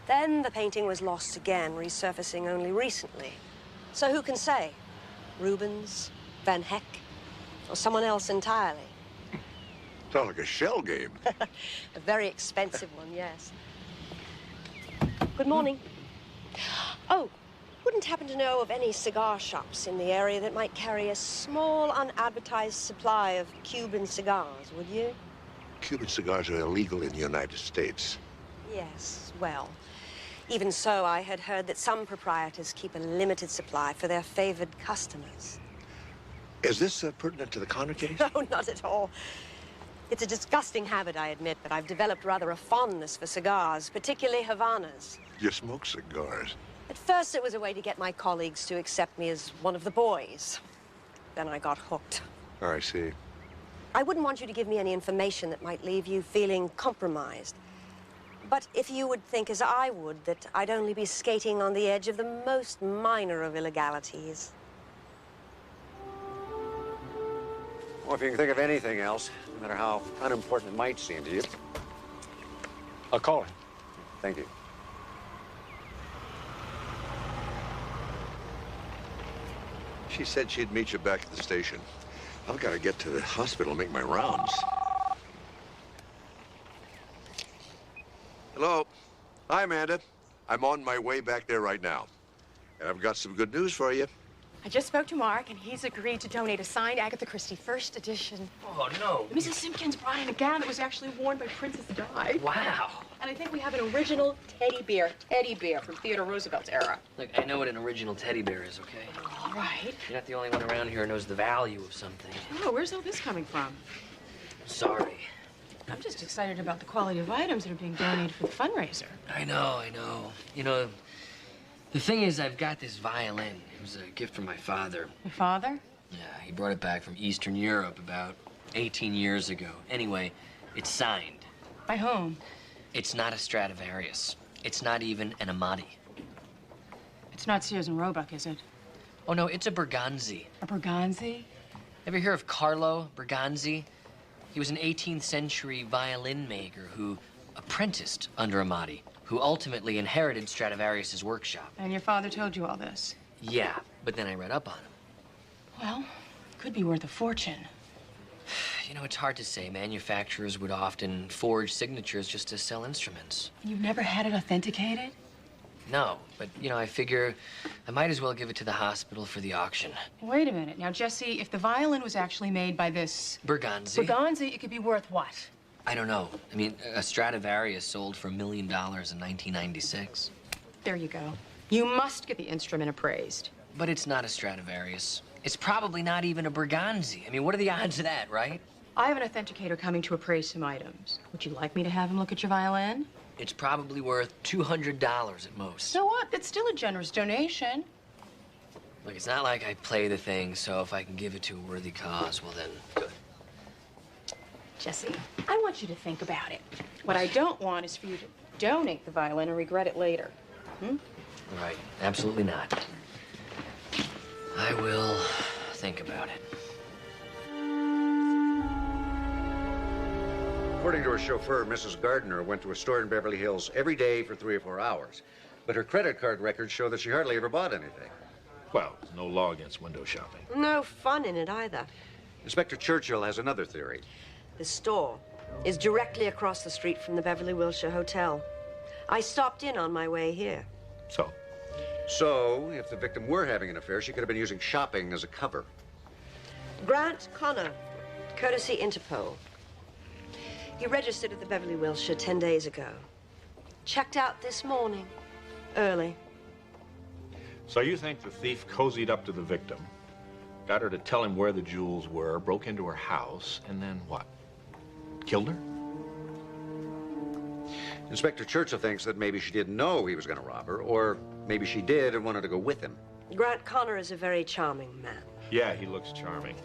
Then the painting was lost again, resurfacing only recently. So who can say? Rubens, Van Heck, or someone else entirely? Sounds like a shell game. A very expensive one, yes. Good morning. Oh, wouldn't happen to know of any cigar shops in the area that might carry a small, unadvertised supply of Cuban cigars, would you? Cuban cigars are illegal in the United States. Yes, well, even so, I had heard that some proprietors keep a limited supply for their favored customers. Is this pertinent to the Connor case? No, not at all. It's a disgusting habit, I admit, but I've developed rather a fondness for cigars, particularly Havanas. You smoke cigars. At first, it was a way to get my colleagues to accept me as one of the boys. Then I got hooked. Oh, I see. I wouldn't want you to give me any information that might leave you feeling compromised. But if you would think, as I would, that I'd only be skating on the edge of the most minor of illegalities. Well, if you can think of anything else, no matter how unimportant it might seem to you, I'll call him. Thank you. She said she'd meet you back at the station. I've got to get to the hospital and make my rounds. Hello. Hi, Amanda. I'm on my way back there right now. And I've got some good news for you. I just spoke to Mark, and he's agreed to donate a signed Agatha Christie first edition. Oh, no. Mrs. Simpkins brought in a gown that was actually worn by Princess Di. Wow. And I think we have an original teddy bear from Theodore Roosevelt's era. Look, I know what an original teddy bear is, okay? All right. You're not the only one around here who knows the value of something. Oh, where's all this coming from? Sorry. I'm just excited about the quality of items that are being donated for the fundraiser. I know. You know, the thing is, I've got this violin. It was a gift from my father. Your father? Yeah, he brought it back from Eastern Europe about 18 years ago. Anyway, it's signed. By whom? It's not a Stradivarius. It's not even an Amati. It's not Sears and Roebuck, is it? Oh, no, it's a Berganzi. A Berganzi? Ever hear of Carlo Berganzi? He was an 18th century violin maker who apprenticed under Amati, who ultimately inherited Stradivarius's workshop. And your father told you all this? Yeah, but then I read up on him. Well, could be worth a fortune. You know, it's hard to say. Manufacturers would often forge signatures just to sell instruments. You've never had it authenticated? No, but, you know, I figure I might as well give it to the hospital for the auction. Wait a minute. Now, Jesse, if the violin was actually made by this... Berganzi? Berganzi, it could be worth what? I don't know. I mean, a Stradivarius sold for $1 million in 1996. There you go. You must get the instrument appraised. But it's not a Stradivarius. It's probably not even a Berganzi. I mean, what are the odds of that, right? I have an authenticator coming to appraise some items. Would you like me to have him look at your violin? It's probably worth $200 at most. So what? It's still a generous donation. Look, it's not like I play the thing, so if I can give it to a worthy cause, well then, good. Jesse, I want you to think about it. What I don't want is for you to donate the violin and regret it later. Right, absolutely not. I will think about it. According to her chauffeur, Mrs. Gardner went to a store in Beverly Hills every day for 3 or 4 hours. But her credit card records show that she hardly ever bought anything. Well, there's no law against window shopping. No fun in it either. Inspector Churchill has another theory. The store is directly across the street from the Beverly Wilshire Hotel. I stopped in on my way here. So? So, if the victim were having an affair, she could have been using shopping as a cover. Grant Connor, courtesy Interpol. He registered at the Beverly Wilshire 10 days ago. Checked out this morning, early. So you think the thief cozied up to the victim, got her to tell him where the jewels were, broke into her house, and then what? Killed her? Inspector Churchill thinks that maybe she didn't know he was going to rob her, or maybe she did and wanted to go with him. Grant Connor is a very charming man. Yeah, he looks charming.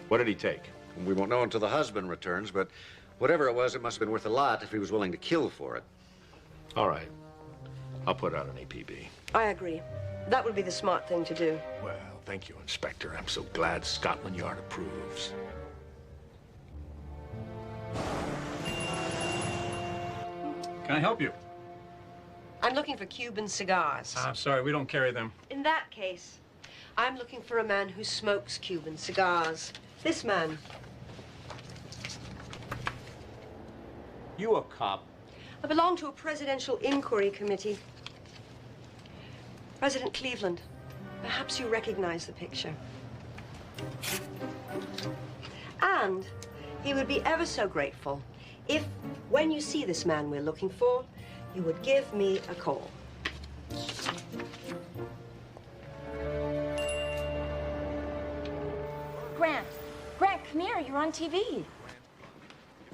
What did he take? We won't know until the husband returns, but whatever it was, it must have been worth a lot if he was willing to kill for it. All right. I'll put out an APB. I agree. That would be the smart thing to do. Well, thank you, Inspector. I'm so glad Scotland Yard approves. Can I help you? I'm looking for Cuban cigars. I'm sorry, we don't carry them. In that case, I'm looking for a man who smokes Cuban cigars. This man. You a cop? I belong to a presidential inquiry committee. President Cleveland, perhaps you recognize the picture. And he would be ever so grateful if, when you see this man we're looking for, you would give me a call. Grant, come here. You're on TV. If you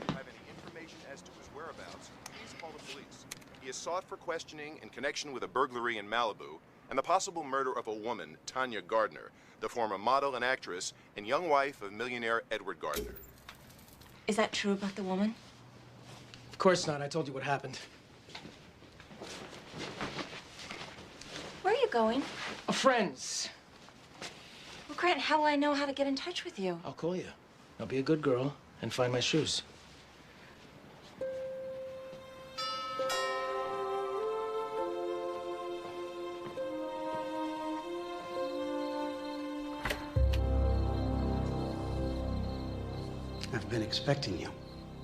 have any information as to his whereabouts, please call the police. He is sought for questioning in connection with a burglary in Malibu and the possible murder of a woman, Tanya Gardner, the former model and actress and young wife of millionaire Edward Gardner. Is that true about the woman? Of course not. I told you what happened. Where are you going? Friends. Well, Grant, how will I know how to get in touch with you? I'll call you. I'll be a good girl and find my shoes. I've been expecting you.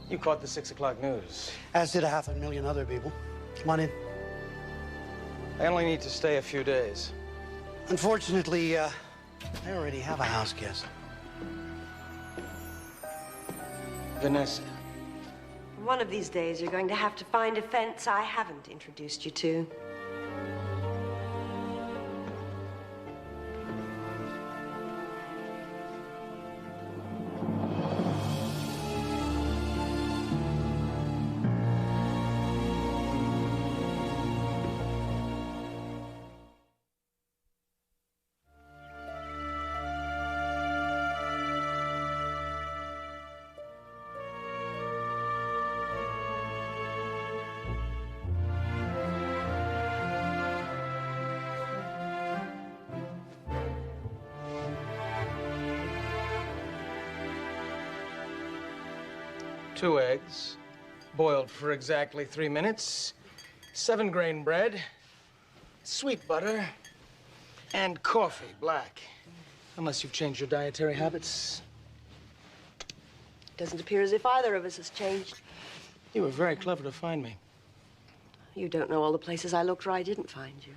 You caught the 6 o'clock news. As did 500,000 other people. Come on in. I only need to stay a few days. Unfortunately, I already have a house guest. Vanessa. One of these days, you're going to have to find a fence I haven't introduced you to. Two eggs, boiled for exactly 3 minutes, 7-grain bread, sweet butter, and coffee, black. Unless you've changed your dietary habits. Doesn't appear as if either of us has changed. You were very clever to find me. You don't know all the places I looked where I didn't find you.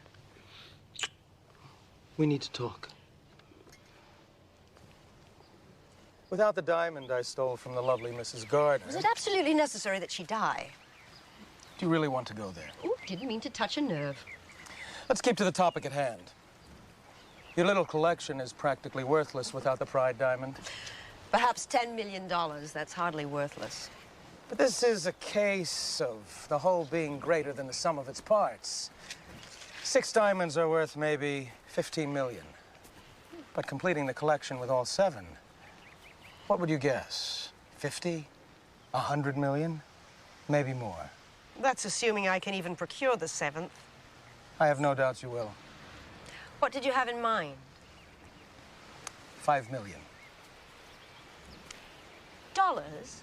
We need to talk. Without the diamond I stole from the lovely Mrs. Gardner. Was it absolutely necessary that she die? Do you really want to go there? Ooh, didn't mean to touch a nerve. Let's keep to the topic at hand. Your little collection is practically worthless without the Pride diamond. Perhaps $10 million. That's hardly worthless. But this is a case of the whole being greater than the sum of its parts. 6 diamonds are worth maybe 15 million. But completing the collection with all 7, what would you guess? 50? 100 million? Maybe more. That's assuming I can even procure the 7th. I have no doubts you will. What did you have in mind? 5 million. Dollars?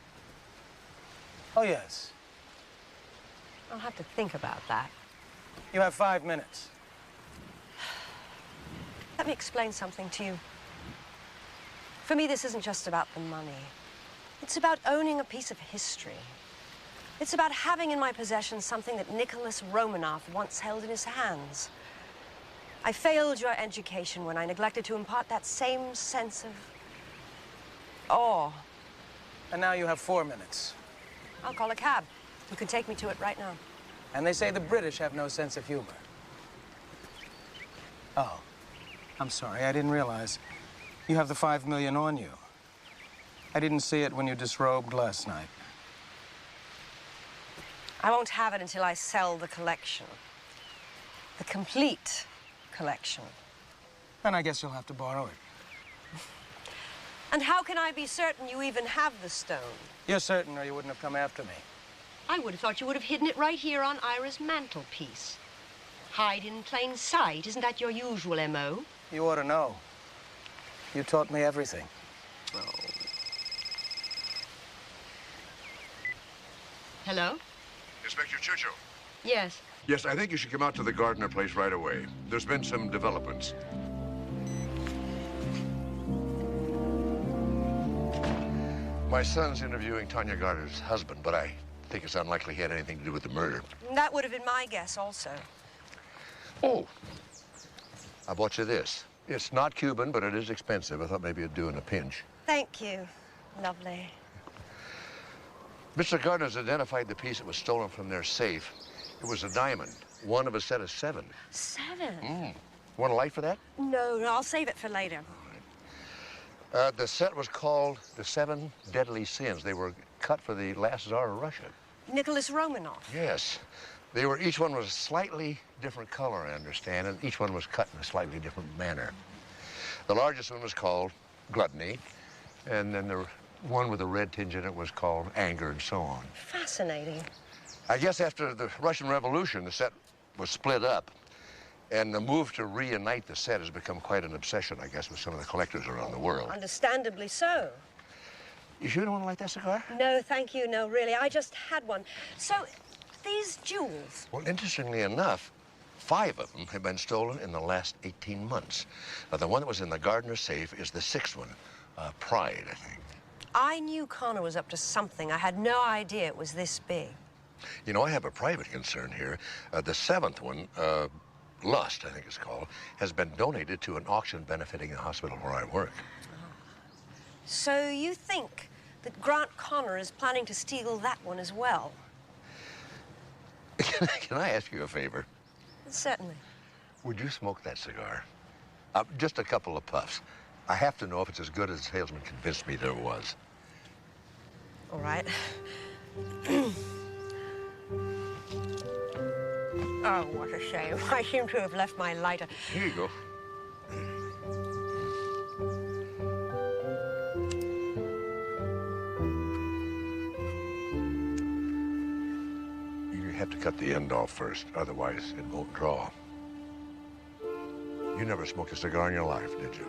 Oh, yes. I'll have to think about that. You have 5 minutes. Let me explain something to you. For me, this isn't just about the money. It's about owning a piece of history. It's about having in my possession something that Nicholas Romanoff once held in his hands. I failed your education when I neglected to impart that same sense of awe. And now you have 4 minutes. I'll call a cab. You can take me to it right now. And they say the British have no sense of humor. Oh, I'm sorry, I didn't realize. You have the $5 million on you. I didn't see it when you disrobed last night. I won't have it until I sell the collection. The complete collection. Then I guess you'll have to borrow it. And how can I be certain you even have the stone? You're certain or you wouldn't have come after me. I would have thought you would have hidden it right here on Ira's mantelpiece. Hide in plain sight. Isn't that your usual M.O.? You ought to know. You taught me everything. Oh. Hello? Inspector Churchill. Yes. Yes, I think you should come out to the Gardner place right away. There's been some developments. My son's interviewing Tanya Gardner's husband, but I think it's unlikely he had anything to do with the murder. That would have been my guess also. Oh, I bought you this. It's not Cuban, but it is expensive. I thought maybe it'd do in a pinch. Thank you. Lovely. Mr. Gardner's identified the piece that was stolen from their safe. It was a diamond, one of a set of 7. 7? Want a light for that? No, I'll save it for later. The set was called The 7 Deadly Sins. They were cut for the last Tsar of Russia. Nicholas Romanoff. Yes. They were, each one was a slightly different color, I understand, and each one was cut in a slightly different manner. The largest one was called Gluttony, and then the one with a red tinge in it was called Anger, and so on. Fascinating. I guess after the Russian Revolution, the set was split up, and the move to reunite the set has become quite an obsession, I guess, with some of the collectors around the world. Understandably so. You sure you don't want to light that cigar? No, thank you. No, really. I just had one. So, these jewels. Well, interestingly enough, 5 of them have been stolen in the last 18 months. Now, the one that was in the Gardner safe is the 6th one, Pride, I think. I knew Connor was up to something. I had no idea it was this big. You know, I have a private concern here. The 7th one, Lust, I think it's called, has been donated to an auction benefiting the hospital where I work. So you think that Grant Connor is planning to steal that one as well? Can I ask you a favor? Certainly. Would you smoke that cigar? Just a couple of puffs. I have to know if it's as good as the salesman convinced me there was. All right. Oh, what a shame. I seem to have left my lighter. Here you go. You have to cut the end off first, otherwise it won't draw. You never smoked a cigar in your life, did you?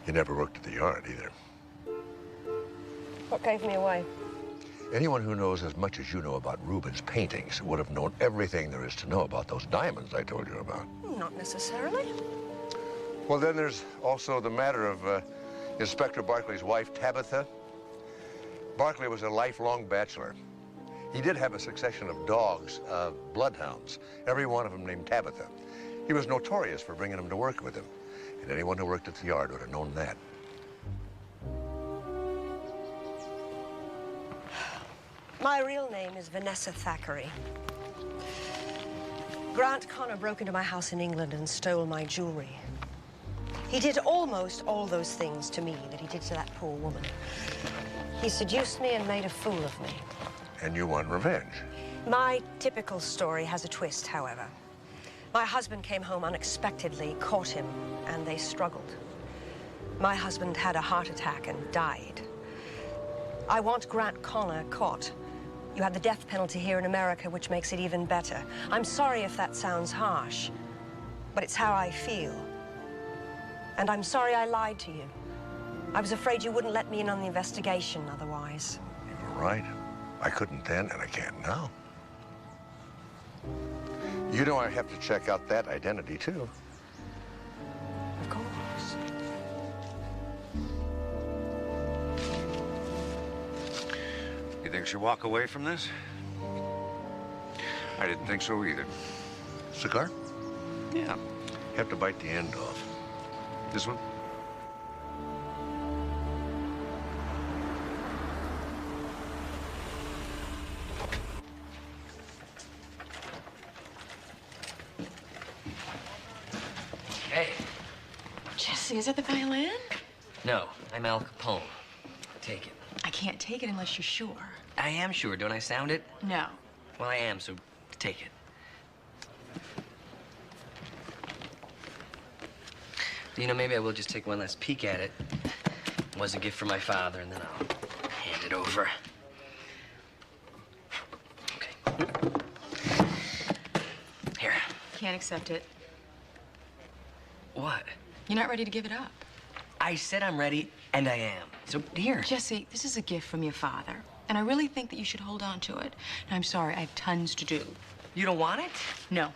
You never worked at the yard either. What gave me away? Anyone who knows as much as you know about Rubens' paintings would have known everything there is to know about those diamonds I told you about. Not necessarily. Well, then there's also the matter of Inspector Barkley's wife, Tabitha. Barkley was a lifelong bachelor. He did have a succession of dogs, bloodhounds, every one of them named Tabitha. He was notorious for bringing them to work with him, and anyone who worked at the yard would have known that. My real name is Vanessa Thackeray. Grant Connor broke into my house in England and stole my jewelry. He did almost all those things to me that he did to that poor woman. He seduced me and made a fool of me. And you want revenge? My typical story has a twist, however. My husband came home unexpectedly, caught him, and they struggled. My husband had a heart attack and died. I want Grant Connor caught. You have the death penalty here in America, which makes it even better. I'm sorry if that sounds harsh, but it's how I feel. And I'm sorry I lied to you. I was afraid you wouldn't let me in on the investigation otherwise. You're right. I couldn't then, and I can't now. You know I have to check out that identity, too. Of course. You think she'll walk away from this? I didn't think so either. Cigar? Yeah. Have to bite the end off. This one? Hey. Jesse, is that the violin? No, I'm Al Capone. Take it. I can't take it unless you're sure. I am sure. Don't I sound it? No. Well, I am, so take it. You know, maybe I will just take one last peek at it. It was a gift from my father, and then I'll hand it over. Okay. Here. Can't accept it. What? You're not ready to give it up. I said I'm ready, and I am. So, here. Jesse, this is a gift from your father, and I really think that you should hold on to it. And I'm sorry, I have tons to do. You don't want it? No.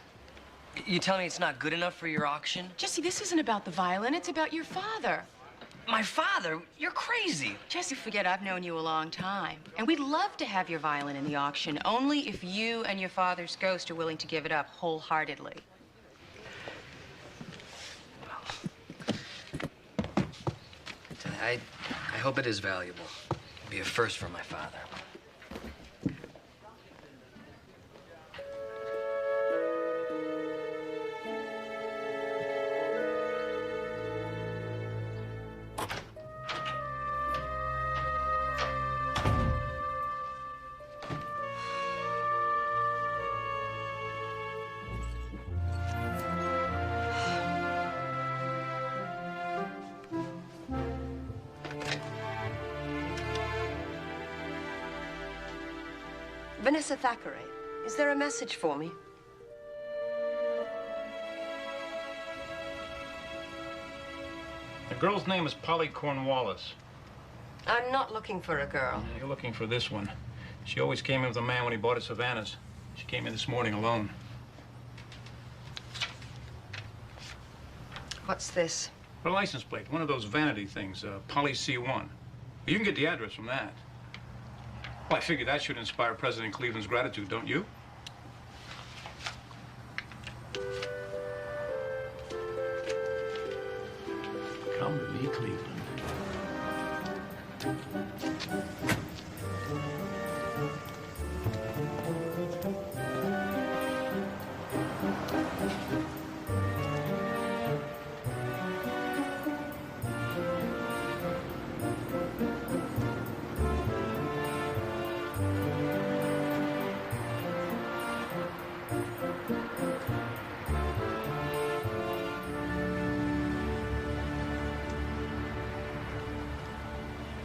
You tell me it's not good enough for your auction? Jesse, this isn't about the violin, it's about your father. My father? You're crazy. Jesse, forget I've known you a long time. And we'd love to have your violin in the auction, only if you and your father's ghost are willing to give it up wholeheartedly. I hope it is valuable. It'll be a first for my father. Vanessa Thackeray, is there a message for me? The girl's name is Polly Cornwallis. I'm not looking for a girl. You're looking for this one. She always came in with a man when he bought at Savannah's. She came in this morning alone. What's this? Her license plate, one of those vanity things, Polly C1. You can get the address from that. Well, I figure that should inspire President Cleveland's gratitude, don't you? Come to me, Cleveland.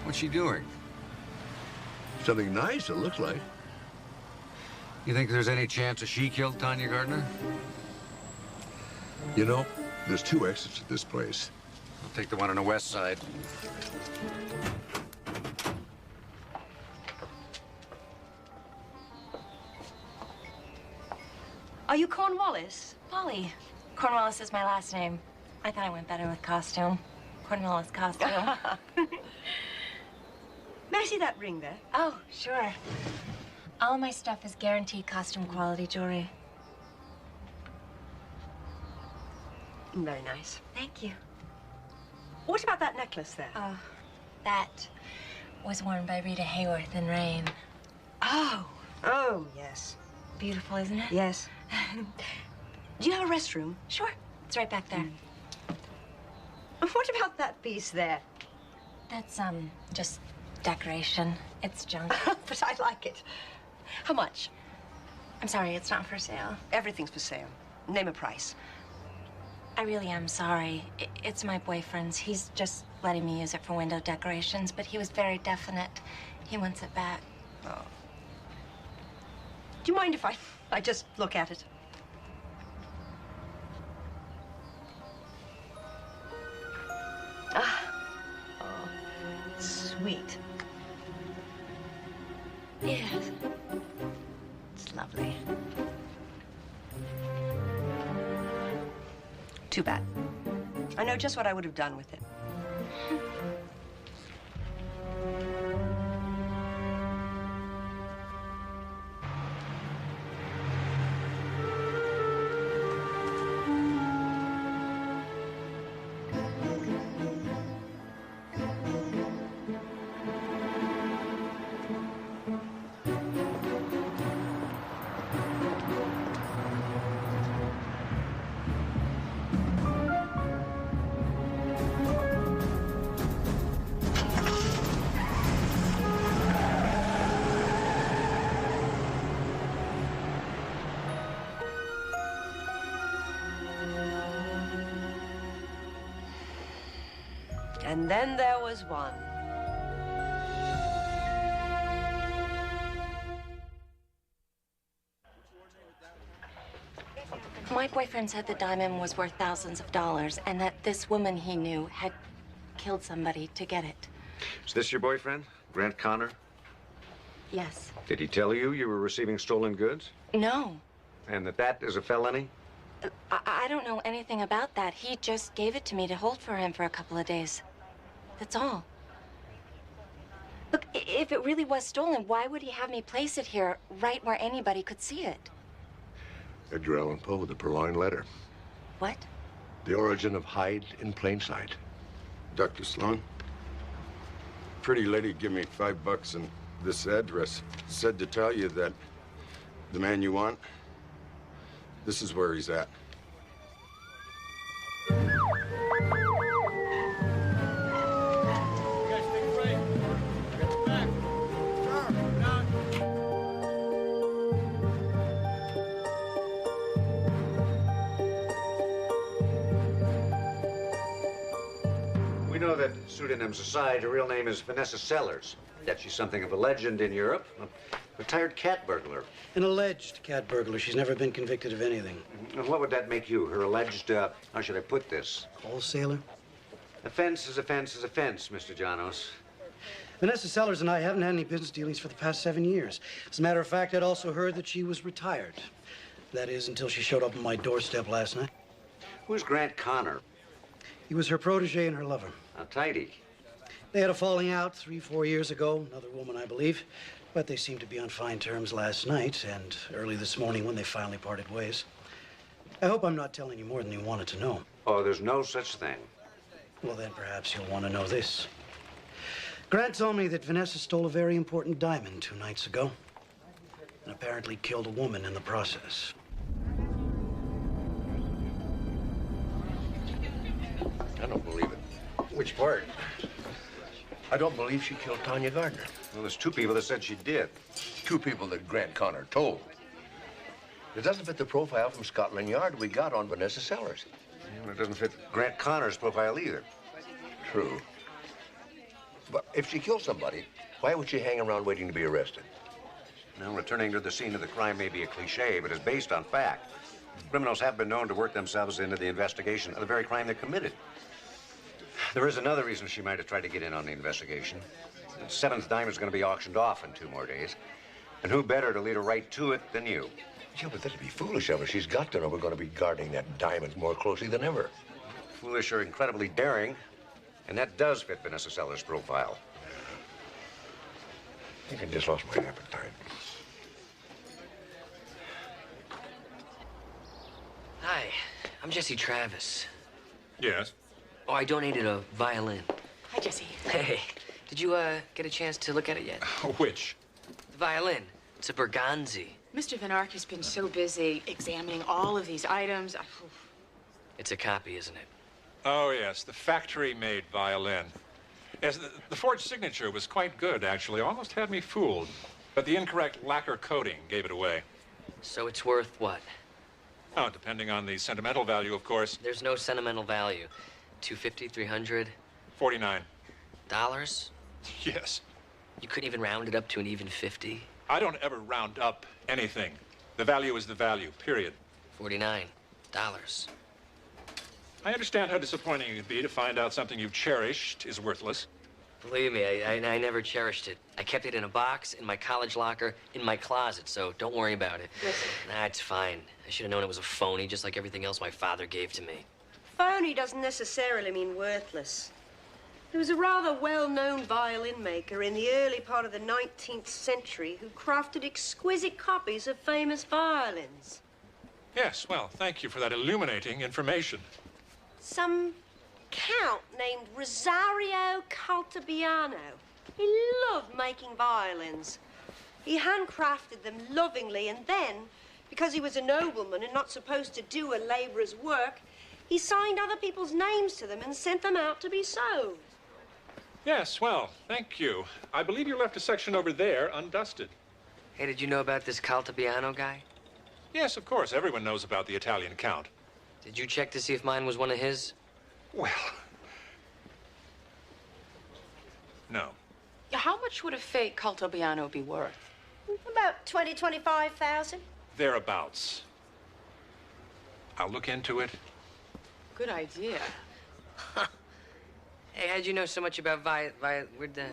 What's she doing? Something nice, it looks like. You think there's any chance that she killed Tanya Gardner? You know, there's 2 exits to this place. I'll take the one on the west side. Are you Cornwallis? Polly. Cornwallis is my last name. I thought it went better with costume. Cornwallis costume. May I see that ring there? Oh, sure. All my stuff is guaranteed costume quality jewelry. Very nice. Thank you. What about that necklace there? That was worn by Rita Hayworth in Rain. Oh, yes. Beautiful, isn't it? Yes. Do you have a restroom? Sure. It's right back there. What about that piece there? That's, just decoration. It's junk. But I like it. How much? I'm sorry, it's not for sale. Everything's for sale. Name a price. I really am sorry. It's my boyfriend's. He's just letting me use it for window decorations, but he was very definite. He wants it back. Oh. Do you mind if I just look at it? Oh, sweet. Yes. It's lovely. Too bad. I know just what I would have done with it. And then there was one. My boyfriend said the diamond was worth thousands of dollars and that this woman he knew had killed somebody to get it. Is this your boyfriend, Grant Connor? Yes. Did he tell you you were receiving stolen goods? No. And that is a felony? I don't know anything about that. He just gave it to me to hold for him for a couple of days. That's all. Look, if it really was stolen, why would he have me place it here, right where anybody could see it? Edgar Allan Poe, The Purloined Letter. What? The origin of hide in plain sight. Dr. Sloan, pretty lady give me $5 and this address. Said to tell you that the man you want, this is where he's at. We know that pseudonyms aside, her real name is Vanessa Sellers. Yet she's something of a legend in Europe. A retired cat burglar. An alleged cat burglar. She's never been convicted of anything. And what would that make you? Her alleged, how should I put this? Wholesaler? Offense is offense is offense, Mr. Janos. Vanessa Sellers and I haven't had any business dealings for the past 7 years. As a matter of fact, I'd also heard that she was retired. That is, until she showed up on my doorstep last night. Who's Grant Connor? He was her protege and her lover. How tidy. They had a falling out 3-4 years ago, another woman, I believe. But they seemed to be on fine terms last night and early this morning when they finally parted ways. I hope I'm not telling you more than you wanted to know. Oh, there's no such thing. Well, then perhaps you'll want to know this. Grant told me that Vanessa stole a very important diamond 2 nights ago and apparently killed a woman in the process. I don't believe it. Which part? I don't believe she killed Tanya Gardner. Well, there's 2 people that said she did. 2 people that Grant Connor told. It doesn't fit the profile from Scotland Yard we got on Vanessa Sellers. Well, it doesn't fit Grant Connor's profile either. True. But if she killed somebody, why would she hang around waiting to be arrested? Now, returning to the scene of the crime may be a cliche, but is based on fact. Criminals have been known to work themselves into the investigation of the very crime they committed. There is another reason she might have tried to get in on the investigation. The 7th diamond's going to be auctioned off in 2 more days. And who better to lead her right to it than you? Yeah, but that'd be foolish of her. She's got to know we're going to be guarding that diamond more closely than ever. Foolish or incredibly daring. And that does fit Vanessa Sellers' profile. I think I just lost my appetite. Hi, I'm Jesse Travis. Yes? Oh, I donated a violin. Hi, Jesse. Hey, did you, get a chance to look at it yet? Which? The violin. It's a Berganzi. Mr. Van Ark has been so busy examining all of these items. It's a copy, isn't it? Oh, yes, the factory-made violin. Yes, the forged signature was quite good, actually. Almost had me fooled. But the incorrect lacquer coating gave it away. So it's worth what? Oh, depending on the sentimental value, of course. There's no sentimental value. 250, 300? 49. Dollars? Yes. You couldn't even round it up to an even 50? I don't ever round up anything. The value is the value, period. $49. I understand how disappointing it would be to find out something you've cherished is worthless. Believe me, I never cherished it. I kept it in a box, in my college locker, in my closet, so don't worry about it. Yes. Nah, it's fine. I should have known it was a phony, just like everything else my father gave to me. Phony doesn't necessarily mean worthless. There was a rather well-known violin maker in the early part of the 19th century who crafted exquisite copies of famous violins. Yes, well, thank you for that illuminating information. Some count named Rosario Caltabiano. He loved making violins. He handcrafted them lovingly, and then, because he was a nobleman and not supposed to do a laborer's work, he signed other people's names to them and sent them out to be sold. Yes, well, thank you. I believe you left a section over there undusted. Hey, did you know about this Caltabiano guy? Yes, of course. Everyone knows about the Italian Count. Did you check to see if mine was one of his? Well, no. How much would a fake Caltabiano be worth? About 20, 25,000. Thereabouts. I'll look into it. Good idea. Hey, how'd you know so much about where'd the...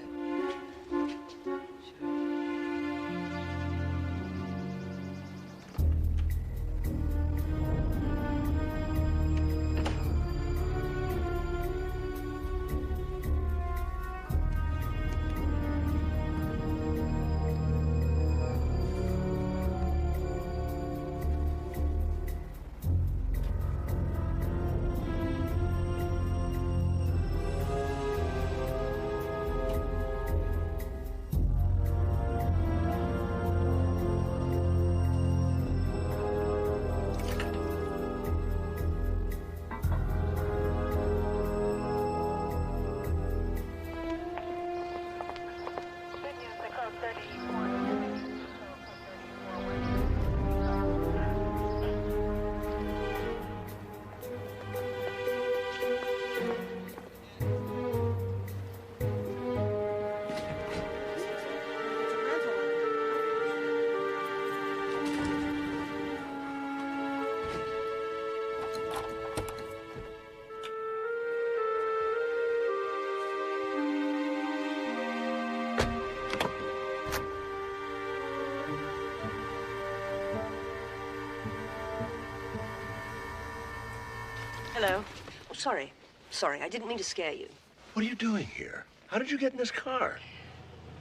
Hello. Oh, sorry. Sorry, I didn't mean to scare you. What are you doing here? How did you get in this car?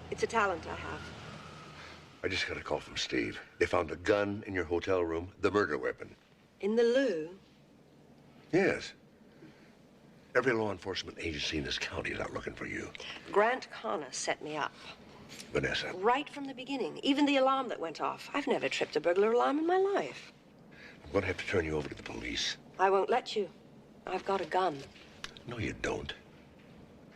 It's a talent I have. I just got a call from Steve. They found a gun in your hotel room, the murder weapon. In the loo? Yes. Every law enforcement agency in this county is out looking for you. Grant Connor set me up. Vanessa. Right from the beginning. Even the alarm that went off. I've never tripped a burglar alarm in my life. I'm going to have to turn you over to the police. I won't let you. I've got a gun. No, you don't.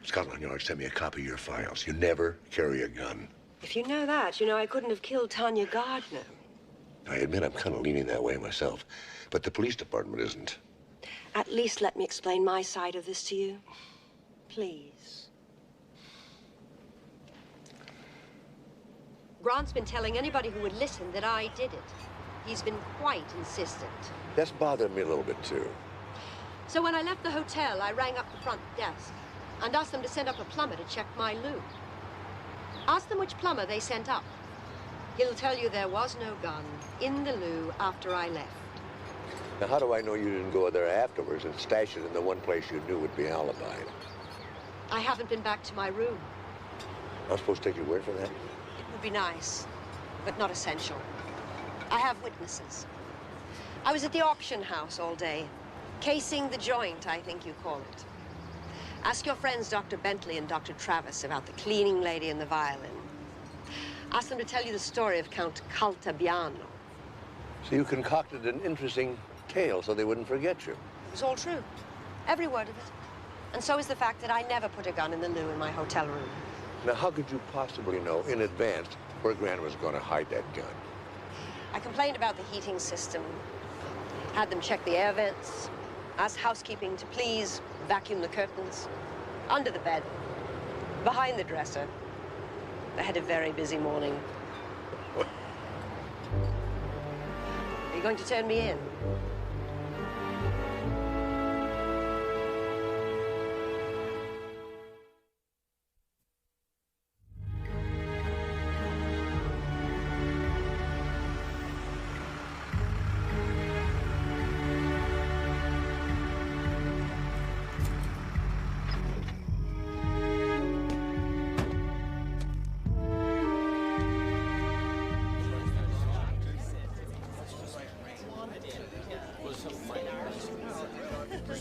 Scotland Yard sent me a copy of your files. You never carry a gun. If you know that, you know I couldn't have killed Tanya Gardner. I admit I'm kind of leaning that way myself, but the police department isn't. At least let me explain my side of this to you. Please. Grant's been telling anybody who would listen that I did it. He's been quite insistent. That's bothering me a little bit, too. So when I left the hotel, I rang up the front desk and asked them to send up a plumber to check my loo. Ask them which plumber they sent up. He'll tell you there was no gun in the loo after I left. Now, how do I know you didn't go there afterwards and stash it in the one place you knew would be alibied? I haven't been back to my room. I'm supposed to take your word for that? It would be nice, but not essential. I have witnesses. I was at the auction house all day. Casing the joint, I think you call it. Ask your friends, Dr. Bentley and Dr. Travis, about the cleaning lady and the violin. Ask them to tell you the story of Count Caltabiano. So you concocted an interesting tale so they wouldn't forget you. It was all true. Every word of it. And so is the fact that I never put a gun in the loo in my hotel room. Now, how could you possibly know in advance where Grant was going to hide that gun? I complained about the heating system. Had them check the air vents. Asked housekeeping to please vacuum the curtains. Under the bed. Behind the dresser. I had a very busy morning. Are you going to turn me in?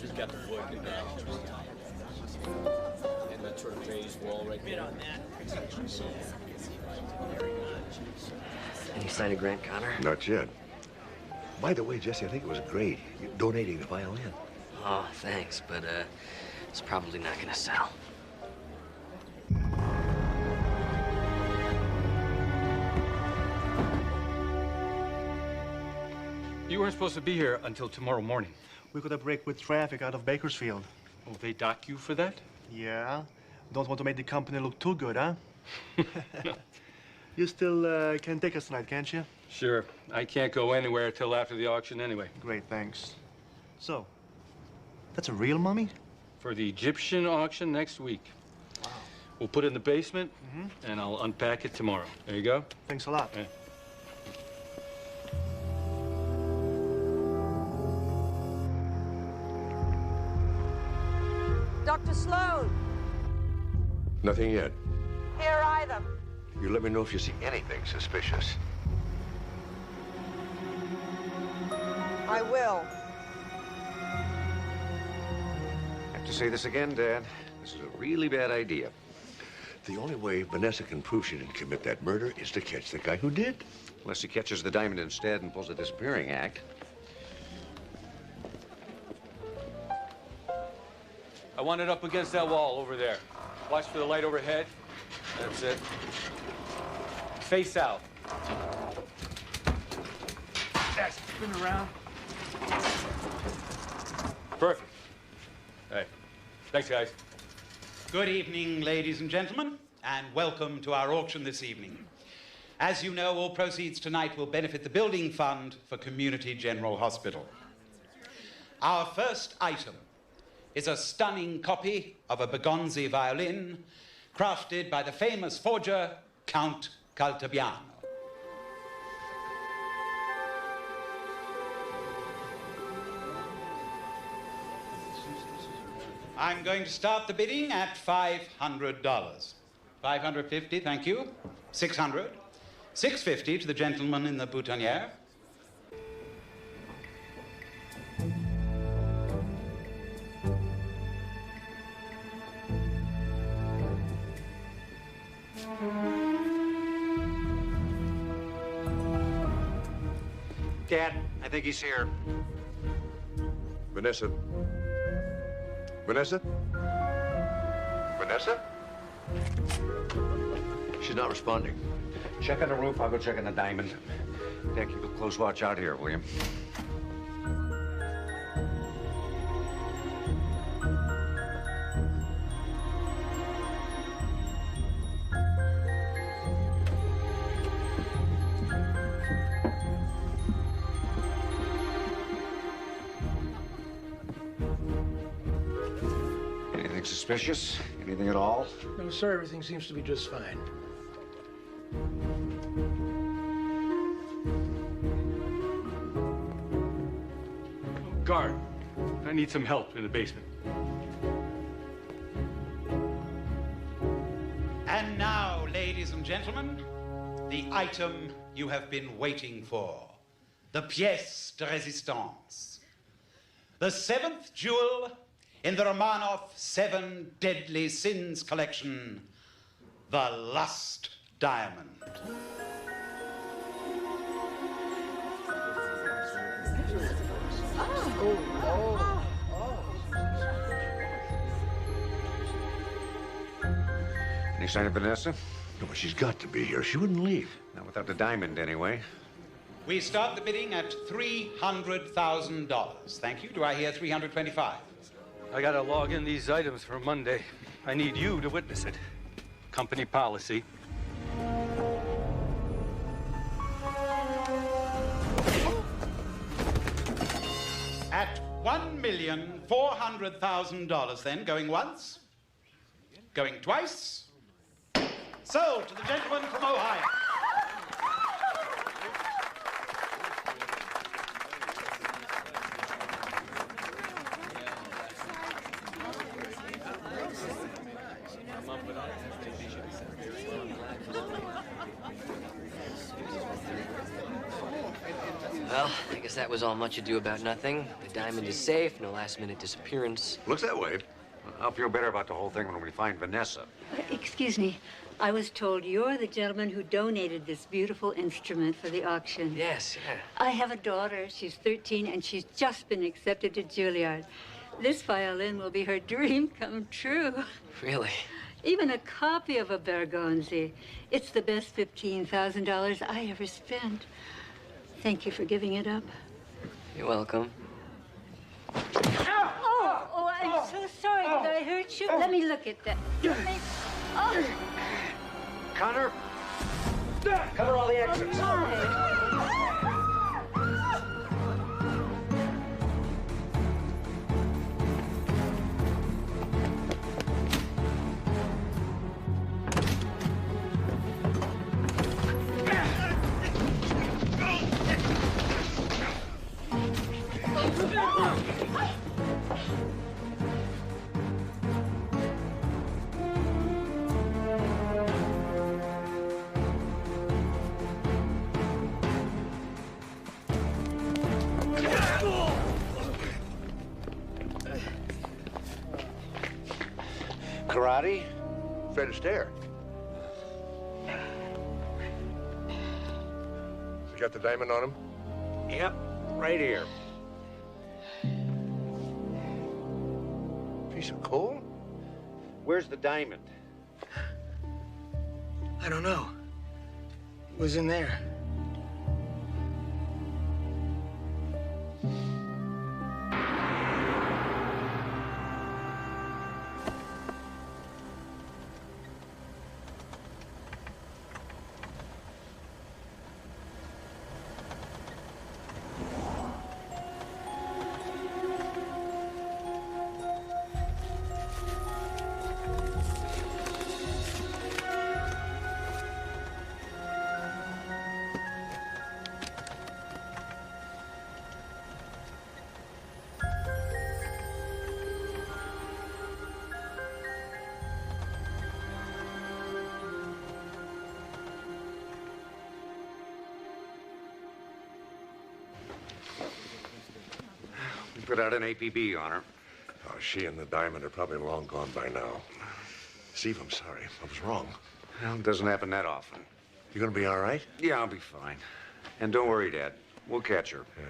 She's got the wood and that sort of raised wall right there. Any sign of Grant Connor? Not yet. By the way, Jesse, I think it was great you donating the violin. Oh, thanks, but it's probably not gonna sell. You weren't supposed to be here until tomorrow morning. We got a break with traffic out of Bakersfield. Oh, they dock you for that? Yeah. Don't want to make the company look too good, huh? You still can take us tonight, can't you? Sure. I can't go anywhere till after the auction anyway. Great, thanks. So, that's a real mummy? For the Egyptian auction next week. Wow. We'll put it in the basement, and I'll unpack it tomorrow. There you go. Thanks a lot. Yeah. Dr. Sloan, Nothing yet. here either. You let me know if you see anything suspicious. I will. I have to say this again, Dad. This is a really bad idea. The only way Vanessa can prove she didn't commit that murder is to catch the guy who did. Unless he catches the diamond instead and pulls a disappearing act. I want it up against that wall over there. Watch for the light overhead. That's it. Face out. Yes, spin around. Perfect. Hey, thanks, guys. Good evening, ladies and gentlemen, and welcome to our auction this evening. As you know, all proceeds tonight will benefit the Building Fund for Community General Hospital. Our first item is a stunning copy of a Bergonzi violin crafted by the famous forger, Count Caltabiano. I'm going to start the bidding at $500. $550, thank you. $600. $650 to the gentleman in the boutonniere. Dad, I think he's here. Vanessa? Vanessa? Vanessa? She's not responding. Check on the roof, I'll go check on the diamond. Dad, keep a close watch out here, will you? Anything suspicious? Anything at all? No, sir. Everything seems to be just fine. Guard, I need some help in the basement. And now, ladies and gentlemen, the item you have been waiting for. The pièce de résistance. The seventh jewel in the Romanov Seven Deadly Sins collection, the Lust Diamond. Any sign of Vanessa? No, but she's got to be here. She wouldn't leave. Not without the diamond, anyway. We start the bidding at $300,000. Thank you. Do I hear 325? I gotta log in these items for Monday. I need you to witness it. Company policy. At $1,400,000 then, going once, going twice. Sold to the gentleman from Ohio. Well, Well, I guess that was all much ado about nothing. The diamond is safe, no last-minute disappearance. Looks that way. I'll feel better about the whole thing when we find Vanessa. Excuse me. I was told you're the gentleman who donated this beautiful instrument for the auction. Yes, yeah. I have a daughter. She's 13, and she's just been accepted to Juilliard. This violin will be her dream come true. Really? Even a copy of a Bergonzi. It's the best $15,000 I ever spent. Thank you for giving it up. You're welcome. Oh, I'm so sorry. Did I hurt you? Let me look at that. Oh. Connor, cover all the exits. Karate? Fred Astaire. You got the diamond on him? Yep, right here. Piece of coal? Where's the diamond? I don't know. It was in there. Put out an APB on her. Oh, she and the diamond are probably long gone by now. Steve, I'm sorry. I was wrong. Well, it doesn't happen that often. You gonna be all right? Yeah, I'll be fine. And don't worry, Dad. We'll catch her. Yeah.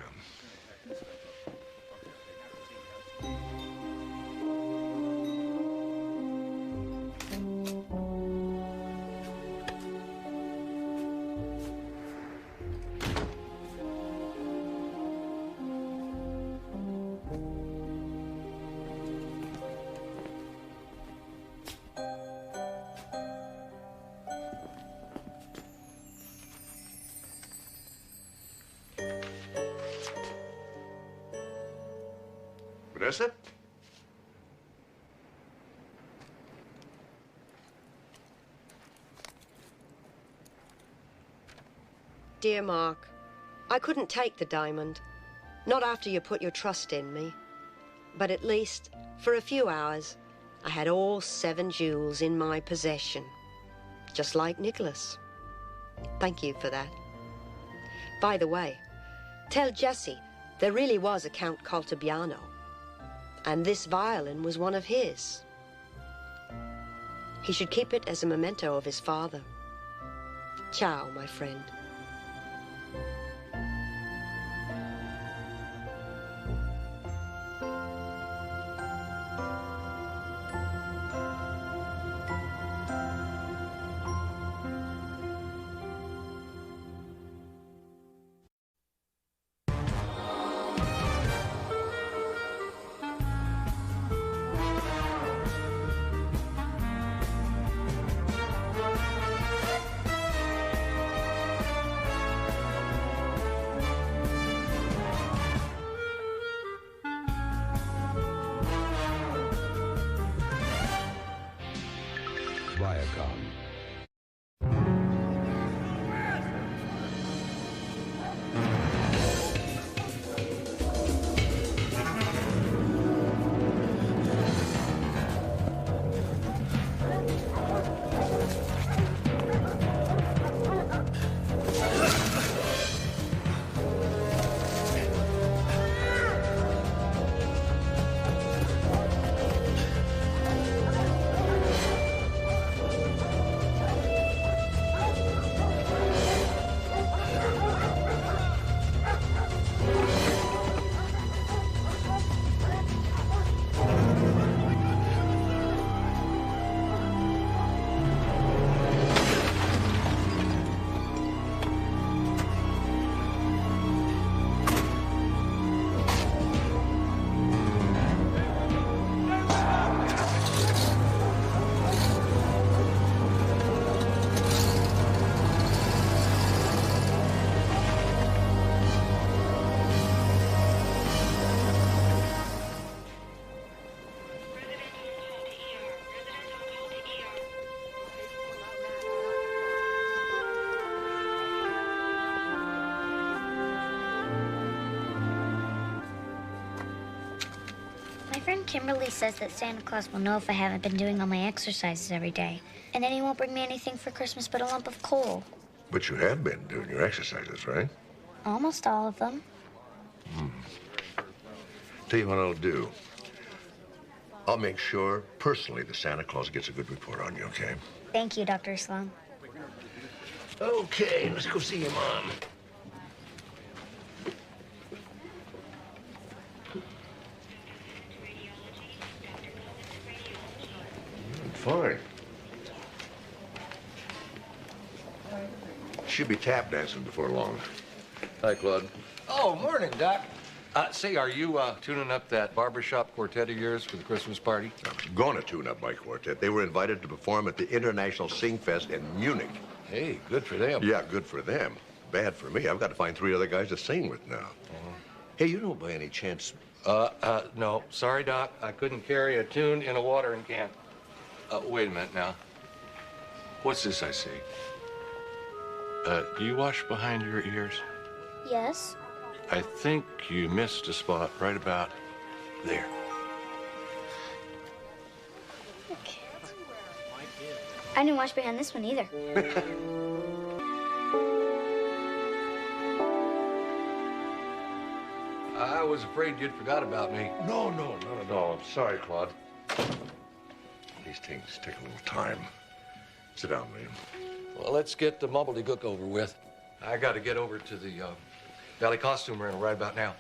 Vanessa? Dear Mark, I couldn't take the diamond. Not after you put your trust in me. But at least, for a few hours, I had all 7 jewels in my possession. Just like Nicholas. Thank you for that. By the way, tell Jesse there really was a Count Caltabiano. And this violin was one of his. He should keep it as a memento of his father. Ciao, my friend. My friend Kimberly says that Santa Claus will know if I haven't been doing all my exercises every day. And then he won't bring me anything for Christmas but a lump of coal. But you have been doing your exercises, right? Almost all of them. Tell you what I'll do. I'll make sure, personally, that Santa Claus gets a good report on you, okay? Thank you, Dr. Sloan. Okay, let's go see your mom. Fine. She'll be tap dancing before long. Hi, Claude. Oh, morning, Doc. Say, are you tuning up that barbershop quartet of yours for the Christmas party? I'm going to tune up my quartet. They were invited to perform at the International Sing Fest in Munich. Hey, good for them. Yeah, good for them. Bad for me. I've got to find 3 other guys to sing with now. Hey, you don't by any chance... No. Sorry, Doc. I couldn't carry a tune in a watering can. Wait a minute now. What's this I see? Do you wash behind your ears? Yes? I think you missed a spot right about there. I didn't wash behind this one either. I was afraid you'd forgot about me. No, not at all. I'm sorry, Claude. These things take a little time. Sit down, William. Well, let's get the mubbledygook over with. I got to get over to the Valley Costume Rental right about now.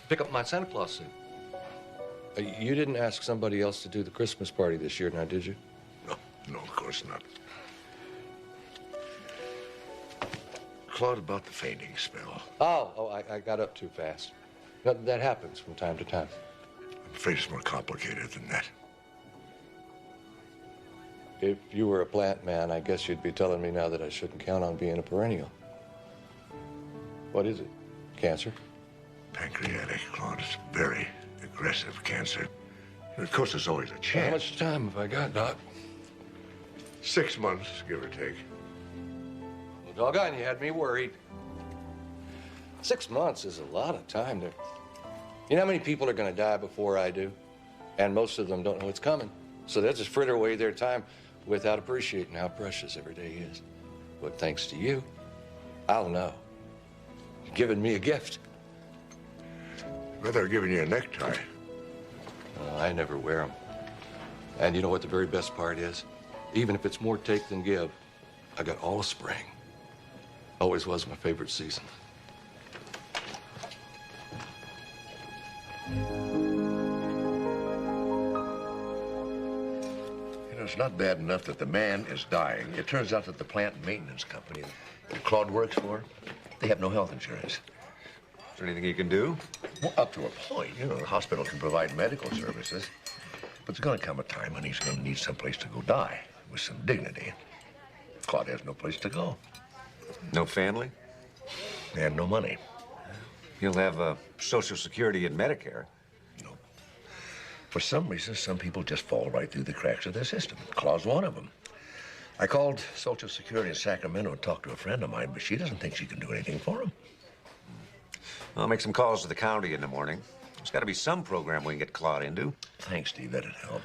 Pick up my Santa Claus suit. You didn't ask somebody else to do the Christmas party this year, now, did you? No, of course not. Claude, about the fainting spell. I got up too fast. That happens from time to time. I'm afraid it's more complicated than that. If you were a plant man, I guess you'd be telling me now that I shouldn't count on being a perennial. What is it? Cancer? Pancreatic, Claude. It's very aggressive cancer. And of course, there's always a chance. How much time have I got, Doc? 6 months, give or take. Well, doggone, you had me worried. 6 months is a lot of time there. You know how many people are going to die before I do? And most of them don't know it's coming. So they'll just fritter away their time without appreciating how precious every day is. But thanks to you, I'll know. You're giving me a gift. Well, they're giving you a necktie. I never wear them. And you know what the very best part is? Even if it's more take than give, I got all of spring. Always was my favorite season. You know, it's not bad enough that the man is dying. It turns out that the plant maintenance company that Claude works for, they have no health insurance. Is there anything you can do? Well, up to a point. You know, the hospital can provide medical services. But there's going to come a time when he's going to need someplace to go die with some dignity. Claude has no place to go. No family? And no money. He'll have Social Security and Medicare. No. For some reason, some people just fall right through the cracks of their system. Claude's one of them. I called Social Security in Sacramento and talked to a friend of mine, but she doesn't think she can do anything for him. I'll make some calls to the county in the morning. There's got to be some program we can get Claude into. Thanks, Steve. That'd help.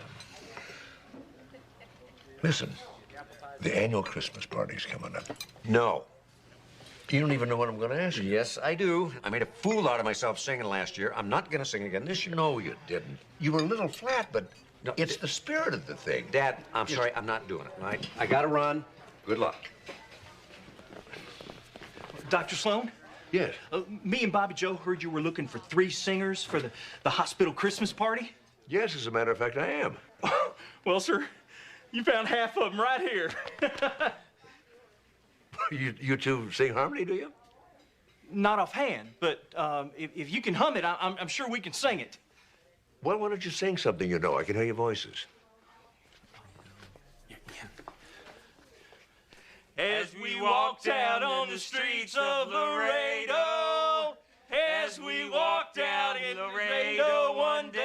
Listen, the annual Christmas party's coming up. No. You don't even know what I'm going to ask you. Yes, I do. I made a fool out of myself singing last year. I'm not going to sing again this year. No, you didn't. You were a little flat, but no, it's the spirit of the thing. Dad, I'm sorry. I'm not doing it, all right? I got to run. Good luck. Dr. Sloan? Yes? Me and Bobby Joe heard you were looking for 3 singers for the hospital Christmas party. Yes, as a matter of fact, I am. Well, sir, you found half of them right here. You two sing harmony, do you? Not offhand, but if you can hum it, I'm sure we can sing it. Well, why don't you sing something you know? I can hear your voices. As we walked out on the streets of Laredo, as we walked out in Laredo one day.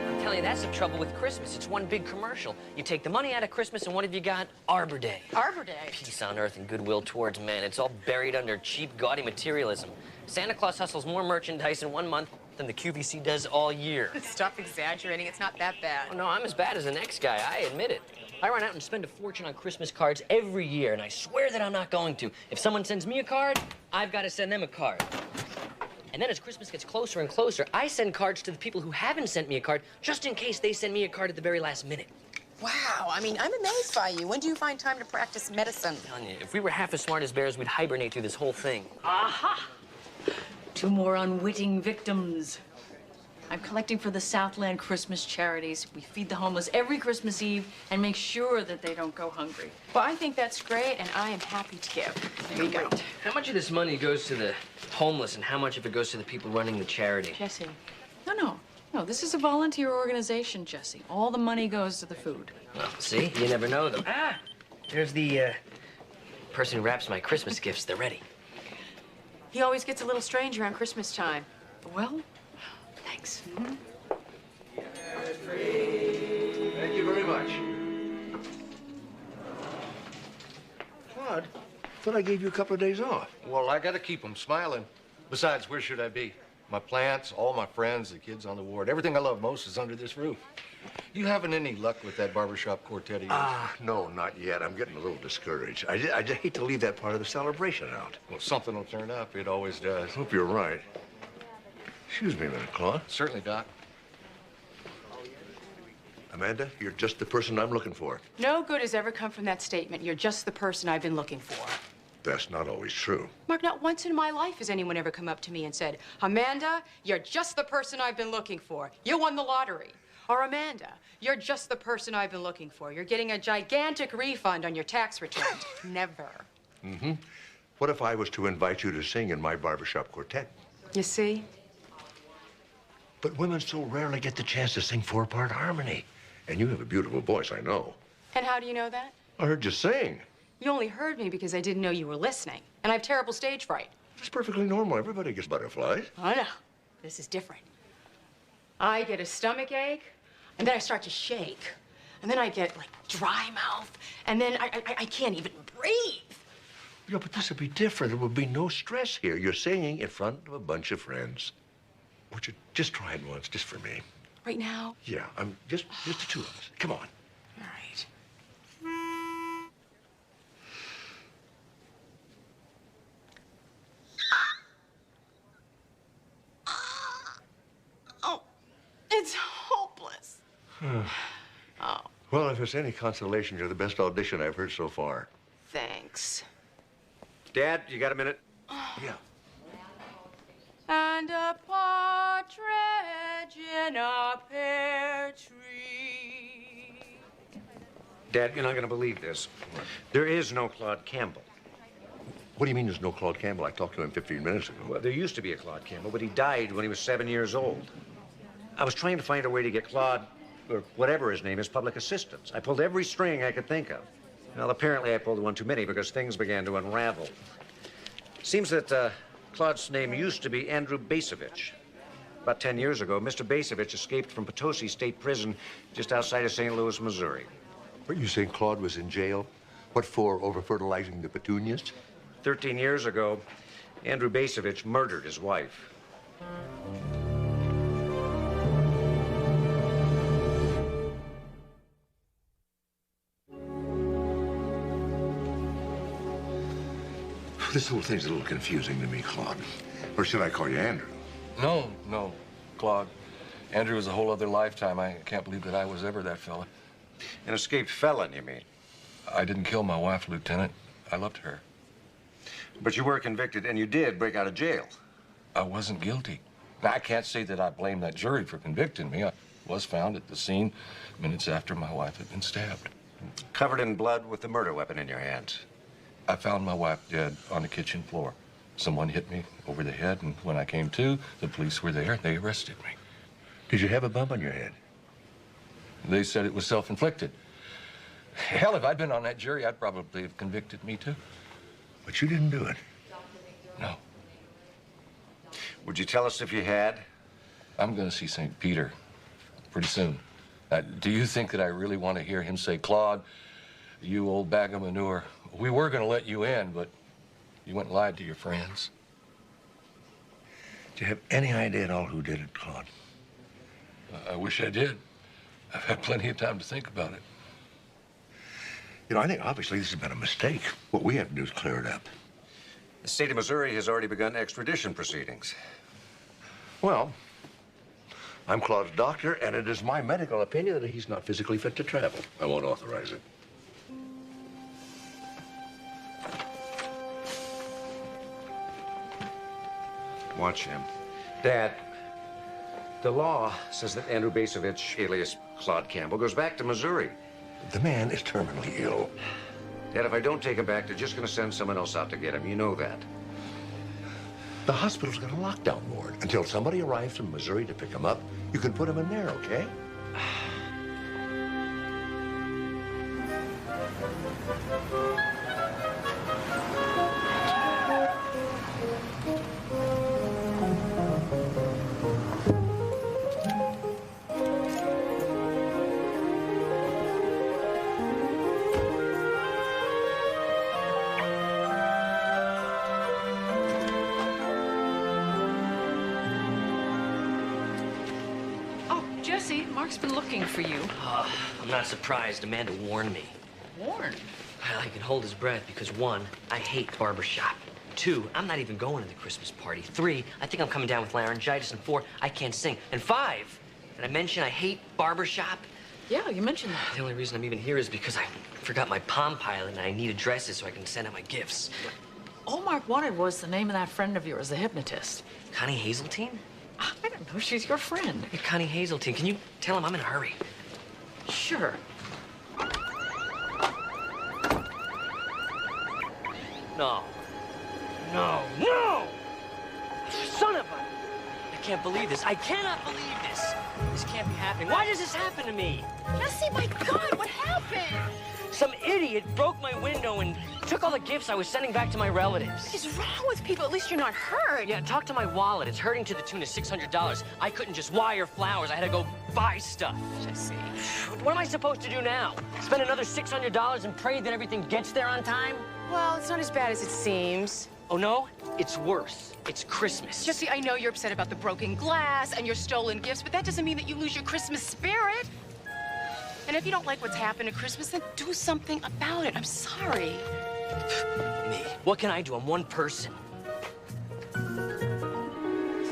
I'm telling Chumley, that's the trouble with Christmas. It's one big commercial. You take the money out of Christmas, and what have you got? Arbor Day. Arbor Day? Peace on earth and goodwill towards men. It's all buried under cheap, gaudy materialism. Santa Claus hustles more merchandise in 1 month than the QVC does all year. Stop exaggerating. It's not that bad. Oh, no, I'm as bad as the next guy. I admit it. I run out and spend a fortune on Christmas cards every year, and I swear that I'm not going to. If someone sends me a card, I've got to send them a card. And then as Christmas gets closer and closer, I send cards to the people who haven't sent me a card, just in case they send me a card at the very last minute. Wow, I mean, I'm amazed by you. When do you find time to practice medicine? I'm telling you, if we were half as smart as bears, we'd hibernate through this whole thing. Aha! 2 more unwitting victims. I'm collecting for the Southland Christmas charities. We feed the homeless every Christmas Eve and make sure that they don't go hungry. Well, I think that's great, and I am happy to give. There you go. How much of this money goes to the homeless, and how much of it goes to the people running the charity? Jesse, no, this is a volunteer organization, Jesse. All the money goes to the food. Well, see, you never know them. Ah, there's the person who wraps my Christmas gifts. They're ready. He always gets a little strange around Christmas time. Well, thanks. Thank you very much. Claude, thought I gave you a couple of days off. Well, I got to keep them smiling. Besides, where should I be? My plants, all my friends, the kids on the ward. Everything I love most is under this roof. You having any luck with that barbershop quartet of yours? No, not yet. I'm getting a little discouraged. I just hate to leave that part of the celebration out. Well, something will turn up. It always does. Hope you're right. Excuse me a minute, Claude. Certainly, Doc. Amanda, you're just the person I'm looking for. No good has ever come from that statement. You're just the person I've been looking for. That's not always true. Mark, not once in my life has anyone ever come up to me and said, Amanda, you're just the person I've been looking for. You won the lottery. Or Amanda, you're just the person I've been looking for. You're getting a gigantic refund on your tax return. Never. Mm-hmm. What if I was to invite you to sing in my barbershop quartet? You see? But women so rarely get the chance to sing 4-part harmony. And you have a beautiful voice, I know. And how do you know that? I heard you sing. You only heard me because I didn't know you were listening. And I have terrible stage fright. It's perfectly normal. Everybody gets butterflies. Oh, no. This is different. I get a stomach ache, and then I start to shake. And then I get, like, dry mouth. And then I can't even breathe. Yeah, but this would be different. There would be no stress here. You're singing in front of a bunch of friends. Would you just try it once, just for me? Right now? Yeah, I'm just the two of us. Come on. All right. Oh, it's hopeless. Oh, Well, if it's any consolation, you're the best audition I've heard so far. thanks. Dad, you got a minute? Yeah. And a partridge in a pear tree. Dad, you're not going to believe this. There is no Claude Campbell. What do you mean there's no Claude Campbell? I talked to him 15 minutes ago. Well, there used to be a Claude Campbell, but he died when he was 7 years old. I was trying to find a way to get Claude, or whatever his name is, public assistance. I pulled every string I could think of. Well, apparently I pulled one too many because things began to unravel. Seems that Claude's name used to be Andrew Basevich. About 10 years ago, Mr. Basevich escaped from Potosi State Prison just outside of St. Louis, Missouri. Were you saying Claude was in jail? What for, over-fertilizing the petunias? 13 years ago, Andrew Basevich murdered his wife. This whole thing's a little confusing to me, Claude. Or should I call you Andrew? No, Claude. Andrew was a whole other lifetime. I can't believe that I was ever that fella. An escaped felon, you mean? I didn't kill my wife, Lieutenant. I loved her. But you were convicted, and you did break out of jail. I wasn't guilty. Now, I can't say that I blame that jury for convicting me. I was found at the scene minutes after my wife had been stabbed. Covered in blood with the murder weapon in your hands. I found my wife dead on the kitchen floor. Someone hit me over the head, and when I came to, the police were there. They arrested me. Did you have a bump on your head? They said it was self-inflicted. Hell, if I'd been on that jury, I'd probably have convicted me, too. But you didn't do it. No. Would you tell us if you had? I'm going to see St. Peter pretty soon. Do you think that I really want to hear him say, Claude, you old bag of manure, we were going to let you in, but you went and lied to your friends? Do you have any idea at all who did it, Claude? I wish I did. I've had plenty of time to think about it. You know, I think obviously this has been a mistake. What we have to do is clear it up. The state of Missouri has already begun extradition proceedings. Well, I'm Claude's doctor, and it is my medical opinion that he's not physically fit to travel. I won't authorize it. Watch him. Dad, the law says that Andrew Basovich, alias Claude Campbell, goes back to Missouri. The man is terminally ill. Dad, if I don't take him back, they're just going to send someone else out to get him. You know that. The hospital's got a lockdown ward. Until somebody arrives from Missouri to pick him up, you can put him in there, okay? Mark's been looking for you. I'm not surprised. Amanda warned me. Warned? Well, he can hold his breath because 1, I hate barbershop. 2, I'm not even going to the Christmas party. 3, I think I'm coming down with laryngitis. And 4, I can't sing. And 5, did I mention I hate barbershop? Yeah, you mentioned that. The only reason I'm even here is because I forgot my Palm Pilot and I need addresses so I can send out my gifts. All Mark wanted was the name of that friend of yours, the hypnotist. Connie Hazeltine? I don't know. She's your friend. Hey, Connie Hazeltine, can you tell him I'm in a hurry? Sure. No. No. No! Son of a... I can't believe this. I cannot believe this. This can't be happening. Why does this happen to me? Jesse, my God, what happened? Some idiot broke my window and took all the gifts I was sending back to my relatives. What is wrong with people? At least you're not hurt. Yeah, talk to my wallet. It's hurting to the tune of $600. I couldn't just wire flowers. I had to go buy stuff. Jesse. What am I supposed to do now? Spend another $600 and pray that everything gets there on time? Well, it's not as bad as it seems. Oh, no? It's worse. It's Christmas. Jesse, I know you're upset about the broken glass and your stolen gifts, but that doesn't mean that you lose your Christmas spirit. And if you don't like what's happened at Christmas, then do something about it. I'm sorry. Me? What can I do? I'm one person.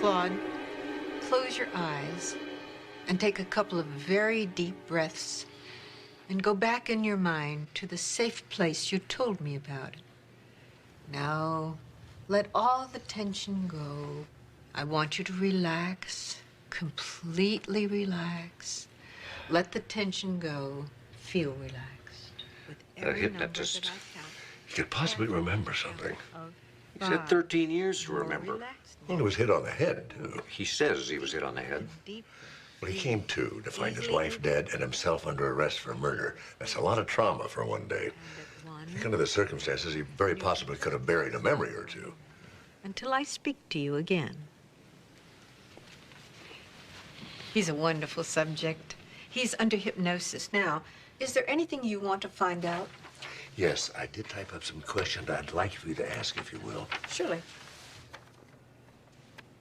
Claude, close your eyes and take a couple of very deep breaths and go back in your mind to the safe place you told me about. Now, let all the tension go. I want you to relax, completely relax. Let the tension go. Feel relaxed. With every hypnotist. He could possibly remember something. He said 13 years to remember. Well, he was hit on the head, too. He says he was hit on the head. Well, he came to find his wife dead and himself under arrest for murder. That's a lot of trauma for one day. I think under the circumstances, he very possibly could have buried a memory or two. Until I speak to you again. He's a wonderful subject. He's under hypnosis. Now, is there anything you want to find out? Yes, I did type up some questions I'd like for you to ask, if you will. Surely.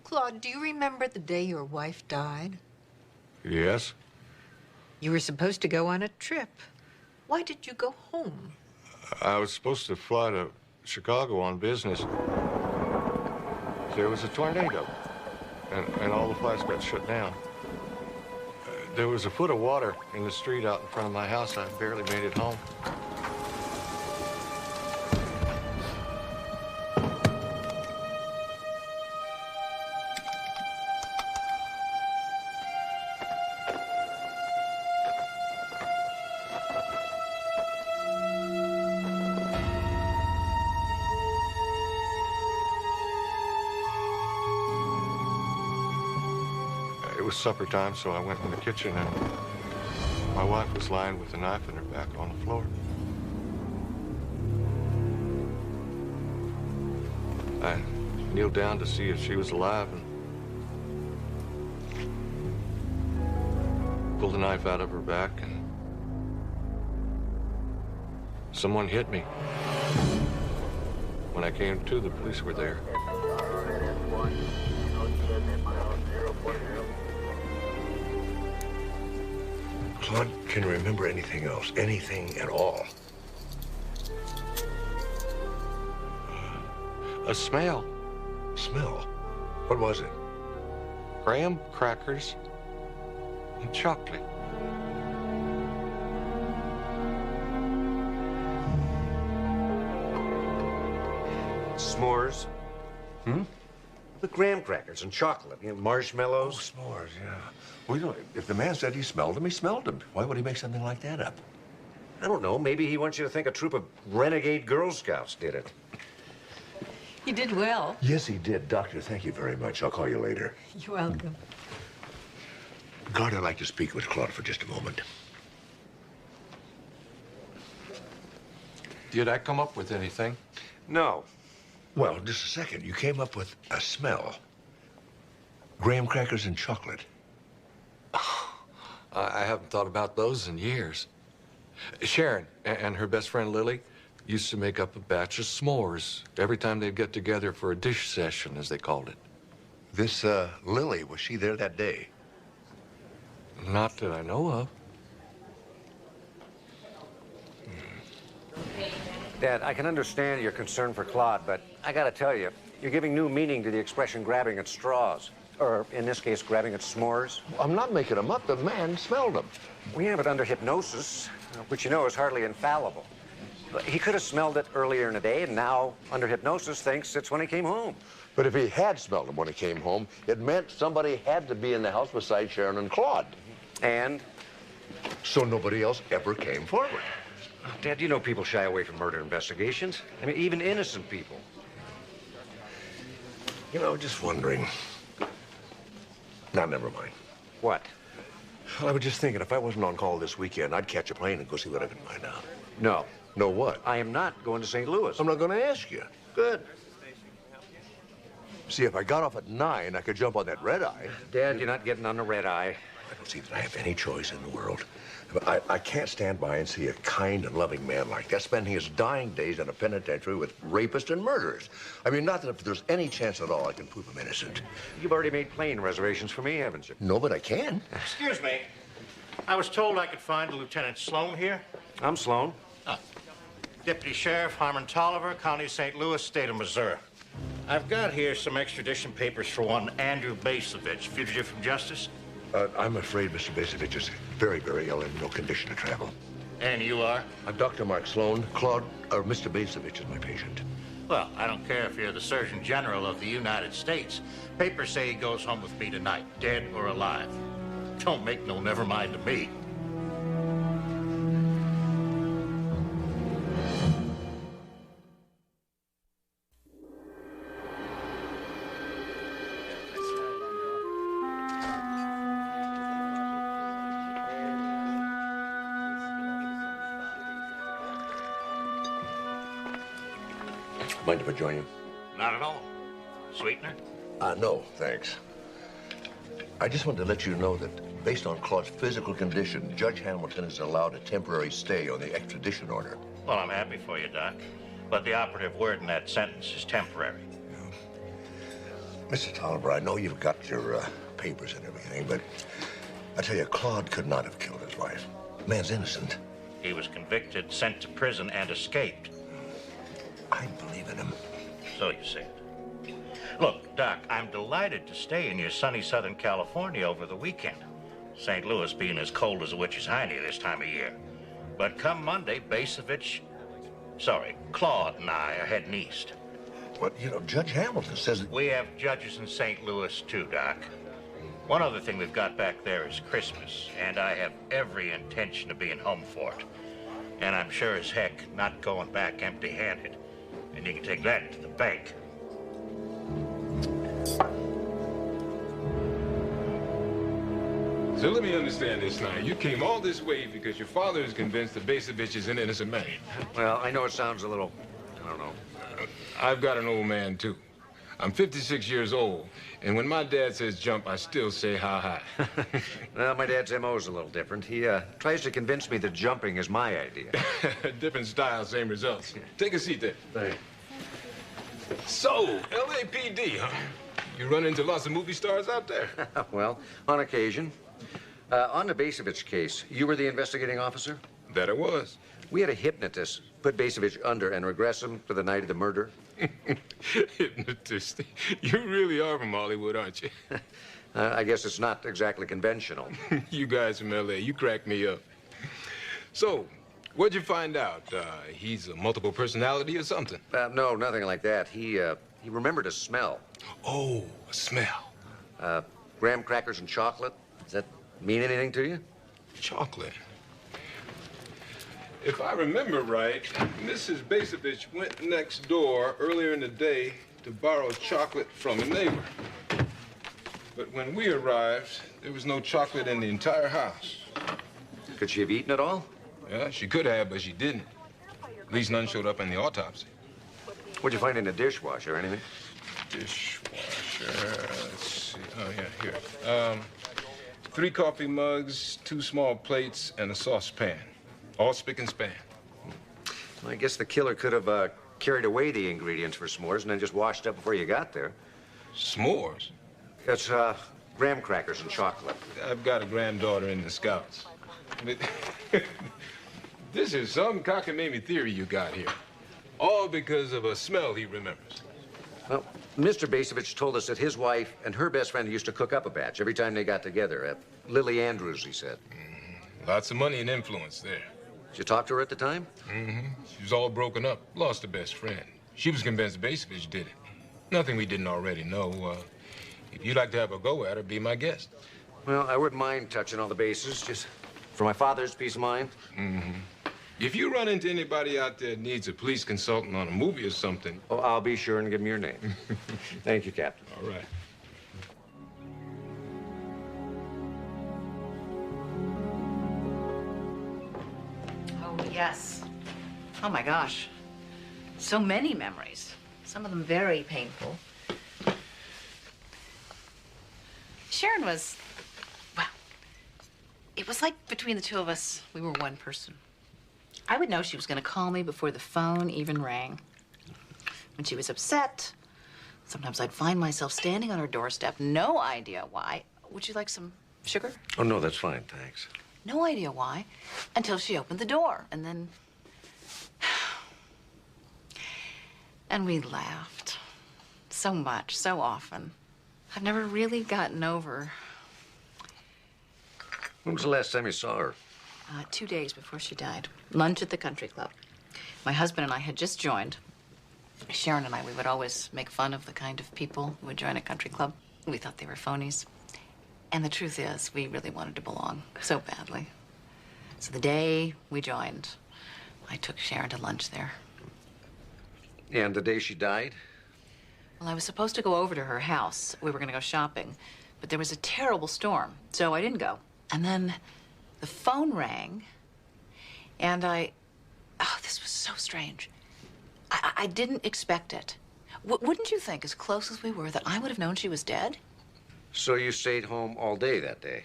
Claude, do you remember the day your wife died? Yes. You were supposed to go on a trip. Why did you go home? I was supposed to fly to Chicago on business. There was a tornado, and all the flights got shut down. There was a foot of water in the street out in front of my house. I barely made it home. It was supper time, so I went in the kitchen, and my wife was lying with a knife in her back on the floor. I kneeled down to see if she was alive, and pulled the knife out of her back, and someone hit me. When I came to, the police were there. Claude, can you remember anything else? Anything at all? A smell. Smell? What was it? Graham crackers and chocolate. S'mores. Hmm? The graham crackers and chocolate, you know, marshmallows. Oh, s'mores, yeah. Well, you know, if the man said he smelled them, he smelled them. Why would he make something like that up? I don't know. Maybe he wants you to think a troop of renegade Girl Scouts did it. You did well. Yes, he did. Doctor, thank you very much. I'll call you later. You're welcome. God, I'd like to speak with Claude for just a moment. Did I come up with anything? No. Well, just a second. You came up with a smell. Graham crackers and chocolate. I haven't thought about those in years. Sharon and her best friend Lily used to make up a batch of s'mores every time they'd get together for a dish session, as they called it. This, Lily, was she there that day? Not that I know of. Dad, I can understand your concern for Claude, but I gotta tell you, you're giving new meaning to the expression grabbing at straws. Or, in this case, grabbing at s'mores. I'm not making them up. The man smelled them. We have it under hypnosis, which you know is hardly infallible. He could have smelled it earlier in the day, and now, under hypnosis, thinks it's when he came home. But if he had smelled them when he came home, it meant somebody had to be in the house besides Sharon and Claude. And? So nobody else ever came forward. Dad, you know people shy away from murder investigations. I mean, even innocent people. You know, just wondering. Now, never mind. What? Well, I was just thinking, if I wasn't on call this weekend, I'd catch a plane and go see what I can find out. No. No what? I am not going to St. Louis. I'm not going to ask you. Good. See, if I got off at 9, I could jump on that red eye. Dad, you're not getting on the red eye. I don't see that I have any choice in the world. I can't stand by and see a kind and loving man like that spending his dying days in a penitentiary with rapists and murderers. I mean, not that if there's any chance at all I can prove him innocent. You've already made plane reservations for me, haven't you? No, but I can. Excuse me. I was told I could find Lieutenant Sloan here. I'm Sloan. Deputy Sheriff Harmon Tolliver, County of St. Louis, State of Missouri. I've got here some extradition papers for one Andrew Basovich, fugitive from justice. I'm afraid Mr. Basovich is very, very ill and in no condition to travel. And you are? I'm Dr. Mark Sloan. Claude, or Mr. Basovich is my patient. Well, I don't care if you're the Surgeon General of the United States. Papers say he goes home with me tonight, dead or alive. Don't make no never mind to me. Mind if I join you? Not at all. Sweetener? No, thanks. I just wanted to let you know that based on Claude's physical condition, Judge Hamilton has allowed a temporary stay on the extradition order. Well, I'm happy for you, Doc. But the operative word in that sentence is temporary. Mr. Tolliver, I know you've got your papers and everything, but I tell you, Claude could not have killed his wife. The man's innocent. He was convicted, sent to prison, and escaped. I believe in him. So you said. Look, Doc, I'm delighted to stay in your sunny Southern California over the weekend. St. Louis being as cold as a witch's hiney this time of year. But come Monday, Claude and I are heading east. But, you know, Judge Hamilton says that... We have judges in St. Louis, too, Doc. One other thing we've got back there is Christmas, and I have every intention of being home for it. And I'm sure as heck not going back empty-handed. And you can take that to the bank. So let me understand this now. You came all this way because your father is convinced that Basovich is an innocent man. Well, I know it sounds a little, I don't know. I've got an old man, too. I'm 56 years old, and when my dad says jump, I still say how high. Well, my dad's M.O. is a little different. He tries to convince me that jumping is my idea. Different style, same results. Take a seat there. Thanks. So, LAPD, huh? You run into lots of movie stars out there? Well, on occasion. On the Basevich case, you were the investigating officer? That I was. We had a hypnotist put Basevich under and regress him for the night of the murder. Hypnotist. You really are from Hollywood, aren't you? I guess it's not exactly conventional. You guys from L.A., you crack me up. So, what'd you find out? He's a multiple personality or something? No, nothing like that. He remembered a smell. Oh, a smell. Graham crackers and chocolate. Does that mean anything to you? Chocolate? If I remember right, Mrs. Basevich went next door earlier in the day to borrow chocolate from a neighbor. But when we arrived, there was no chocolate in the entire house. Could she have eaten it all? Yeah, she could have, but she didn't. At least none showed up in the autopsy. What'd you find in the dishwasher or anything? Dishwasher, let's see. Oh, yeah, here. 3 coffee mugs, 2 small plates, and a saucepan. All spick and span. Well, I guess the killer could have carried away the ingredients for s'mores and then just washed up before you got there. S'mores? It's graham crackers and chocolate. I've got a granddaughter in the Scouts. This is some cockamamie theory you got here. All because of a smell he remembers. Well, Mr. Basevich told us that his wife and her best friend used to cook up a batch every time they got together. Lily Andrews, he said. Lots of money and influence there. Did you talk to her at the time? Mm-hmm. She was all broken up, lost her best friend. She was convinced Basevich did it. Nothing we didn't already know. If you'd like to have a go at her, be my guest. Well, I wouldn't mind touching all the bases, just for my father's peace of mind. Mm-hmm. If you run into anybody out there that needs a police consultant on a movie or something... Oh, I'll be sure and give them your name. Thank you, Captain. All right. Yes. Oh, my gosh. So many memories. Some of them very painful. Sharon was, well, it was like between the two of us, we were one person. I would know she was going to call me before the phone even rang. When she was upset, sometimes I'd find myself standing on her doorstep, no idea why. Would you like some sugar? Oh, no, that's fine, thanks. No idea why, until she opened the door, and then... And we laughed. So much, so often. I've never really gotten over... When was the last time you saw her? 2 days before she died. Lunch at the country club. My husband and I had just joined. Sharon and I, we would always make fun of the kind of people who would join a country club. We thought they were phonies. And the truth is, we really wanted to belong so badly. So the day we joined, I took Sharon to lunch there. And the day she died? Well, I was supposed to go over to her house. We were going to go shopping. But there was a terrible storm, so I didn't go. And then the phone rang, and oh, this was so strange. I didn't expect it. Wouldn't you think, as close as we were, that I would have known she was dead? So you stayed home all day that day?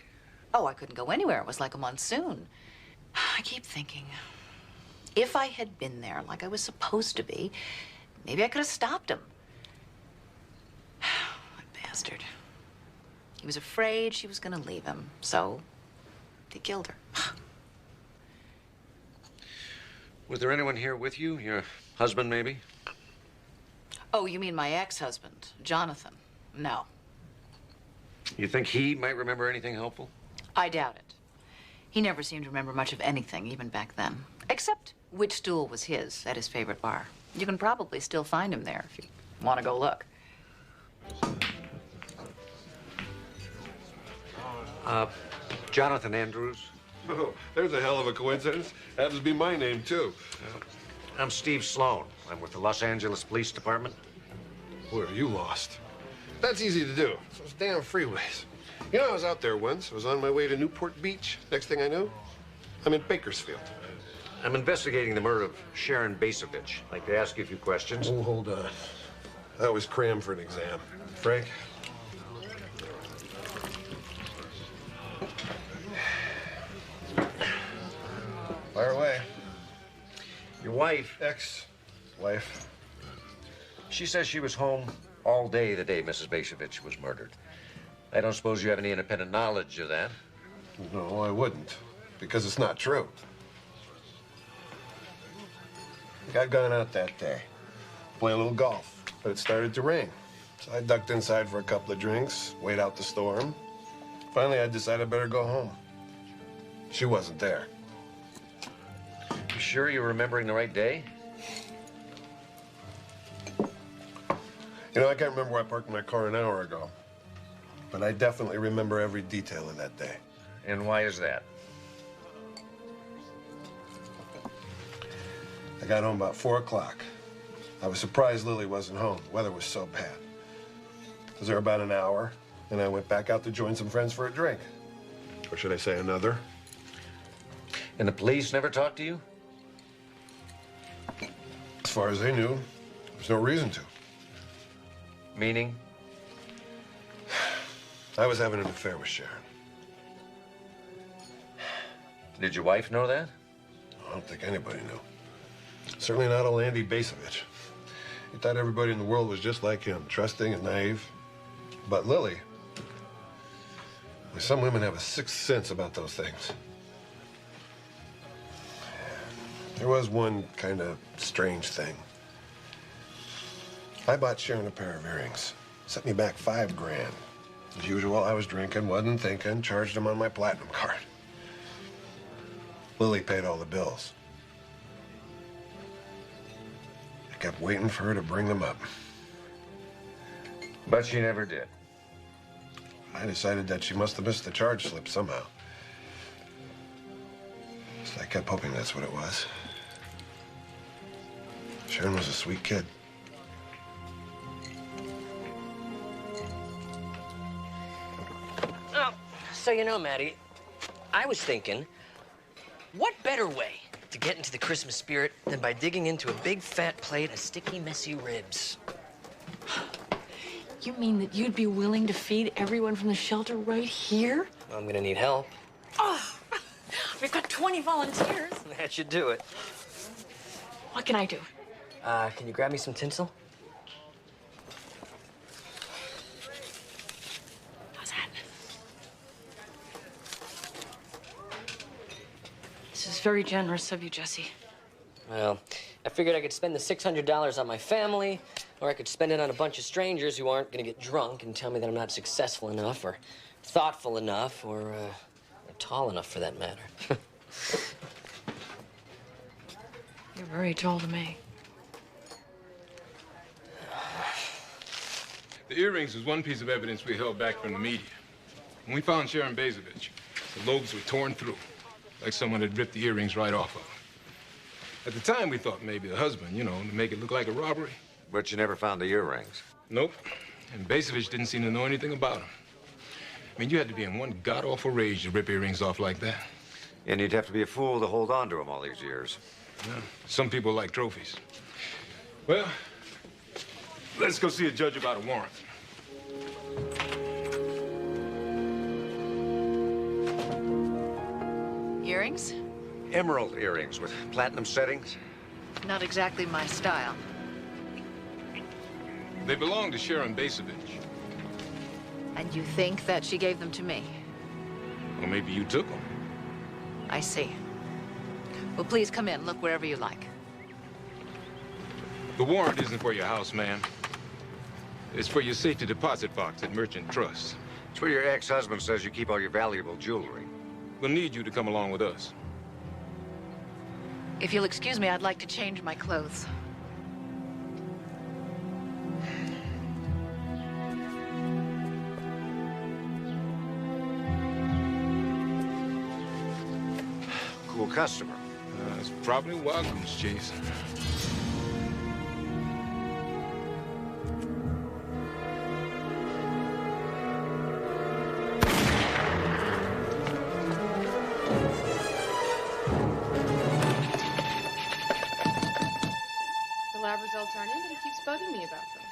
Oh, I couldn't go anywhere. It was like a monsoon. I keep thinking, if I had been there like I was supposed to be, maybe I could have stopped him. What bastard. He was afraid she was going to leave him, so he killed her. Was there anyone here with you? Your husband, maybe? Oh, you mean my ex-husband, Jonathan? No. You think he might remember anything helpful? I doubt it. He never seemed to remember much of anything, even back then. Except which stool was his at his favorite bar. You can probably still find him there if you want to go look. Jonathan Andrews. Oh, there's a hell of a coincidence. Happens to be my name, too. I'm Steve Sloan. I'm with the Los Angeles Police Department. Where are you lost? That's easy to do. It's those damn freeways. You know, I was out there once. I was on my way to Newport Beach. Next thing I know, I'm in Bakersfield. I'm investigating the murder of Sharon Basevich. I'd like to ask you a few questions. Oh, hold on. I always cram for an exam. Frank? Fire away. Your wife, ex-wife, she says she was home all day the day Mrs. Basevich was murdered. I don't suppose you have any independent knowledge of that? No, I wouldn't, because it's not true. I'd gone out that day, play a little golf, but it started to rain. So I ducked inside for a couple of drinks, wait out the storm. Finally, I decided I better go home. She wasn't there. You sure you're remembering the right day? You know, I can't remember where I parked my car an hour ago, but I definitely remember every detail of that day. And why is that? I got home about 4 o'clock. I was surprised Lily wasn't home. The weather was so bad. I was there about an hour, and I went back out to join some friends for a drink. Or should I say another? And the police never talked to you? As far as they knew, there's no reason to. Meaning? I was having an affair with Sharon. Did your wife know that? I don't think anybody knew. Certainly not old Andy Basevich. He thought everybody in the world was just like him, trusting and naive. But Lily, some women have a sixth sense about those things. There was one kind of strange thing. I bought Sharon a pair of earrings. Set me back $5 grand. As usual, I was drinking, wasn't thinking, charged them on my platinum card. Lily paid all the bills. I kept waiting for her to bring them up. But she never did. I decided that she must have missed the charge slip somehow. So I kept hoping that's what it was. Sharon was a sweet kid. Oh, so you know, Maddie, I was thinking, what better way to get into the Christmas spirit than by digging into a big fat plate of sticky, messy ribs? You mean that you'd be willing to feed everyone from the shelter right here? I'm gonna need help. Oh, we've got 20 volunteers. That should do it. What can I do? Can you grab me some tinsel? How's that? This is very generous of you, Jesse. Well, I figured I could spend the $600 on my family, or I could spend it on a bunch of strangers who aren't gonna get drunk and tell me that I'm not successful enough, or thoughtful enough, or tall enough for that matter. You're very tall to me. The earrings was one piece of evidence we held back from the media. When we found Sharon Basevich, the lobes were torn through, like someone had ripped the earrings right off of her. At the time, we thought maybe the husband, you know, to make it look like a robbery. But you never found the earrings? Nope. And Basevich didn't seem to know anything about them. I mean, you had to be in one god-awful rage to rip earrings off like that. And you'd have to be a fool to hold on to them all these years. Yeah. Some people like trophies. Well, let's go see a judge about a warrant. Earrings? Emerald earrings with platinum settings? Not exactly my style. They belong to Sharon Basevich. And you think that she gave them to me? Or maybe you took them. I see. Well, please come in. Look wherever you like. The warrant isn't for your house, ma'am. It's for your safety deposit box at Merchant Trust. It's where your ex-husband says you keep all your valuable jewelry. We'll need you to come along with us. If you'll excuse me, I'd like to change my clothes. Cool customer. It's probably a wild goose chase. The lab results aren't in, but he keeps bugging me about them.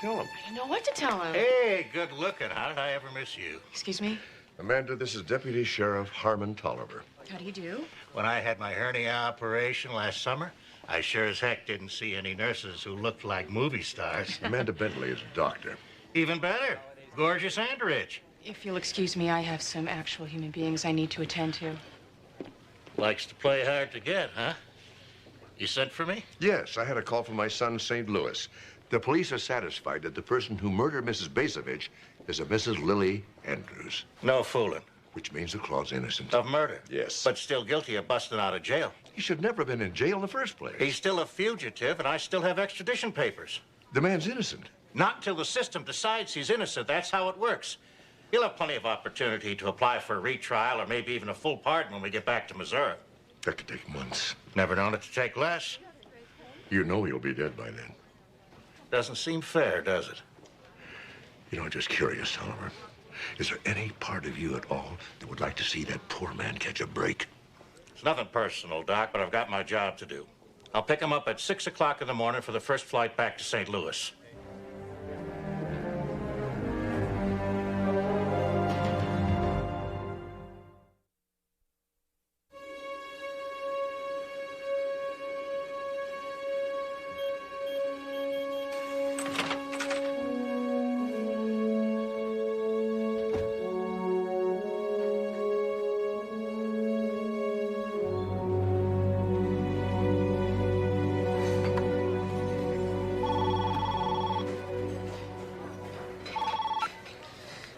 tell him? I didn't know what to tell him. Hey, good looking. How did I ever miss you? Excuse me? Amanda, this is Deputy Sheriff Harmon Tolliver. How do you do? When I had my hernia operation last summer, I sure as heck didn't see any nurses who looked like movie stars. Amanda Bentley is a doctor. Even better. Gorgeous and rich. If you'll excuse me, I have some actual human beings I need to attend to. Likes to play hard to get, huh? You sent for me? Yes, I had a call from my son, St. Louis. The police are satisfied that the person who murdered Mrs. Basovich is a Mrs. Lily Andrews. No fooling. Which means that Claude's innocent. Of murder? Yes. But still guilty of busting out of jail. He should never have been in jail in the first place. He's still a fugitive, and I still have extradition papers. The man's innocent. Not till the system decides he's innocent. That's how it works. He'll have plenty of opportunity to apply for a retrial or maybe even a full pardon when we get back to Missouri. That could take months. Never known it to take less. You know he'll be dead by then. Doesn't seem fair, does it? You know, I'm just curious, Oliver. Is there any part of you at all that would like to see that poor man catch a break? It's nothing personal, Doc, but I've got my job to do. I'll pick him up at 6 o'clock in the morning for the first flight back to St. Louis.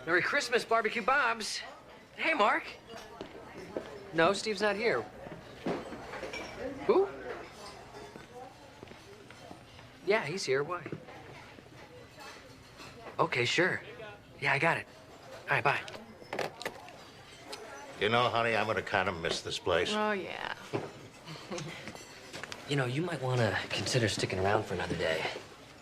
Merry Christmas, Barbecue Bob's. Hey, Mark. No, Steve's not here. Who? Yeah, he's here. Why? Okay, sure. Yeah, I got it. All right, bye. You know, honey, I'm gonna kind of miss this place. Oh, yeah. You know, you might want to consider sticking around for another day.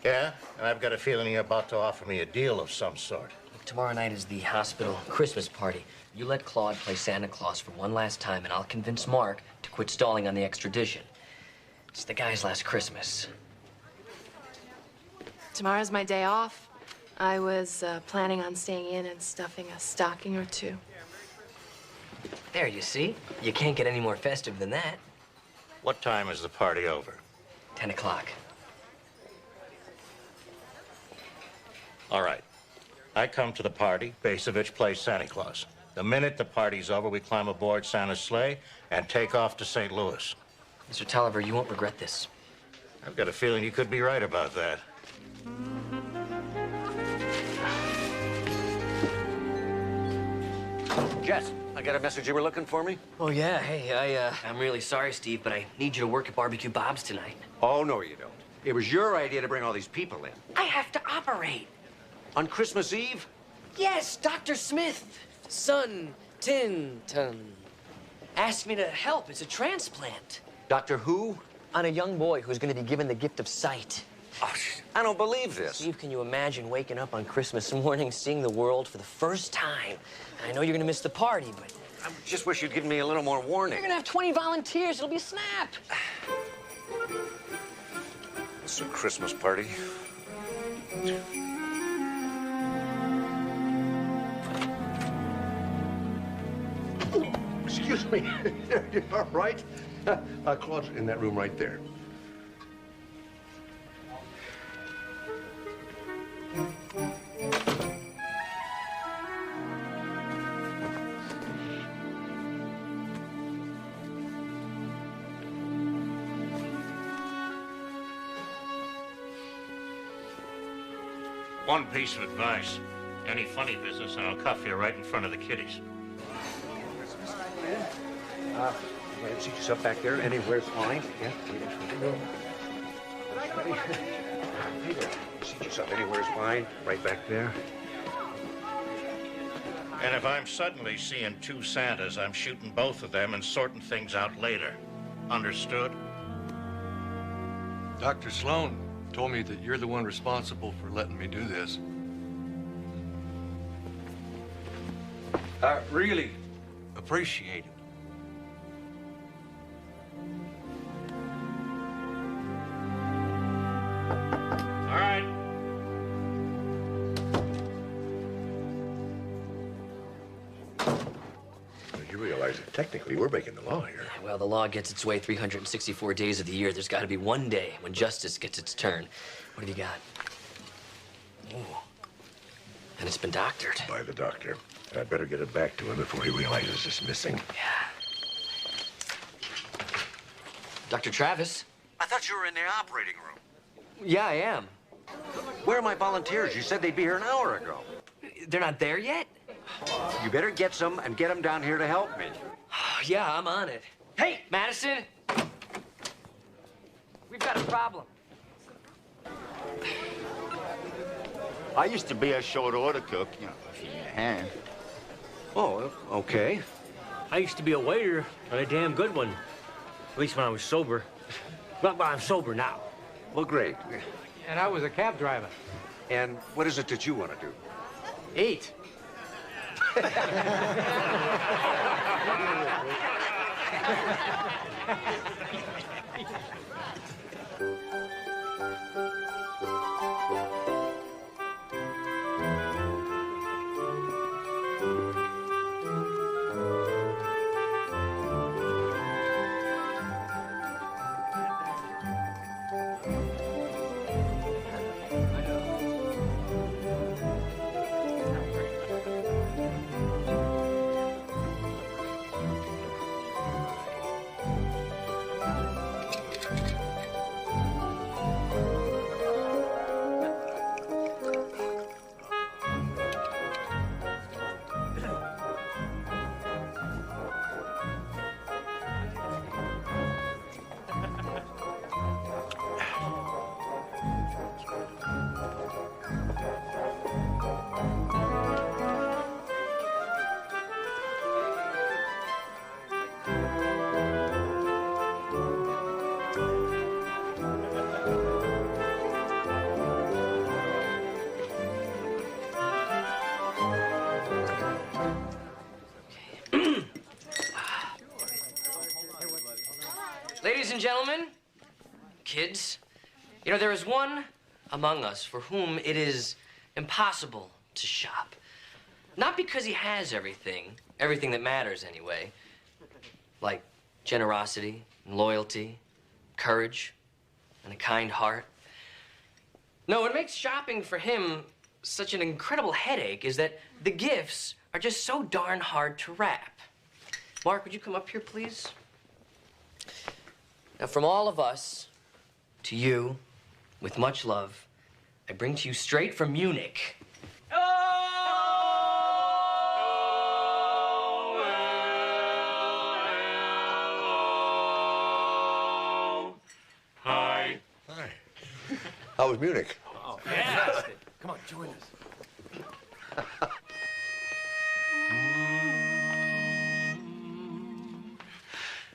Yeah? And I've got a feeling you're about to offer me a deal of some sort. Look, tomorrow night is the hospital Christmas party. You let Claude play Santa Claus for one last time, and I'll convince Mark to quit stalling on the extradition. It's the guy's last Christmas. Tomorrow's my day off. I was planning on staying in and stuffing a stocking or two. There, you see? You can't get any more festive than that. What time is the party over? 10 o'clock. All right. I come to the party, Basovich plays Santa Claus. The minute the party's over, we climb aboard Santa's sleigh and take off to St. Louis. Mr. Tolliver, you won't regret this. I've got a feeling you could be right about that. Jess, I got a message you were looking for me? Oh, yeah. Hey, I'm really sorry, Steve, but I need you to work at Barbecue Bob's tonight. Oh, no, you don't. It was your idea to bring all these people in. I have to operate. On Christmas Eve? Yes, Dr. Smith, son, Tinton, asked me to help. It's a transplant. Doctor who? On a young boy who's going to be given the gift of sight. Oh, I don't believe this. Steve, can you imagine waking up on Christmas morning, seeing the world for the first time? I know you're going to miss the party, but... I just wish you'd given me a little more warning. You're going to have 20 volunteers. It'll be a snap. It's a Christmas party. Excuse me. You all right? Claude's in that room right there. One piece of advice. Any funny business, and I'll cuff you right in front of the kiddies. Wait, seat yourself back there. Anywhere's fine. Yeah. Seat yourself anywhere's fine. Right back there. And if I'm suddenly seeing two Santas, I'm shooting both of them and sorting things out later. Understood? Dr. Sloan told me that you're the one responsible for letting me do this. I really appreciate it. All right. Technically, we're breaking the law here. Well, the law gets its way 364 days of the year. There's got to be one day when justice gets its turn. What have you got? Ooh. And it's been doctored. By the doctor. I'd better get it back to him before he realizes it's missing. Yeah. Dr. Travis? I thought you were in the operating room. Yeah, I am. Where are my volunteers? You said they'd be here an hour ago. They're not there yet? You better get some and get them down here to help me. Yeah, I'm on it. Hey, Madison! We've got a problem. I used to be a short order cook, you know, if you need a hand. Oh, okay. I used to be a waiter, and a damn good one. At least when I was sober. But I'm sober now. Well, great. And I was a cab driver. And what is it that you want to do? Eat. Ladies and gentlemen, kids, you know, there is one among us for whom it is impossible to shop. Not because he has everything that matters anyway, like generosity and loyalty, courage, and a kind heart. No, what makes shopping for him such an incredible headache is that the gifts are just so darn hard to wrap. Mark, would you come up here, please? Now, from all of us to you, with much love, I bring to you straight from Munich. Hi. Hi. How was Munich? Oh, fantastic. Come on, join us.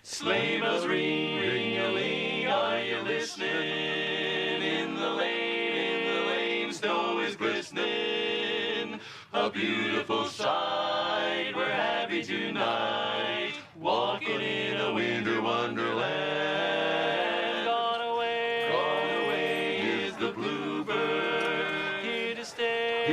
Sleigh bells ring, ring-a-ling, are you listening? In the lane, snow is glistening. A beautiful sight, we're happy tonight, walking in a winter wonderland. Gone away is the bluebird, here to stay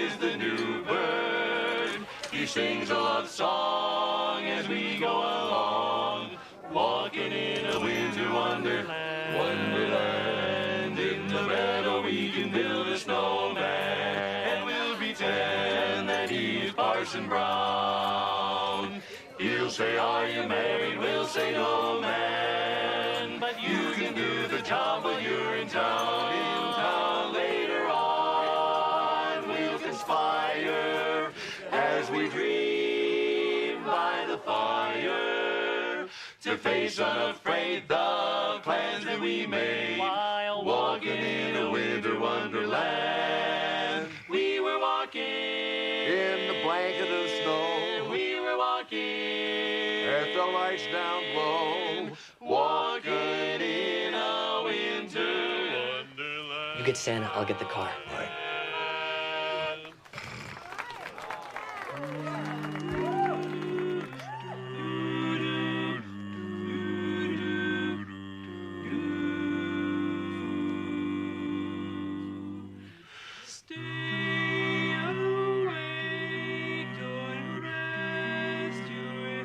is the new bird. He sings a love song as we go along, walking in a winter wonderland. In the meadow we can build a snowman, and we'll pretend that he's Parson Brown. He'll say, are you married? We'll say, no, man. But you can do the job when you're in town. In town later on, we'll conspire as we dream by the fire, to face unafraid the plans that we made while walking in a winter wonderland. We were walking In the blanket of snow, we were walking let the lights down low, walking in a winter You get Santa, I'll get the car. Right. Stay awake, don't rest your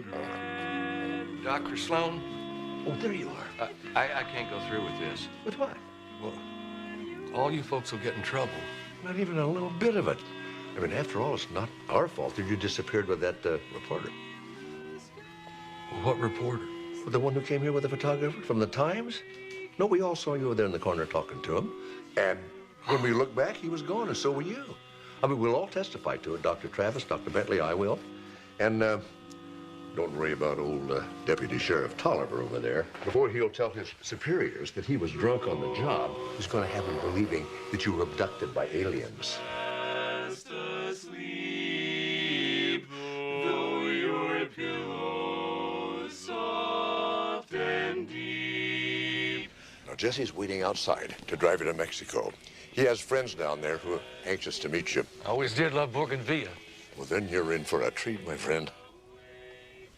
Dr. Sloan? Oh, there you are. I can't go through with this. With what? Well, all you folks will get in trouble. Not even a little bit of it. I mean, after all, it's not our fault that you disappeared with that reporter. What reporter? The one who came here with the photographer from the Times? No, we all saw you over there in the corner talking to him. And when we looked back, he was gone, and so were you. I mean, we'll all testify to it. Dr. Travis, Dr. Bentley, I will. And don't worry about old Deputy Sheriff Tolliver over there. Before he'll tell his superiors that he was drunk on the job, he's going to have them believing that you were abducted by aliens. Fast asleep, though your pillow is soft and deep. Now, Jesse's waiting outside to drive you to Mexico. He has friends down there who are anxious to meet you. I always did love Bougainvillea. Well, then you're in for a treat, my friend.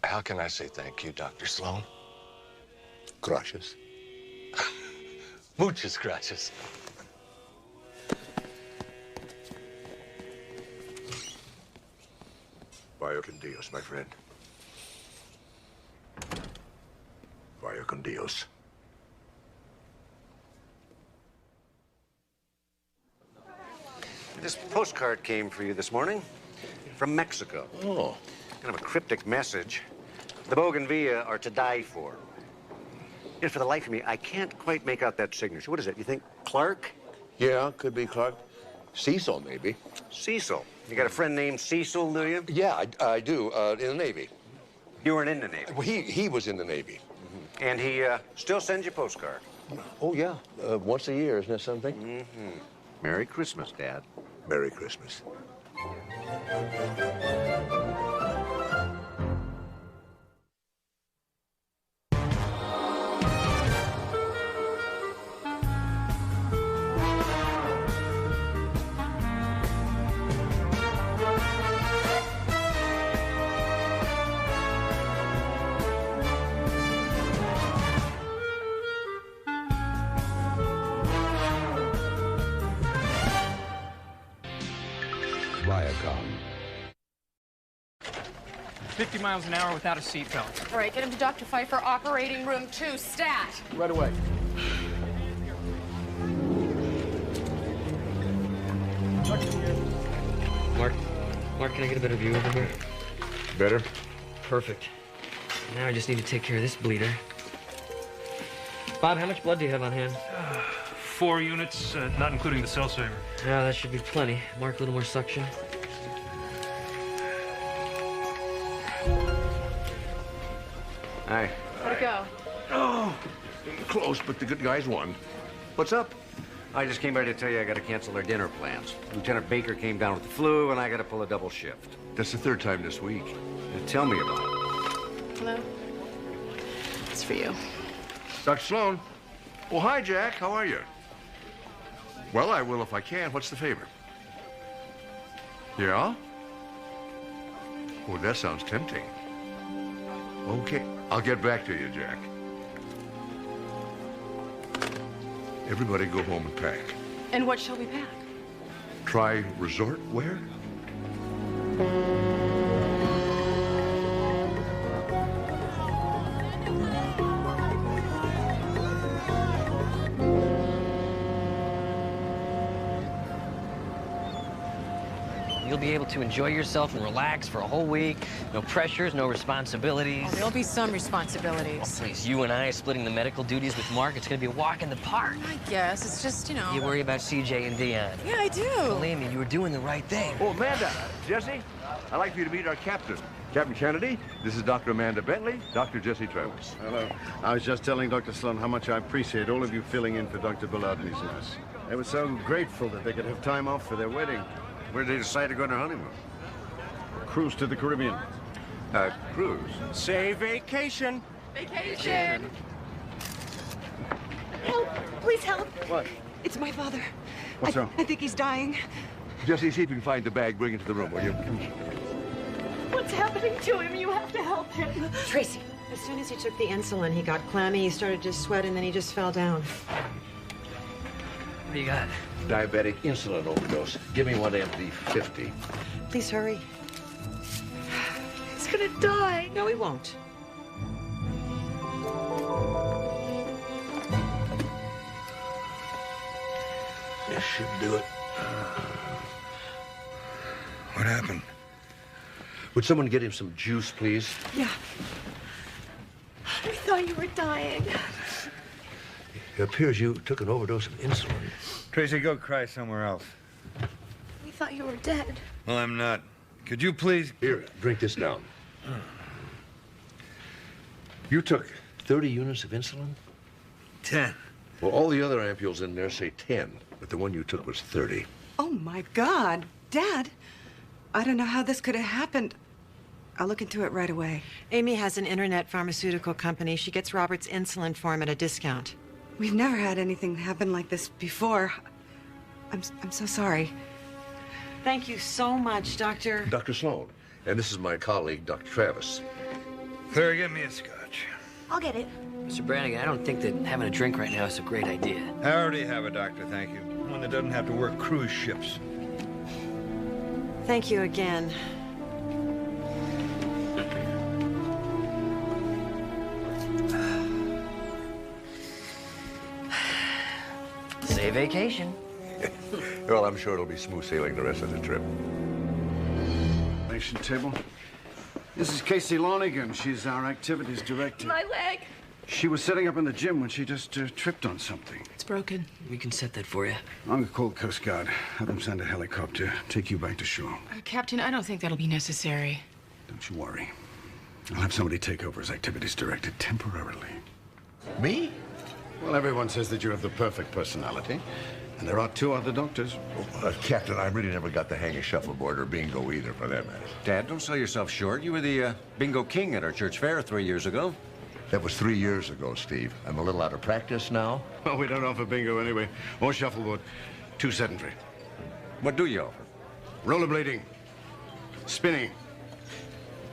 How can I say thank you, Dr. Sloan? Gracias. Muchas gracias. Vaya con Dios, my friend. Vaya con Dios. This postcard came for you this morning from Mexico. Oh. Kind of a cryptic message. The Bougainvillea are to die for. Yet for the life of me, I can't quite make out that signature. What is it? You think Clark? Yeah, could be Clark. Cecil, maybe. Cecil. You got a friend named Cecil, do you? Yeah, I do, in the Navy. You weren't in the Navy? Well, he was in the Navy. Mm-hmm. And he still sends you postcard? Oh, yeah. Once a year, isn't that something? Mm-hmm. Merry Christmas, Dad. Merry Christmas. Viacom. 50 miles an hour without a seatbelt. All right, get him to Dr. Pfeiffer, operating room 2, stat. Right away. Mark, can I get a better view over here? Better? Perfect. Now I just need to take care of this bleeder. Bob, how much blood do you have on hand? 4 units, not including the cell saver. Yeah, that should be plenty. Mark, a little more suction. Hi. How'd it go? Oh, close, but the good guys won. What's up? I just came by to tell you I got to cancel our dinner plans. Lieutenant Baker came down with the flu, and I got to pull a double shift. That's the third time this week. Tell me about it. Hello. It's for you. Dr. Sloan. Oh, hi, Jack. How are you? Well, I will if I can. What's the favor? Yeah? Oh, that sounds tempting. Okay. I'll get back to you, Jack. Everybody go home and pack. And what shall we pack? Try resort wear? You'll be able to enjoy yourself and relax for a whole week. No pressures, no responsibilities. Oh, there'll be some responsibilities. Oh, please, you and I splitting the medical duties with Mark, it's gonna be a walk in the park. I guess. It's just, you know. You worry about CJ and Dion. Yeah, I do. Believe me, you were doing the right thing. Oh, Amanda, Jesse, I'd like for you to meet our captain. Captain Kennedy, this is Dr. Amanda Bentley, Dr. Jesse Travis. Hello. I was just telling Dr. Sloan how much I appreciate all of you filling in for Dr. Bullard and his nurse. They were so grateful that they could have time off for their wedding. Where did they decide to go on their honeymoon? Cruise to the Caribbean. Cruise? Say vacation. Vacation. Help! Please help! What? It's my father. What's wrong? I think he's dying. Jesse, see if you can find the bag, bring it to the room, will you? What's happening to him? You have to help him. Tracy, as soon as he took the insulin, he got clammy, he started to sweat, and then he just fell down. What do you got? Diabetic insulin overdose. Give me one empty 50. Please hurry. He's gonna die. No, he won't. This should do it. What happened? Would someone get him some juice, please? Yeah. I thought you were dying. It appears you took an overdose of insulin. Tracy, go cry somewhere else. We thought you were dead. Well, I'm not. Could you please... Here, drink this down. You took 30 units of insulin? 10. Well, all the other ampules in there say 10, but the one you took was 30. Oh, my God. Dad, I don't know how this could have happened. I'll look into it right away. Amy has an internet pharmaceutical company. She gets Robert's insulin for him at a discount. We've never had anything happen like this before. I'm so sorry. Thank you so much, Doctor. Dr. Sloan, and this is my colleague, Dr. Travis. Claire, get me a scotch. I'll get it. Mr. Brannigan, I don't think that having a drink right now is a great idea. I already have a doctor, thank you. One that doesn't have to work cruise ships. Thank you again. Say vacation. Well, I'm sure it'll be smooth sailing the rest of the trip. Nation table. This is Casey Lonigan. She's our activities director. My leg. She was setting up in the gym when she just tripped on something. It's broken. We can set that for you. I'm going to call Coast Guard. Have them send a helicopter. Take you back to shore. Captain, I don't think that'll be necessary. Don't you worry. I'll have somebody take over as activities director temporarily. Me? Well, everyone says that you have the perfect personality. And there are 2 other doctors. Captain, I really never got the hang of shuffleboard or bingo either, for that matter. Dad, don't sell yourself short. You were the bingo king at our church fair 3 years ago. That was 3 years ago, Steve. I'm a little out of practice now. Well, we don't offer bingo anyway. Or shuffleboard. Too sedentary. What do you offer? Rollerblading. Spinning.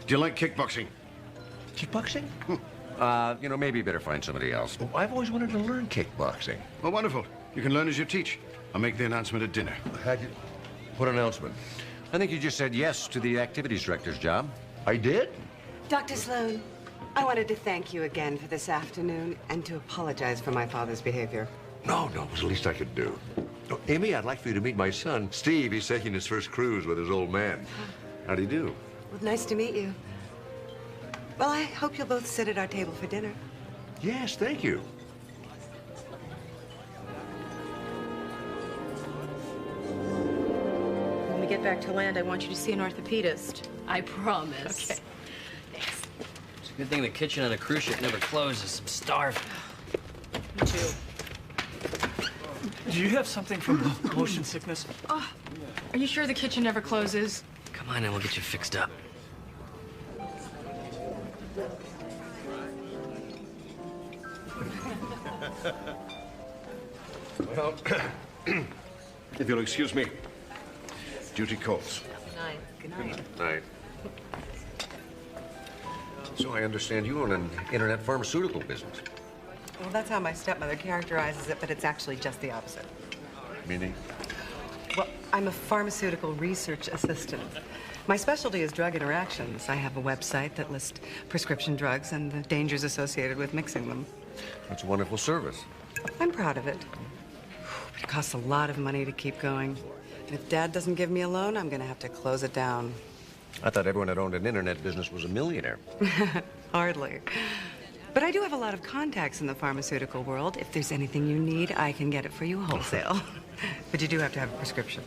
Do you like kickboxing? Kickboxing? You know, maybe you better find somebody else. Oh, I've always wanted to learn kickboxing. Well, wonderful. You can learn as you teach. I'll make the announcement at dinner. What announcement? I think you just said yes to the activities director's job. I did? Dr. Sloan, I wanted to thank you again for this afternoon and to apologize for my father's behavior. No, it was the least I could do. Oh, Amy, I'd like for you to meet my son, Steve. He's taking his first cruise with his old man. How'd he do? Well, nice to meet you. Well, I hope you'll both sit at our table for dinner. Yes, thank you. When we get back to land, I want you to see an orthopedist. I promise. Okay. It's a good thing the kitchen on a cruise ship never closes. I'm starving. Me too. Do you have something for motion sickness? Oh, are you sure the kitchen never closes? Come on in, we'll get you fixed up. Well, if you'll excuse me, duty calls. Good night. Night. So I understand you own an internet pharmaceutical business. Well, that's how my stepmother characterizes it, but it's actually just the opposite. Meaning? Well, I'm a pharmaceutical research assistant. My specialty is drug interactions. I have a website that lists prescription drugs and the dangers associated with mixing them. That's a wonderful service. I'm proud of it. But it costs a lot of money to keep going. And if Dad doesn't give me a loan, I'm going to have to close it down. I thought everyone that owned an internet business was a millionaire. Hardly. But I do have a lot of contacts in the pharmaceutical world. If there's anything you need, I can get it for you wholesale. But you do have to have a prescription.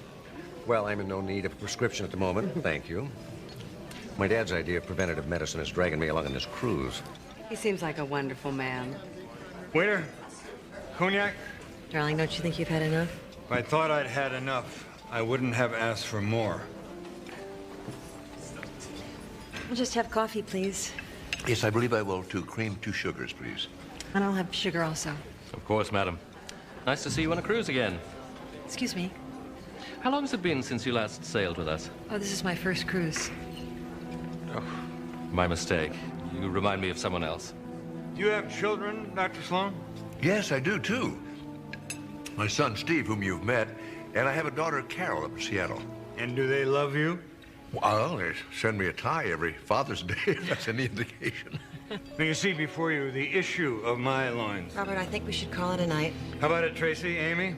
Well, I'm in no need of a prescription at the moment, thank you. My dad's idea of preventative medicine is dragging me along on this cruise. He seems like a wonderful man. Waiter, cognac? Darling, don't you think you've had enough? If I thought I'd had enough, I wouldn't have asked for more. I'll just have coffee, please. Yes, I believe I will, too. Cream, 2 sugars, please. And I'll have sugar also. Of course, madam. Nice to see you on a cruise again. Excuse me. How long has it been since you last sailed with us? Oh, this is my first cruise. Oh, my mistake. You remind me of someone else. Do you have children, Dr. Sloan? Yes, I do, too. My son, Steve, whom you've met, and I have a daughter, Carol, up in Seattle. And do they love you? Well, they send me a tie every Father's Day, if that's any indication. Now, you see before you the issue of my loins. Robert, I think we should call it a night. How about it, Tracy, Amy?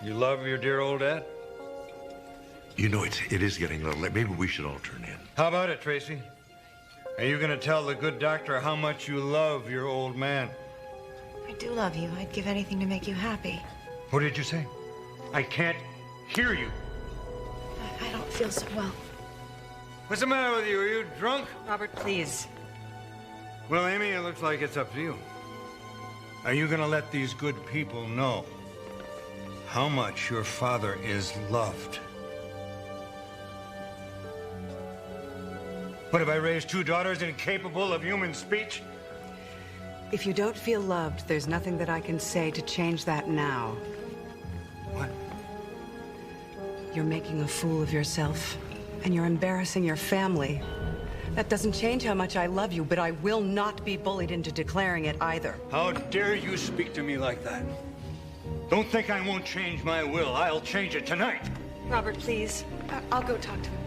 You love your dear old dad? You know, it is getting a little late. Maybe we should all turn in. How about it, Tracy? Are you gonna tell the good doctor how much you love your old man? I do love you. I'd give anything to make you happy. What did you say? I can't hear you. I don't feel so well. What's the matter with you? Are you drunk? Robert, please. Well, Amy, it looks like it's up to you. Are you gonna let these good people know how much your father is loved? What, have I raised two daughters incapable of human speech? If you don't feel loved, there's nothing that I can say to change that now. What? You're making a fool of yourself, and you're embarrassing your family. That doesn't change how much I love you, but I will not be bullied into declaring it either. How dare you speak to me like that? Don't think I won't change my will. I'll change it tonight. Robert, please. I'll go talk to him.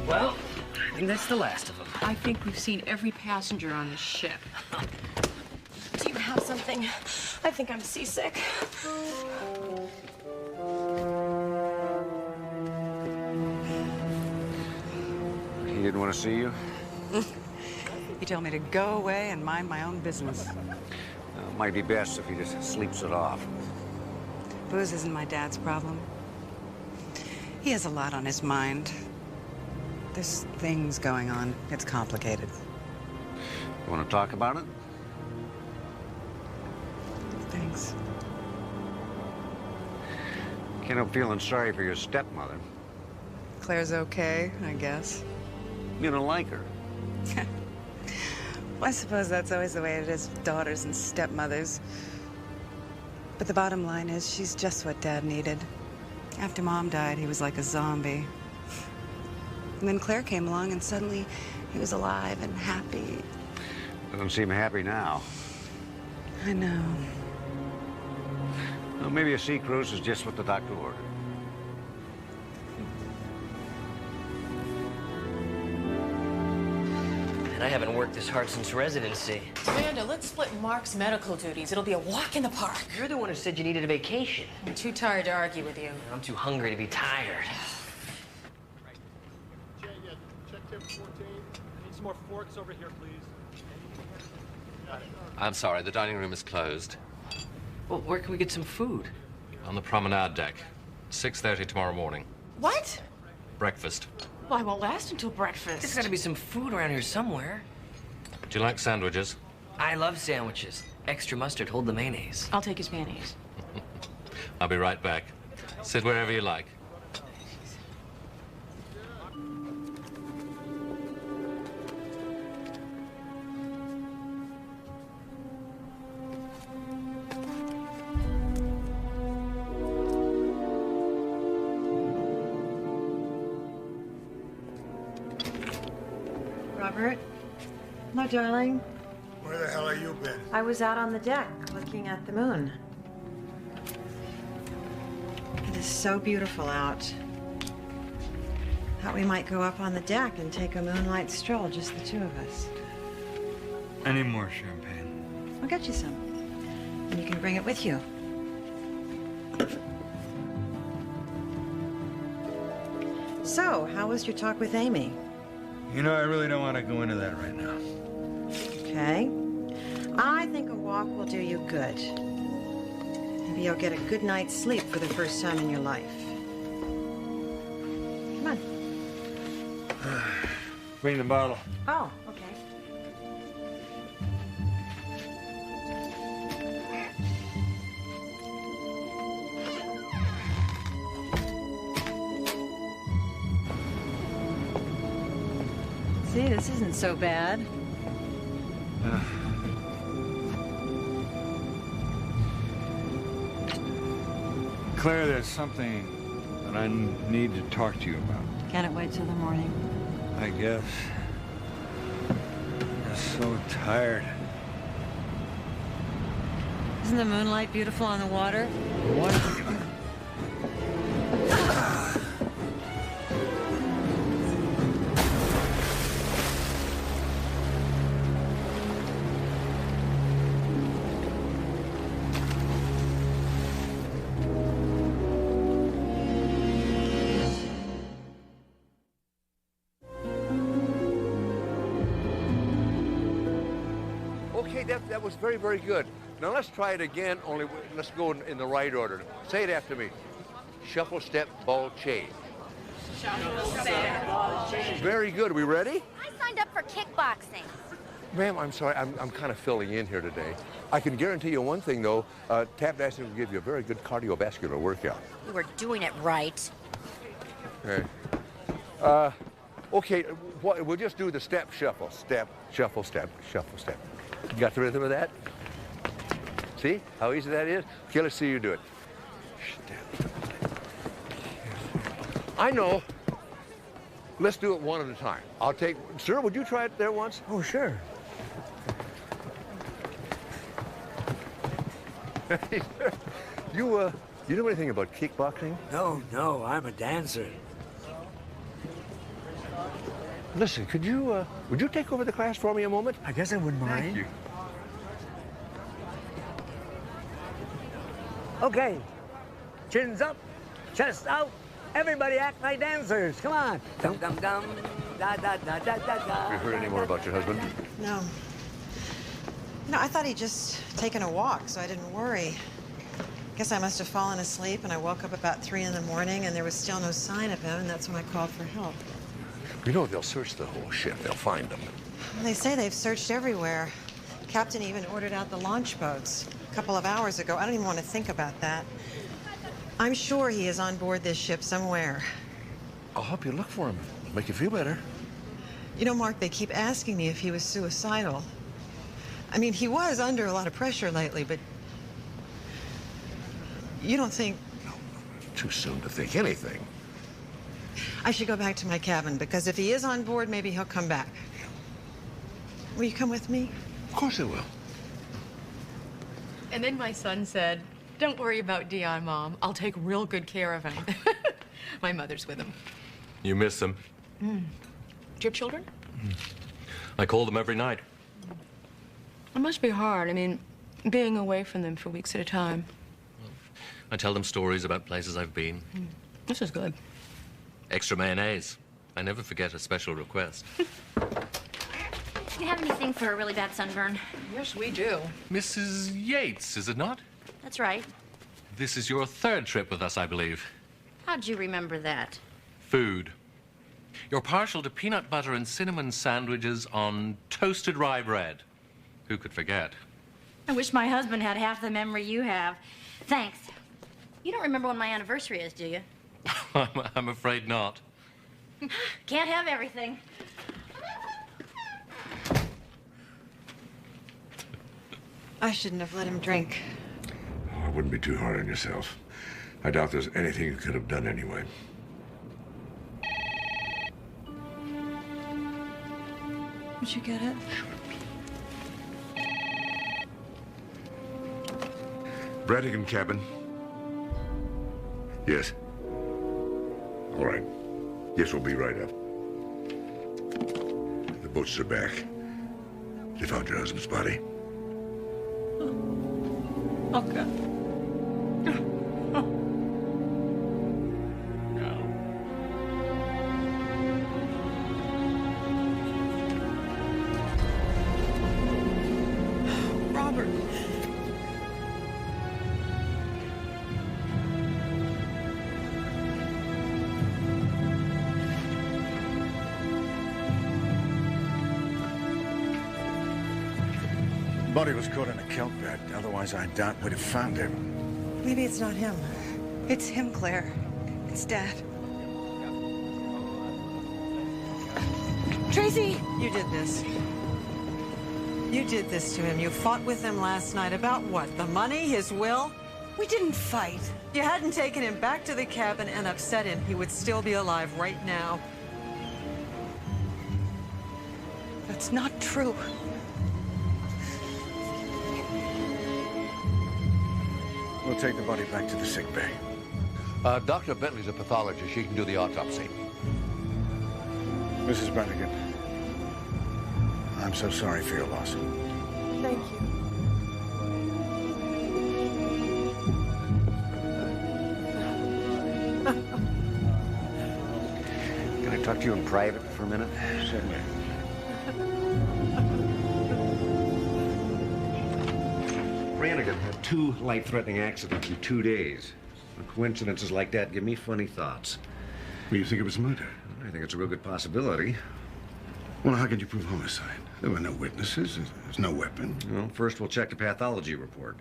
Well, I think that's the last of them. I think we've seen every passenger on the ship. Do you have something? I think I'm seasick. He didn't want to see you? He told me to go away and mind my own business. Might be best if he just sleeps it off. Booze isn't my dad's problem. He has a lot on his mind. There's things going on. It's complicated. You want to talk about it? Thanks. Can't help feeling sorry for your stepmother. Claire's okay, I guess. You don't like her. Well, I suppose that's always the way it is with daughters and stepmothers. But the bottom line is, she's just what Dad needed. After Mom died, he was like a zombie. And then Claire came along, and suddenly he was alive and happy. Doesn't seem happy now. I know. Well, maybe a sea cruise is just what the doctor ordered. And I haven't worked this hard since residency. Amanda, let's split Mark's medical duties. It'll be a walk in the park. You're the one who said you needed a vacation. I'm too tired to argue with you. I'm too hungry to be tired. Check tip 14. Need some more forks over here, please. I'm sorry, the dining room is closed. Well, where can we get some food? On the promenade deck. 6:30 tomorrow morning. What? Breakfast. Well, I won't last until breakfast. There's gotta be some food around here somewhere. Do you like sandwiches? I love sandwiches. Extra mustard, hold the mayonnaise. I'll take his mayonnaise. I'll be right back. Sit wherever you like. Robert? Hello, darling. Where the hell have you been? I was out on the deck looking at the moon. It is so beautiful out. Thought we might go up on the deck and take a moonlight stroll, just the two of us. Any more champagne? I'll get you some. And you can bring it with you. So, how was your talk with Amy? You know, I really don't want to go into that right now. Okay. I think a walk will do you good. Maybe you'll get a good night's sleep for the first time in your life. Come on. Bring the bottle. Oh, okay. See, this isn't so bad. Claire, there's something that I need to talk to you about. Can it wait till the morning? I guess. I'm just so tired. Isn't the moonlight beautiful on the water? What? Okay, that was very, very good. Now let's try it again, only let's go in the right order. Say it after me. Shuffle, step, ball, change. Shuffle, step, ball, change. Very good. Are we ready? I signed up for kickboxing. Ma'am, I'm sorry. I'm kind of filling in here today. I can guarantee you one thing, though. Tap dancing will give you a very good cardiovascular workout. You were doing it right. Okay. Okay, we'll just do the step, shuffle, step, shuffle, step, shuffle, step. You got the rhythm of that? See how easy that is? Okay, let's see you do it. Step. I know. Let's do it one at a time. I'll take, sir, would you try it there once? Oh, sure. You know anything about kickboxing? No, I'm a dancer. Listen, would you take over the class for me a moment? I guess I wouldn't mind. Thank you. Okay, chins up, chest out. Everybody act like dancers. Come on. Dum dum dum. Da da da da da da. Have you heard any more about your husband? No. No, I thought he'd just taken a walk, so I didn't worry. Guess I must have fallen asleep, and I woke up about 3 in the morning, and there was still no sign of him, and that's when I called for help. You know, they'll search the whole ship. They'll find them. They say they've searched everywhere. Captain even ordered out the launch boats a couple of hours ago. I don't even want to think about that. I'm sure he is on board this ship somewhere. I'll help you look for him. It'll make you feel better. You know, Mark, they keep asking me if he was suicidal. I mean, he was under a lot of pressure lately, but you don't think... No, too soon to think anything. I should go back to my cabin, because if he is on board, maybe he'll come back. Will you come with me? Of course I will. And then my son said, "Don't worry about Dion, Mom. I'll take real good care of him." My mother's with him. You miss them. Do you have children? I call them every night. It must be hard. I mean, being away from them for weeks at a time. I tell them stories about places I've been. This is good. Extra mayonnaise. I never forget a special request. Do you have anything for a really bad sunburn? Yes, we do. Mrs. Yates, is it not? That's right. This is your 3rd trip with us, I believe. How'd you remember that? Food. You're partial to peanut butter and cinnamon sandwiches on toasted rye bread. Who could forget? I wish my husband had half the memory you have. Thanks. You don't remember when my anniversary is, do you? I'm afraid not. Can't have everything. I shouldn't have let him drink. Oh, I wouldn't be too hard on yourself. I doubt there's anything you could have done anyway. Would you get it? Bratigan cabin. Yes. All right. Yes, we'll be right up. The boats are back. They found your husband's body. Okay. Robert. The body was caught in a kelp bed. Otherwise, I doubt we'd have found him. Maybe it's not him. It's him, Claire. It's Dad. Tracy! You did this. You did this to him. You fought with him last night about what? The money? His will? We didn't fight. If you hadn't taken him back to the cabin and upset him, he would still be alive right now. That's not true. take the body back to the sick bay. Dr. Bentley's a pathologist. She can do the autopsy. Mrs. Brannigan, I'm so sorry for your loss. Thank you. Can I talk to you in private for a minute? Certainly. Brannigan had 2 life-threatening accidents in 2 days. Coincidences like that give me funny thoughts. Well, you think it was murder? I think it's a real good possibility. Well, how could you prove homicide? There were no witnesses. There's no weapon. Well, first we'll check the pathology report.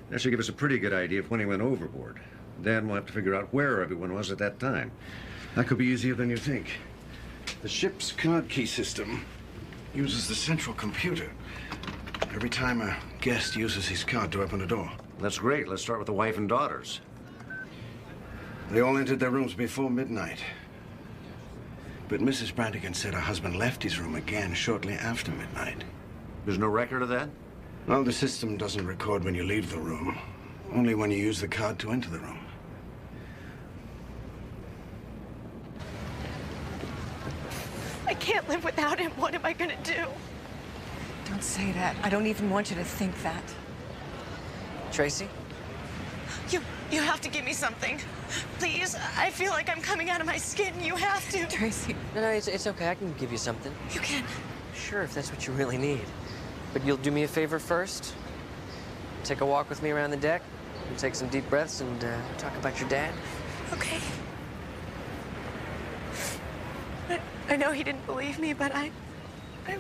That should give us a pretty good idea of when he went overboard. Then we'll have to figure out where everyone was at that time. That could be easier than you think. The ship's card key system uses the central computer. Every time a guest uses his card to open a door. That's great. Let's start with the wife and daughters. They all entered their rooms before midnight. But Mrs. Brannigan said her husband left his room again shortly after midnight. There's no record of that? Well, the system doesn't record when you leave the room. Only when you use the card to enter the room. I can't live without him. What am I gonna do? Don't say that. I don't even want you to think that. Tracy? You have to give me something. Please, I feel like I'm coming out of my skin. You have to. Tracy. No, it's okay. I can give you something. You can. Sure, if that's what you really need. But you'll do me a favor first? Take a walk with me around the deck, and take some deep breaths, and talk about your dad? Okay. I know he didn't believe me, but I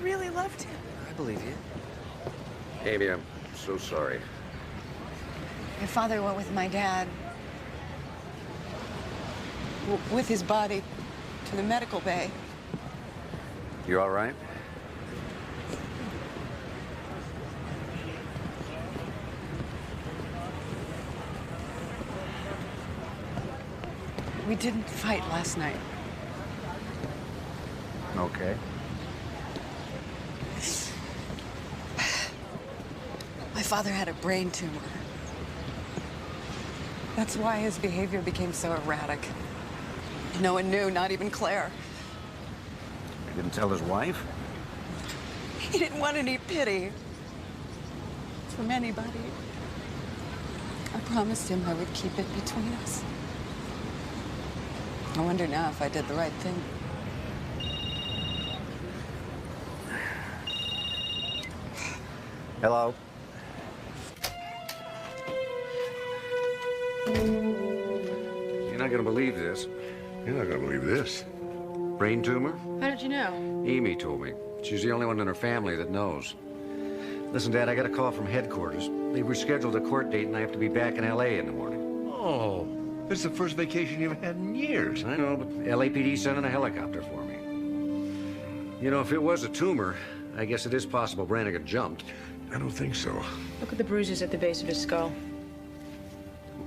really loved him. I believe you. Amy, I'm so sorry. Your father went with my dad, with his body, to the medical bay. You all right? We didn't fight last night. Okay. My father had a brain tumor. That's why his behavior became so erratic. No one knew, not even Claire. He didn't tell his wife? He didn't want any pity from anybody. I promised him I would keep it between us. I wonder now if I did the right thing. Hello? You're not gonna believe this. You're not gonna believe this. Brain tumor? How did you know? Amy told me. She's the only one in her family that knows. Listen, Dad, I got a call from headquarters. They've rescheduled a court date and I have to be back in L.A. in the morning. Oh, this is the first vacation you've had in years. I know, but LAPD sent in a helicopter for me. You know, if it was a tumor, I guess it is possible Brannigan jumped. I don't think so. Look at the bruises at the base of his skull.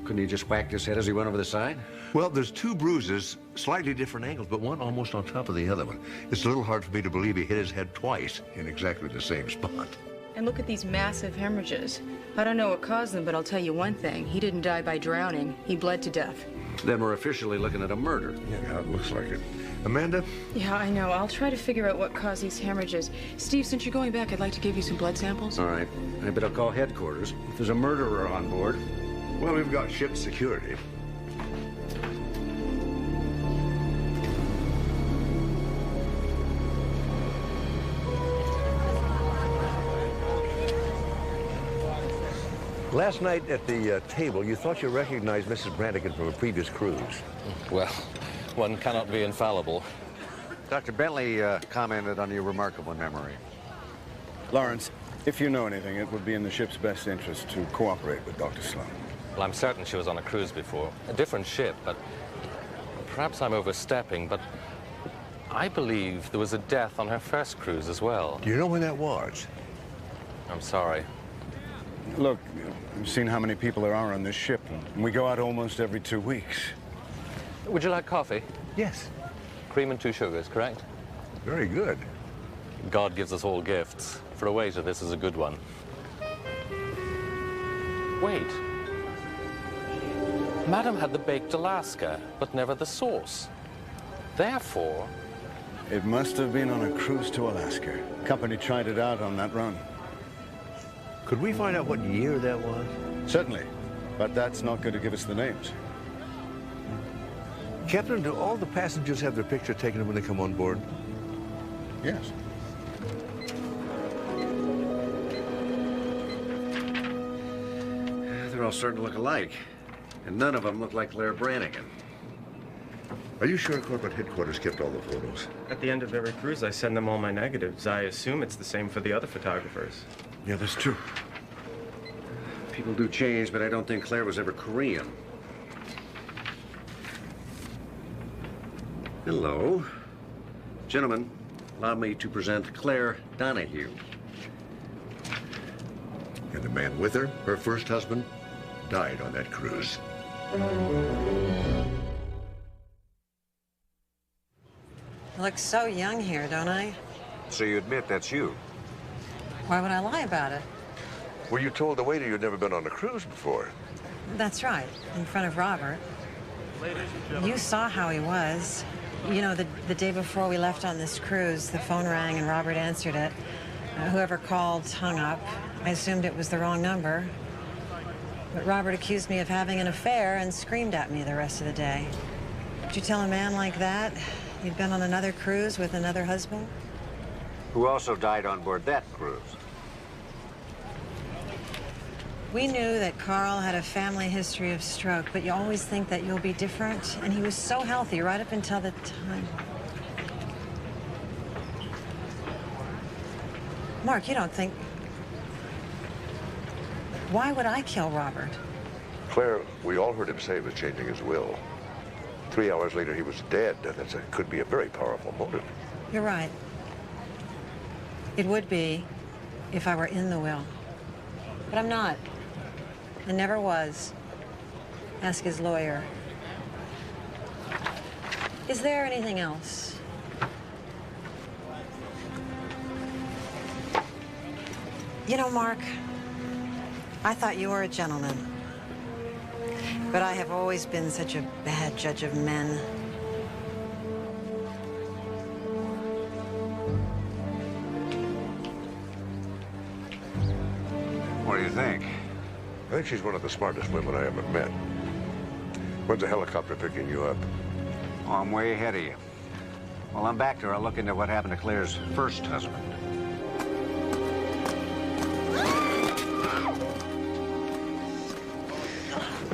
Couldn't he just whacked his head as he went over the side? Well, there's 2 bruises, slightly different angles, but one almost on top of the other one. It's a little hard for me to believe he hit his head twice in exactly the same spot. And look at these massive hemorrhages. I don't know what caused them, but I'll tell you one thing. He didn't die by drowning. He bled to death. Then we're officially looking at a murder. Yeah, it looks like it. Amanda? Yeah, I know. I'll try to figure out what caused these hemorrhages. Steve, since you're going back, I'd like to give you some blood samples. All right. I bet I'll call headquarters. If there's a murderer on board. Well, we've got ship security. Last night at the table, you thought you recognized Mrs. Brannigan from a previous cruise. Well, one cannot be infallible. Dr. Bentley commented on your remarkable memory. Lawrence, if you know anything, it would be in the ship's best interest to cooperate with Dr. Sloan. Well, I'm certain she was on a cruise before. A different ship, but perhaps I'm overstepping, but I believe there was a death on her first cruise as well. Do you know when that was? I'm sorry. Look, you've seen how many people there are on this ship. And we go out almost every 2 weeks. Would you like coffee? Yes. Cream and 2 sugars, correct? Very good. God gives us all gifts. For a waiter, this is a good one. Wait. Madam had the baked Alaska, but never the sauce. Therefore... It must have been on a cruise to Alaska. Company tried it out on that run. Could we find out what year that was? Certainly, but that's not going to give us the names. Captain, do all the passengers have their picture taken when they come on board? Yes. They're all starting to look alike. And none of them look like Claire Brannigan. Are you sure corporate headquarters kept all the photos? At the end of every cruise, I send them all my negatives. I assume it's the same for the other photographers. Yeah, that's true. People do change, but I don't think Claire was ever Korean. Hello. Gentlemen, allow me to present Claire Donahue. And the man with her first husband, died on that cruise. I look so young here, don't I? So you admit that's you? Why would I lie about it? Well, you told the waiter you'd never been on a cruise before. That's right, in front of Robert. You saw how he was. You know, the day before we left on this cruise, the phone rang and Robert answered it. Whoever called hung up. I assumed it was the wrong number. But Robert accused me of having an affair and screamed at me the rest of the day. Would you tell a man like that you'd been on another cruise with another husband? Who also died on board that cruise. We knew that Carl had a family history of stroke, but you always think that you'll be different. And he was so healthy right up until the time. Mark, you don't think... Why would I kill Robert? Claire, we all heard him say he was changing his will. 3 hours later, he was dead. That could be a very powerful motive. You're right. It would be if I were in the will. But I'm not. I never was. Ask his lawyer. Is there anything else? You know, Mark, I thought you were a gentleman. But I have always been such a bad judge of men. What do you think? I think she's one of the smartest women I ever met. When's the helicopter picking you up? Oh, I'm way ahead of you. While I'm back there, I'll look into what happened to Claire's first husband.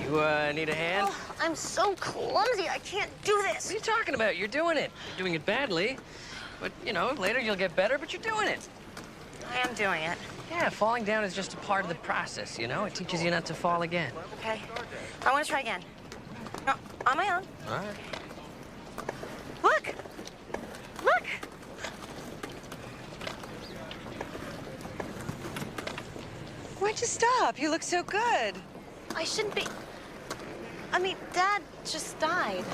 You, need a hand? Oh, I'm so clumsy. I can't do this. What are you talking about? You're doing it. You're doing it badly. But, you know, later you'll get better, but you're doing it. I am doing it. Yeah, falling down is just a part of the process, you know? It teaches you not to fall again. Okay. I want to try again. No, on my own. All right. Look! Look! Why'd you stop? You look so good. I shouldn't be... I mean, Dad just died.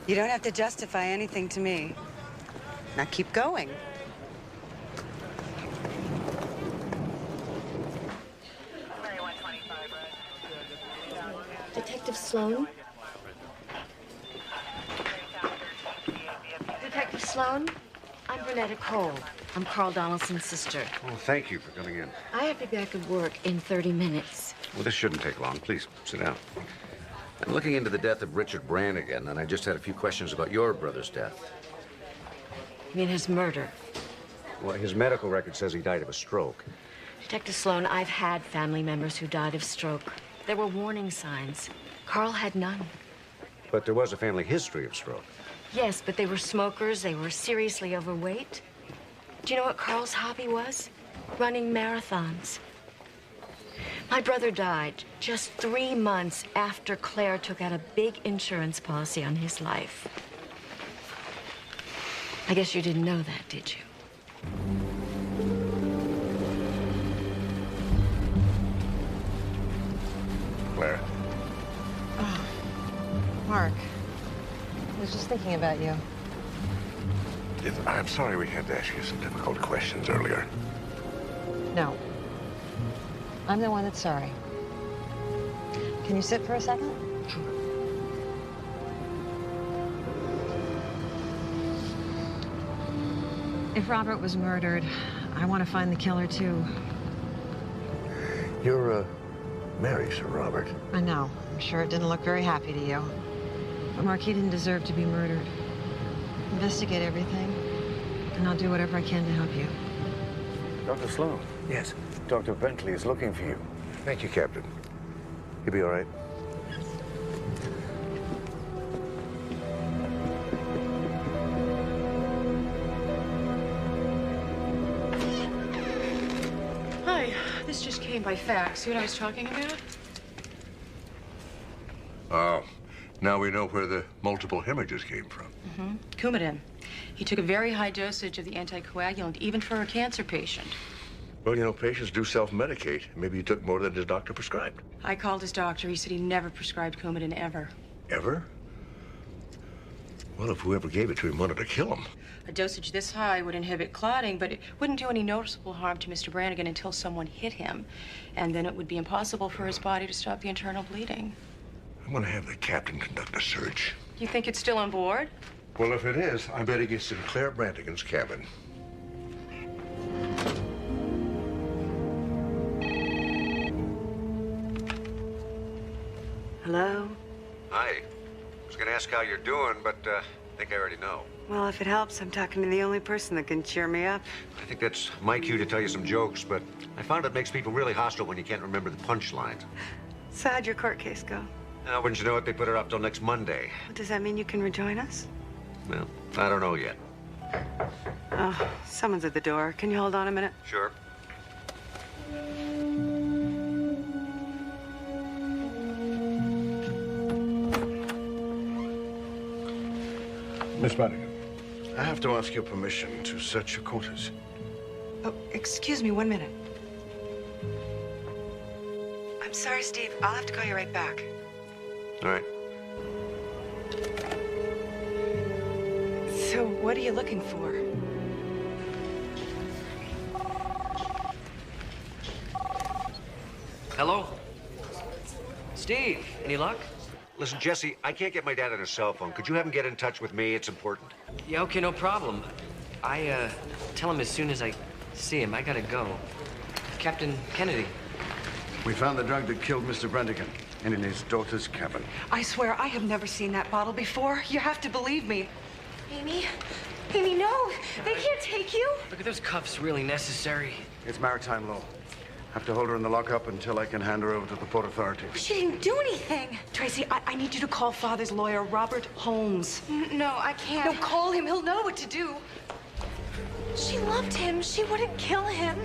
You don't have to justify anything to me. Now keep going. Detective Sloan? Detective Sloan? I'm Bernetta Cole. I'm Carl Donaldson's sister. Oh, thank you for coming in. I have to be back at work in 30 minutes. Well, this shouldn't take long. Please, sit down. I'm looking into the death of Richard Brannigan, and I just had a few questions about your brother's death. You mean his murder? Well, his medical record says he died of a stroke. Detective Sloan, I've had family members who died of stroke. There were warning signs. Carl had none. But there was a family history of stroke. Yes, but they were smokers. They were seriously overweight. Do you know what Carl's hobby was? Running marathons. My brother died just 3 months after Claire took out a big insurance policy on his life. I guess you didn't know that, did you? Claire. Oh, Mark, I was just thinking about you. I'm sorry we had to ask you some difficult questions earlier. No. I'm the one that's sorry. Can you sit for a second? Sure. If Robert was murdered, I want to find the killer, too. You're, married, Sir Robert. I know. I'm sure it didn't look very happy to you. But Marquis didn't deserve to be murdered. Investigate everything, and I'll do whatever I can to help you. Dr. Sloan? Yes. Dr. Bentley is looking for you. Thank you, Captain. He'll be all right. Hi, this just came by fax. See what I was talking about? Oh, now we know where the multiple hemorrhages came from. Mm-hmm. Coumadin. He took a very high dosage of the anticoagulant, even for a cancer patient. Well, you know, patients do self-medicate. Maybe he took more than his doctor prescribed. I called his doctor. He said he never prescribed Coumadin, ever. Ever? Well, if whoever gave it to him wanted to kill him. A dosage this high would inhibit clotting, but it wouldn't do any noticeable harm to Mr. Brannigan until someone hit him. And then it would be impossible for his body to stop the internal bleeding. I'm gonna have the captain conduct a search. You think it's still on board? Well, if it is, I bet it gets in Claire Brannigan's cabin. Hello? Hi. I was going to ask how you're doing, but I think I already know. Well, if it helps, I'm talking to the only person that can cheer me up. I think that's my cue to tell you some jokes, but I found it makes people really hostile when you can't remember the punchlines. So how'd your court case go? Now, wouldn't you know it, they put it off till next Monday. Well, does that mean you can rejoin us? Well, I don't know yet. Oh, someone's at the door. Can you hold on a minute? Sure. Miss Brannigan, I have to ask your permission to search your quarters. Oh, excuse me, 1 minute. I'm sorry, Steve. I'll have to call you right back. All right. So, what are you looking for? Hello? Steve, any luck? Listen, Jesse, I can't get my dad on his cell phone. Could you have him get in touch with me? It's important. Yeah, okay, no problem. I, tell him as soon as I see him. I gotta go. Captain Kennedy. We found the drug that killed Mr. Brannigan and in his daughter's cabin. I swear, I have never seen that bottle before. You have to believe me. Amy? Amy, no! They can't take you! Look, are those cuffs really necessary? It's maritime law. Have to hold her in the lockup until I can hand her over to the port authorities. She didn't do anything! Tracy, I need you to call Father's lawyer, Robert Holmes. No, I can't. No, call him. He'll know what to do. She loved him. She wouldn't kill him.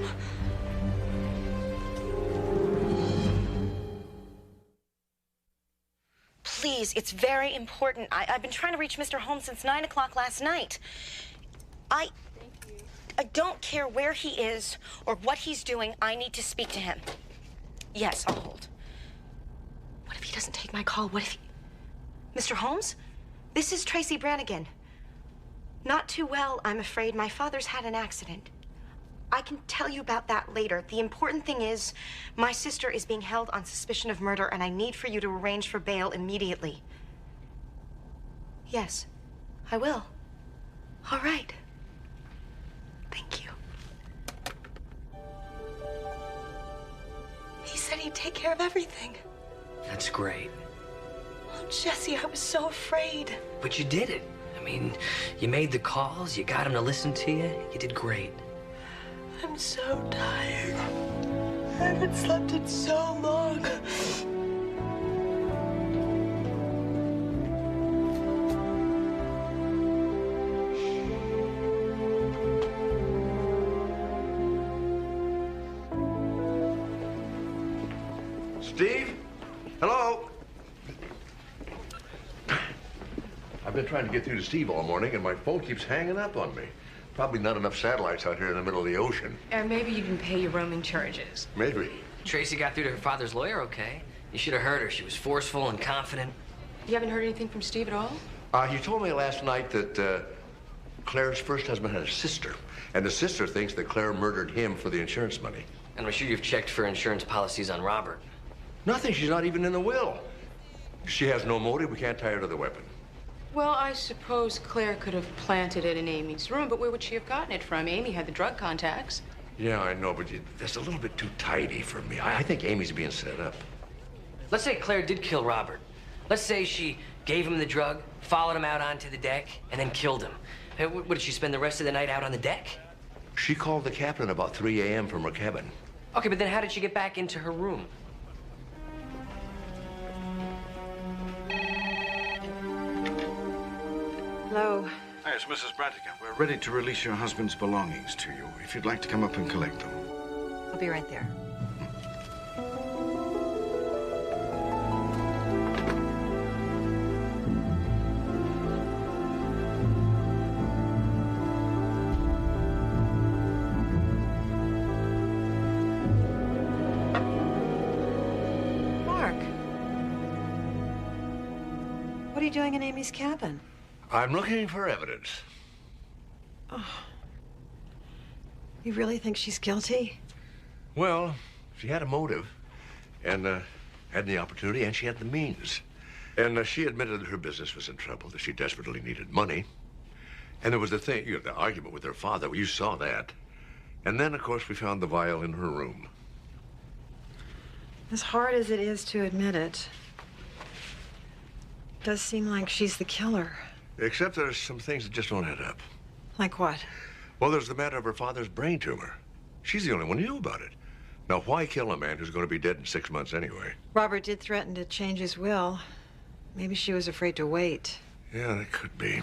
Please, it's very important. I've been trying to reach Mr. Holmes since 9 o'clock last night. I don't care where he is or what he's doing. I need to speak to him. Yes, I'll hold. What if he doesn't take my call? What if he... Mr. Holmes? This is Tracy Brannigan. Not too well, I'm afraid. My father's had an accident. I can tell you about that later. The important thing is, my sister is being held on suspicion of murder, and I need for you to arrange for bail immediately. Yes, I will. All right. Thank you. He said he'd take care of everything. That's great. Oh, Jesse, I was so afraid. But you did it. I mean, you made the calls, you got him to listen to you. You did great. I'm so tired. I haven't slept in so long. Steve? Hello? I've been trying to get through to Steve all morning, and my phone keeps hanging up on me. Probably not enough satellites out here in the middle of the ocean. Or maybe you didn't pay your roaming charges. Maybe. Tracy got through to her father's lawyer okay. You should have heard her. She was forceful and confident. You haven't heard anything from Steve at all? He told me last night that Claire's first husband had a sister, and the sister thinks that Claire murdered him for the insurance money. And I'm sure you've checked for insurance policies on Robert. Nothing. She's not even in the will. She has no motive. We can't tie her to the weapon. Well, I suppose Claire could have planted it in Amy's room, but where would she have gotten it from? Amy had the drug contacts. Yeah, I know, but that's a little bit too tidy for me. I think Amy's being set up. Let's say Claire did kill Robert. Let's say she gave him the drug, followed him out onto the deck, and then killed him. Hey, what, did she spend the rest of the night out on the deck? She called the captain about 3 a.m. from her cabin. Okay, but then how did she get back into her room? Hello. Hi, it's Mrs. Brantigan. We're ready to release your husband's belongings to you, if you'd like to come up and collect them. I'll be right there. Mark. What are you doing in Amy's cabin? I'm looking for evidence. Oh. You really think she's guilty? Well, she had a motive, and had the opportunity, and she had the means. And she admitted that her business was in trouble, that she desperately needed money. And there was the thing, the argument with her father. Well, you saw that. And then, of course, we found the vial in her room. As hard as it is to admit it, it does seem like she's the killer. Except there's some things that just don't add up. Like what? Well, there's the matter of her father's brain tumor. She's the only one who knew about it. Now, why kill a man who's going to be dead in 6 months anyway? Robert did threaten to change his will. Maybe she was afraid to wait. Yeah, that could be.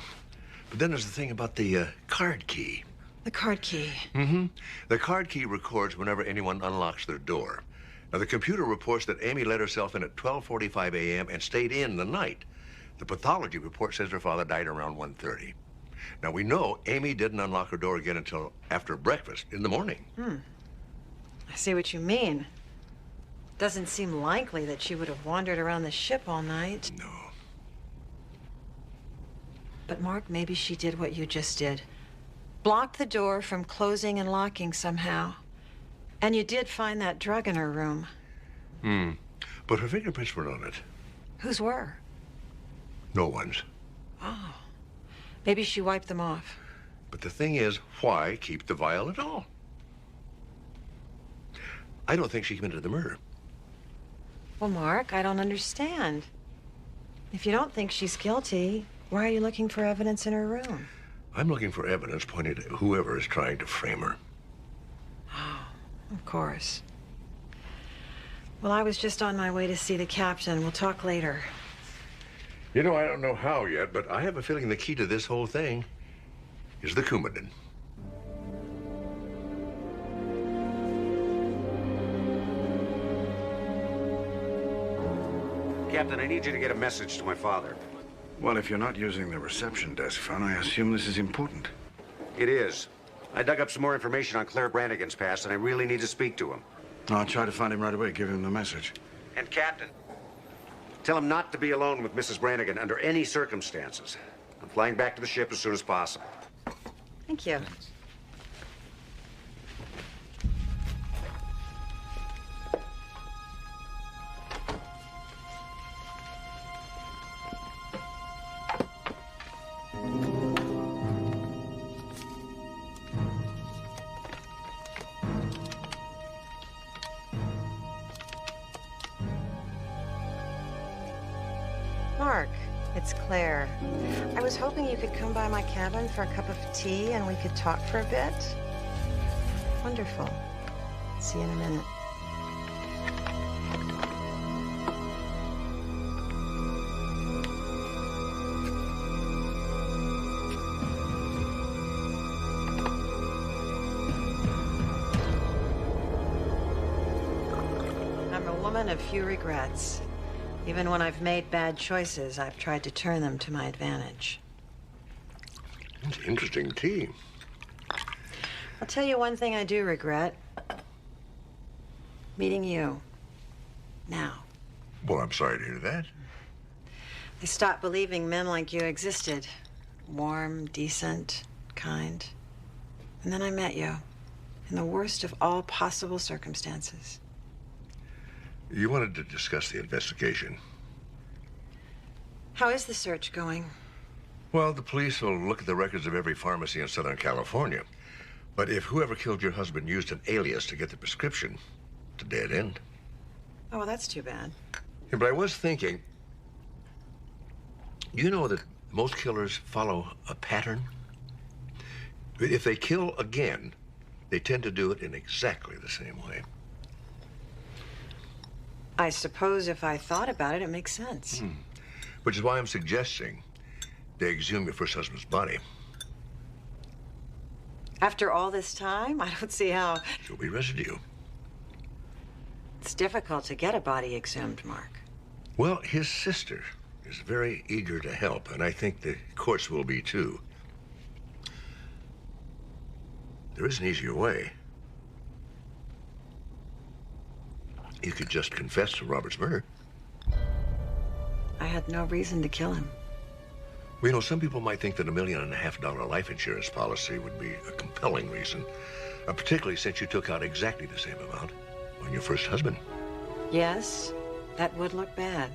But then there's the thing about the card key. The card key? Mm-hmm. The card key records whenever anyone unlocks their door. Now, the computer reports that Amy let herself in at 12:45 a.m. and stayed in the night. The pathology report says her father died around 1:30. Now, we know Amy didn't unlock her door again until after breakfast in the morning. I see what you mean. Doesn't seem likely that she would have wandered around the ship all night. No. But, Mark, maybe she did what you just did. Blocked the door from closing and locking somehow. And you did find that drug in her room. But her fingerprints were on it. Whose were? No one's. Oh. Maybe she wiped them off. But the thing is, why keep the vial at all? I don't think she committed the murder. Well, Mark, I don't understand. If you don't think she's guilty, why are you looking for evidence in her room? I'm looking for evidence pointing to whoever is trying to frame her. Oh, of course. Well, I was just on my way to see the captain. We'll talk later. You know, I don't know how yet, but I have a feeling the key to this whole thing is the Coumadin. Captain, I need you to get a message to my father. Well, if you're not using the reception desk phone, I assume this is important. It is. I dug up some more information on Claire Brannigan's past, and I really need to speak to him. I'll try to find him right away. Give him the message. And Captain, tell him not to be alone with Mrs. Brannigan under any circumstances. I'm flying back to the ship as soon as possible. Thank you. Mark, it's Claire. I was hoping you could come by my cabin for a cup of tea and we could talk for a bit. Wonderful. See you in a minute. I'm a woman of few regrets. Even when I've made bad choices, I've tried to turn them to my advantage. It's interesting tea. I'll tell you one thing I do regret. Meeting you. Now. Well, I'm sorry to hear that. I stopped believing men like you existed. Warm, decent, kind. And then I met you. In the worst of all possible circumstances. You wanted to discuss the investigation. How is the search going? Well, the police will look at the records of every pharmacy in Southern California. But if whoever killed your husband used an alias to get the prescription, it's a dead end. Oh, well, that's too bad. Yeah, but I was thinking, do you know that most killers follow a pattern? If they kill again, they tend to do it in exactly the same way. I suppose if I thought about it, it makes sense. Which is why I'm suggesting they exhume your first husband's body. After all this time, I don't see how. There'll be residue. It's difficult to get a body exhumed, Mark. Well, his sister is very eager to help, and I think the courts will be too. There is an easier way. You could just confess to Robert's murder. I had no reason to kill him. Well, you know, some people might think that $1.5 million life insurance policy would be a compelling reason, particularly since you took out exactly the same amount on your first husband. Yes, that would look bad.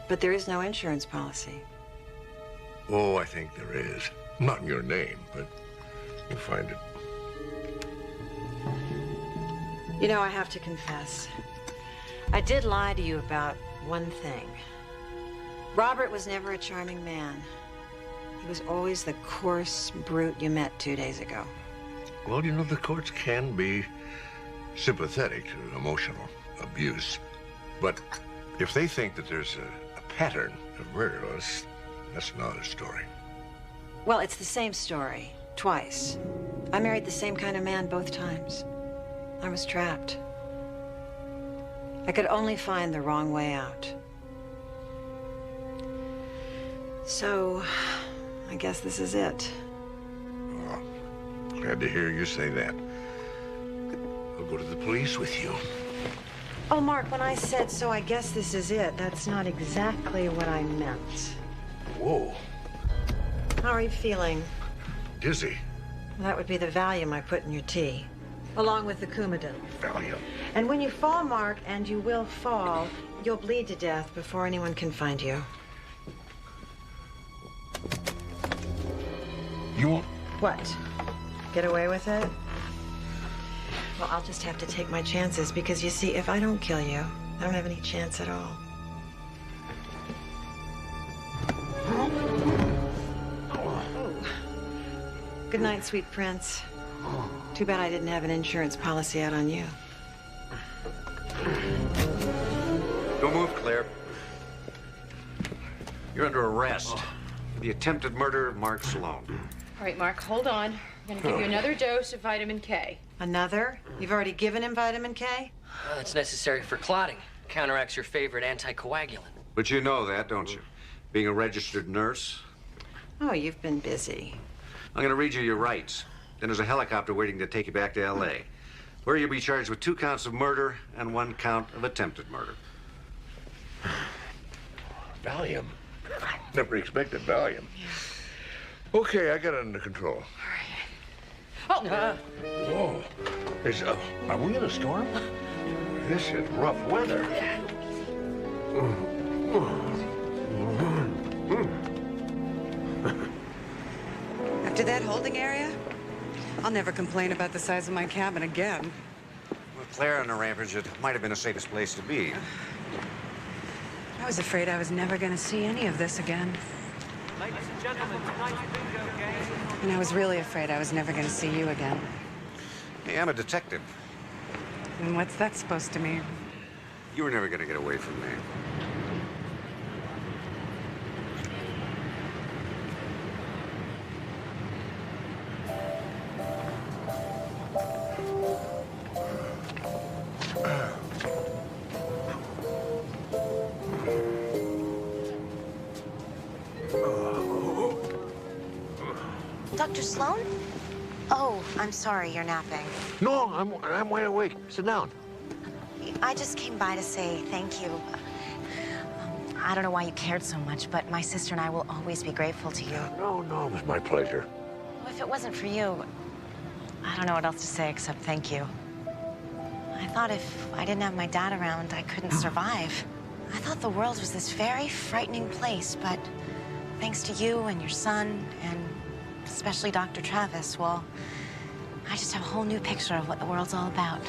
But there is no insurance policy. Oh, I think there is. Not in your name, but you'll find it. You know, I have to confess. I did lie to you about one thing. Robert was never a charming man. He was always the coarse brute you met 2 days ago. Well, you know, the courts can be sympathetic to emotional abuse. But if they think that there's a pattern of murder, well, that's another story. Well, it's the same story, twice. I married the same kind of man both times. I was trapped. I could only find the wrong way out. So, I guess this is it. Oh, glad to hear you say that. I'll go to the police with you. Oh, Mark, when I said, so I guess this is it, that's not exactly what I meant. Whoa. How are you feeling? Dizzy. That would be the Valium I put in your tea, along with the Coumadin. Valium. And when you fall, Mark, and you will fall, you'll bleed to death before anyone can find you. You won't? What? Get away with it? Well, I'll just have to take my chances because, you see, if I don't kill you, I don't have any chance at all. Good night, sweet prince. Too bad I didn't have an insurance policy out on you. Don't move, Claire. You're under arrest for the attempted murder of Mark Sloan. All right, Mark, hold on. I'm going to give you another dose of vitamin K. Another? You've already given him vitamin K? It's necessary for clotting. Counteracts your favorite anticoagulant. But you know that, don't you? Being a registered nurse. Oh, you've been busy. I'm going to read you your rights. Then there's a helicopter waiting to take you back to L.A., where you'll be charged with 2 counts of murder and 1 count of attempted murder. Valium? Never expected Valium. Okay, I got it under control. Oh! Whoa. Are we in a storm? This is rough weather. After that holding area, I'll never complain about the size of my cabin again. With Claire on the rampage, it might have been the safest place to be. I was afraid I was never going to see any of this again. Ladies and gentlemen, tonight's bingo game. And I was really afraid I was never going to see you again. Hey, I'm a detective. And what's that supposed to mean? You were never going to get away from me. Dr. Sloan? Oh, I'm sorry, you're napping. No, I'm wide awake. Sit down. I just came by to say thank you. I don't know why you cared so much, but my sister and I will always be grateful to you. No, it was my pleasure. Well, if it wasn't for you, I don't know what else to say except thank you. I thought if I didn't have my dad around, I couldn't survive. I thought the world was this very frightening place, but thanks to you and your son, and especially Dr. Travis, well, I just have a whole new picture of what the world's all about.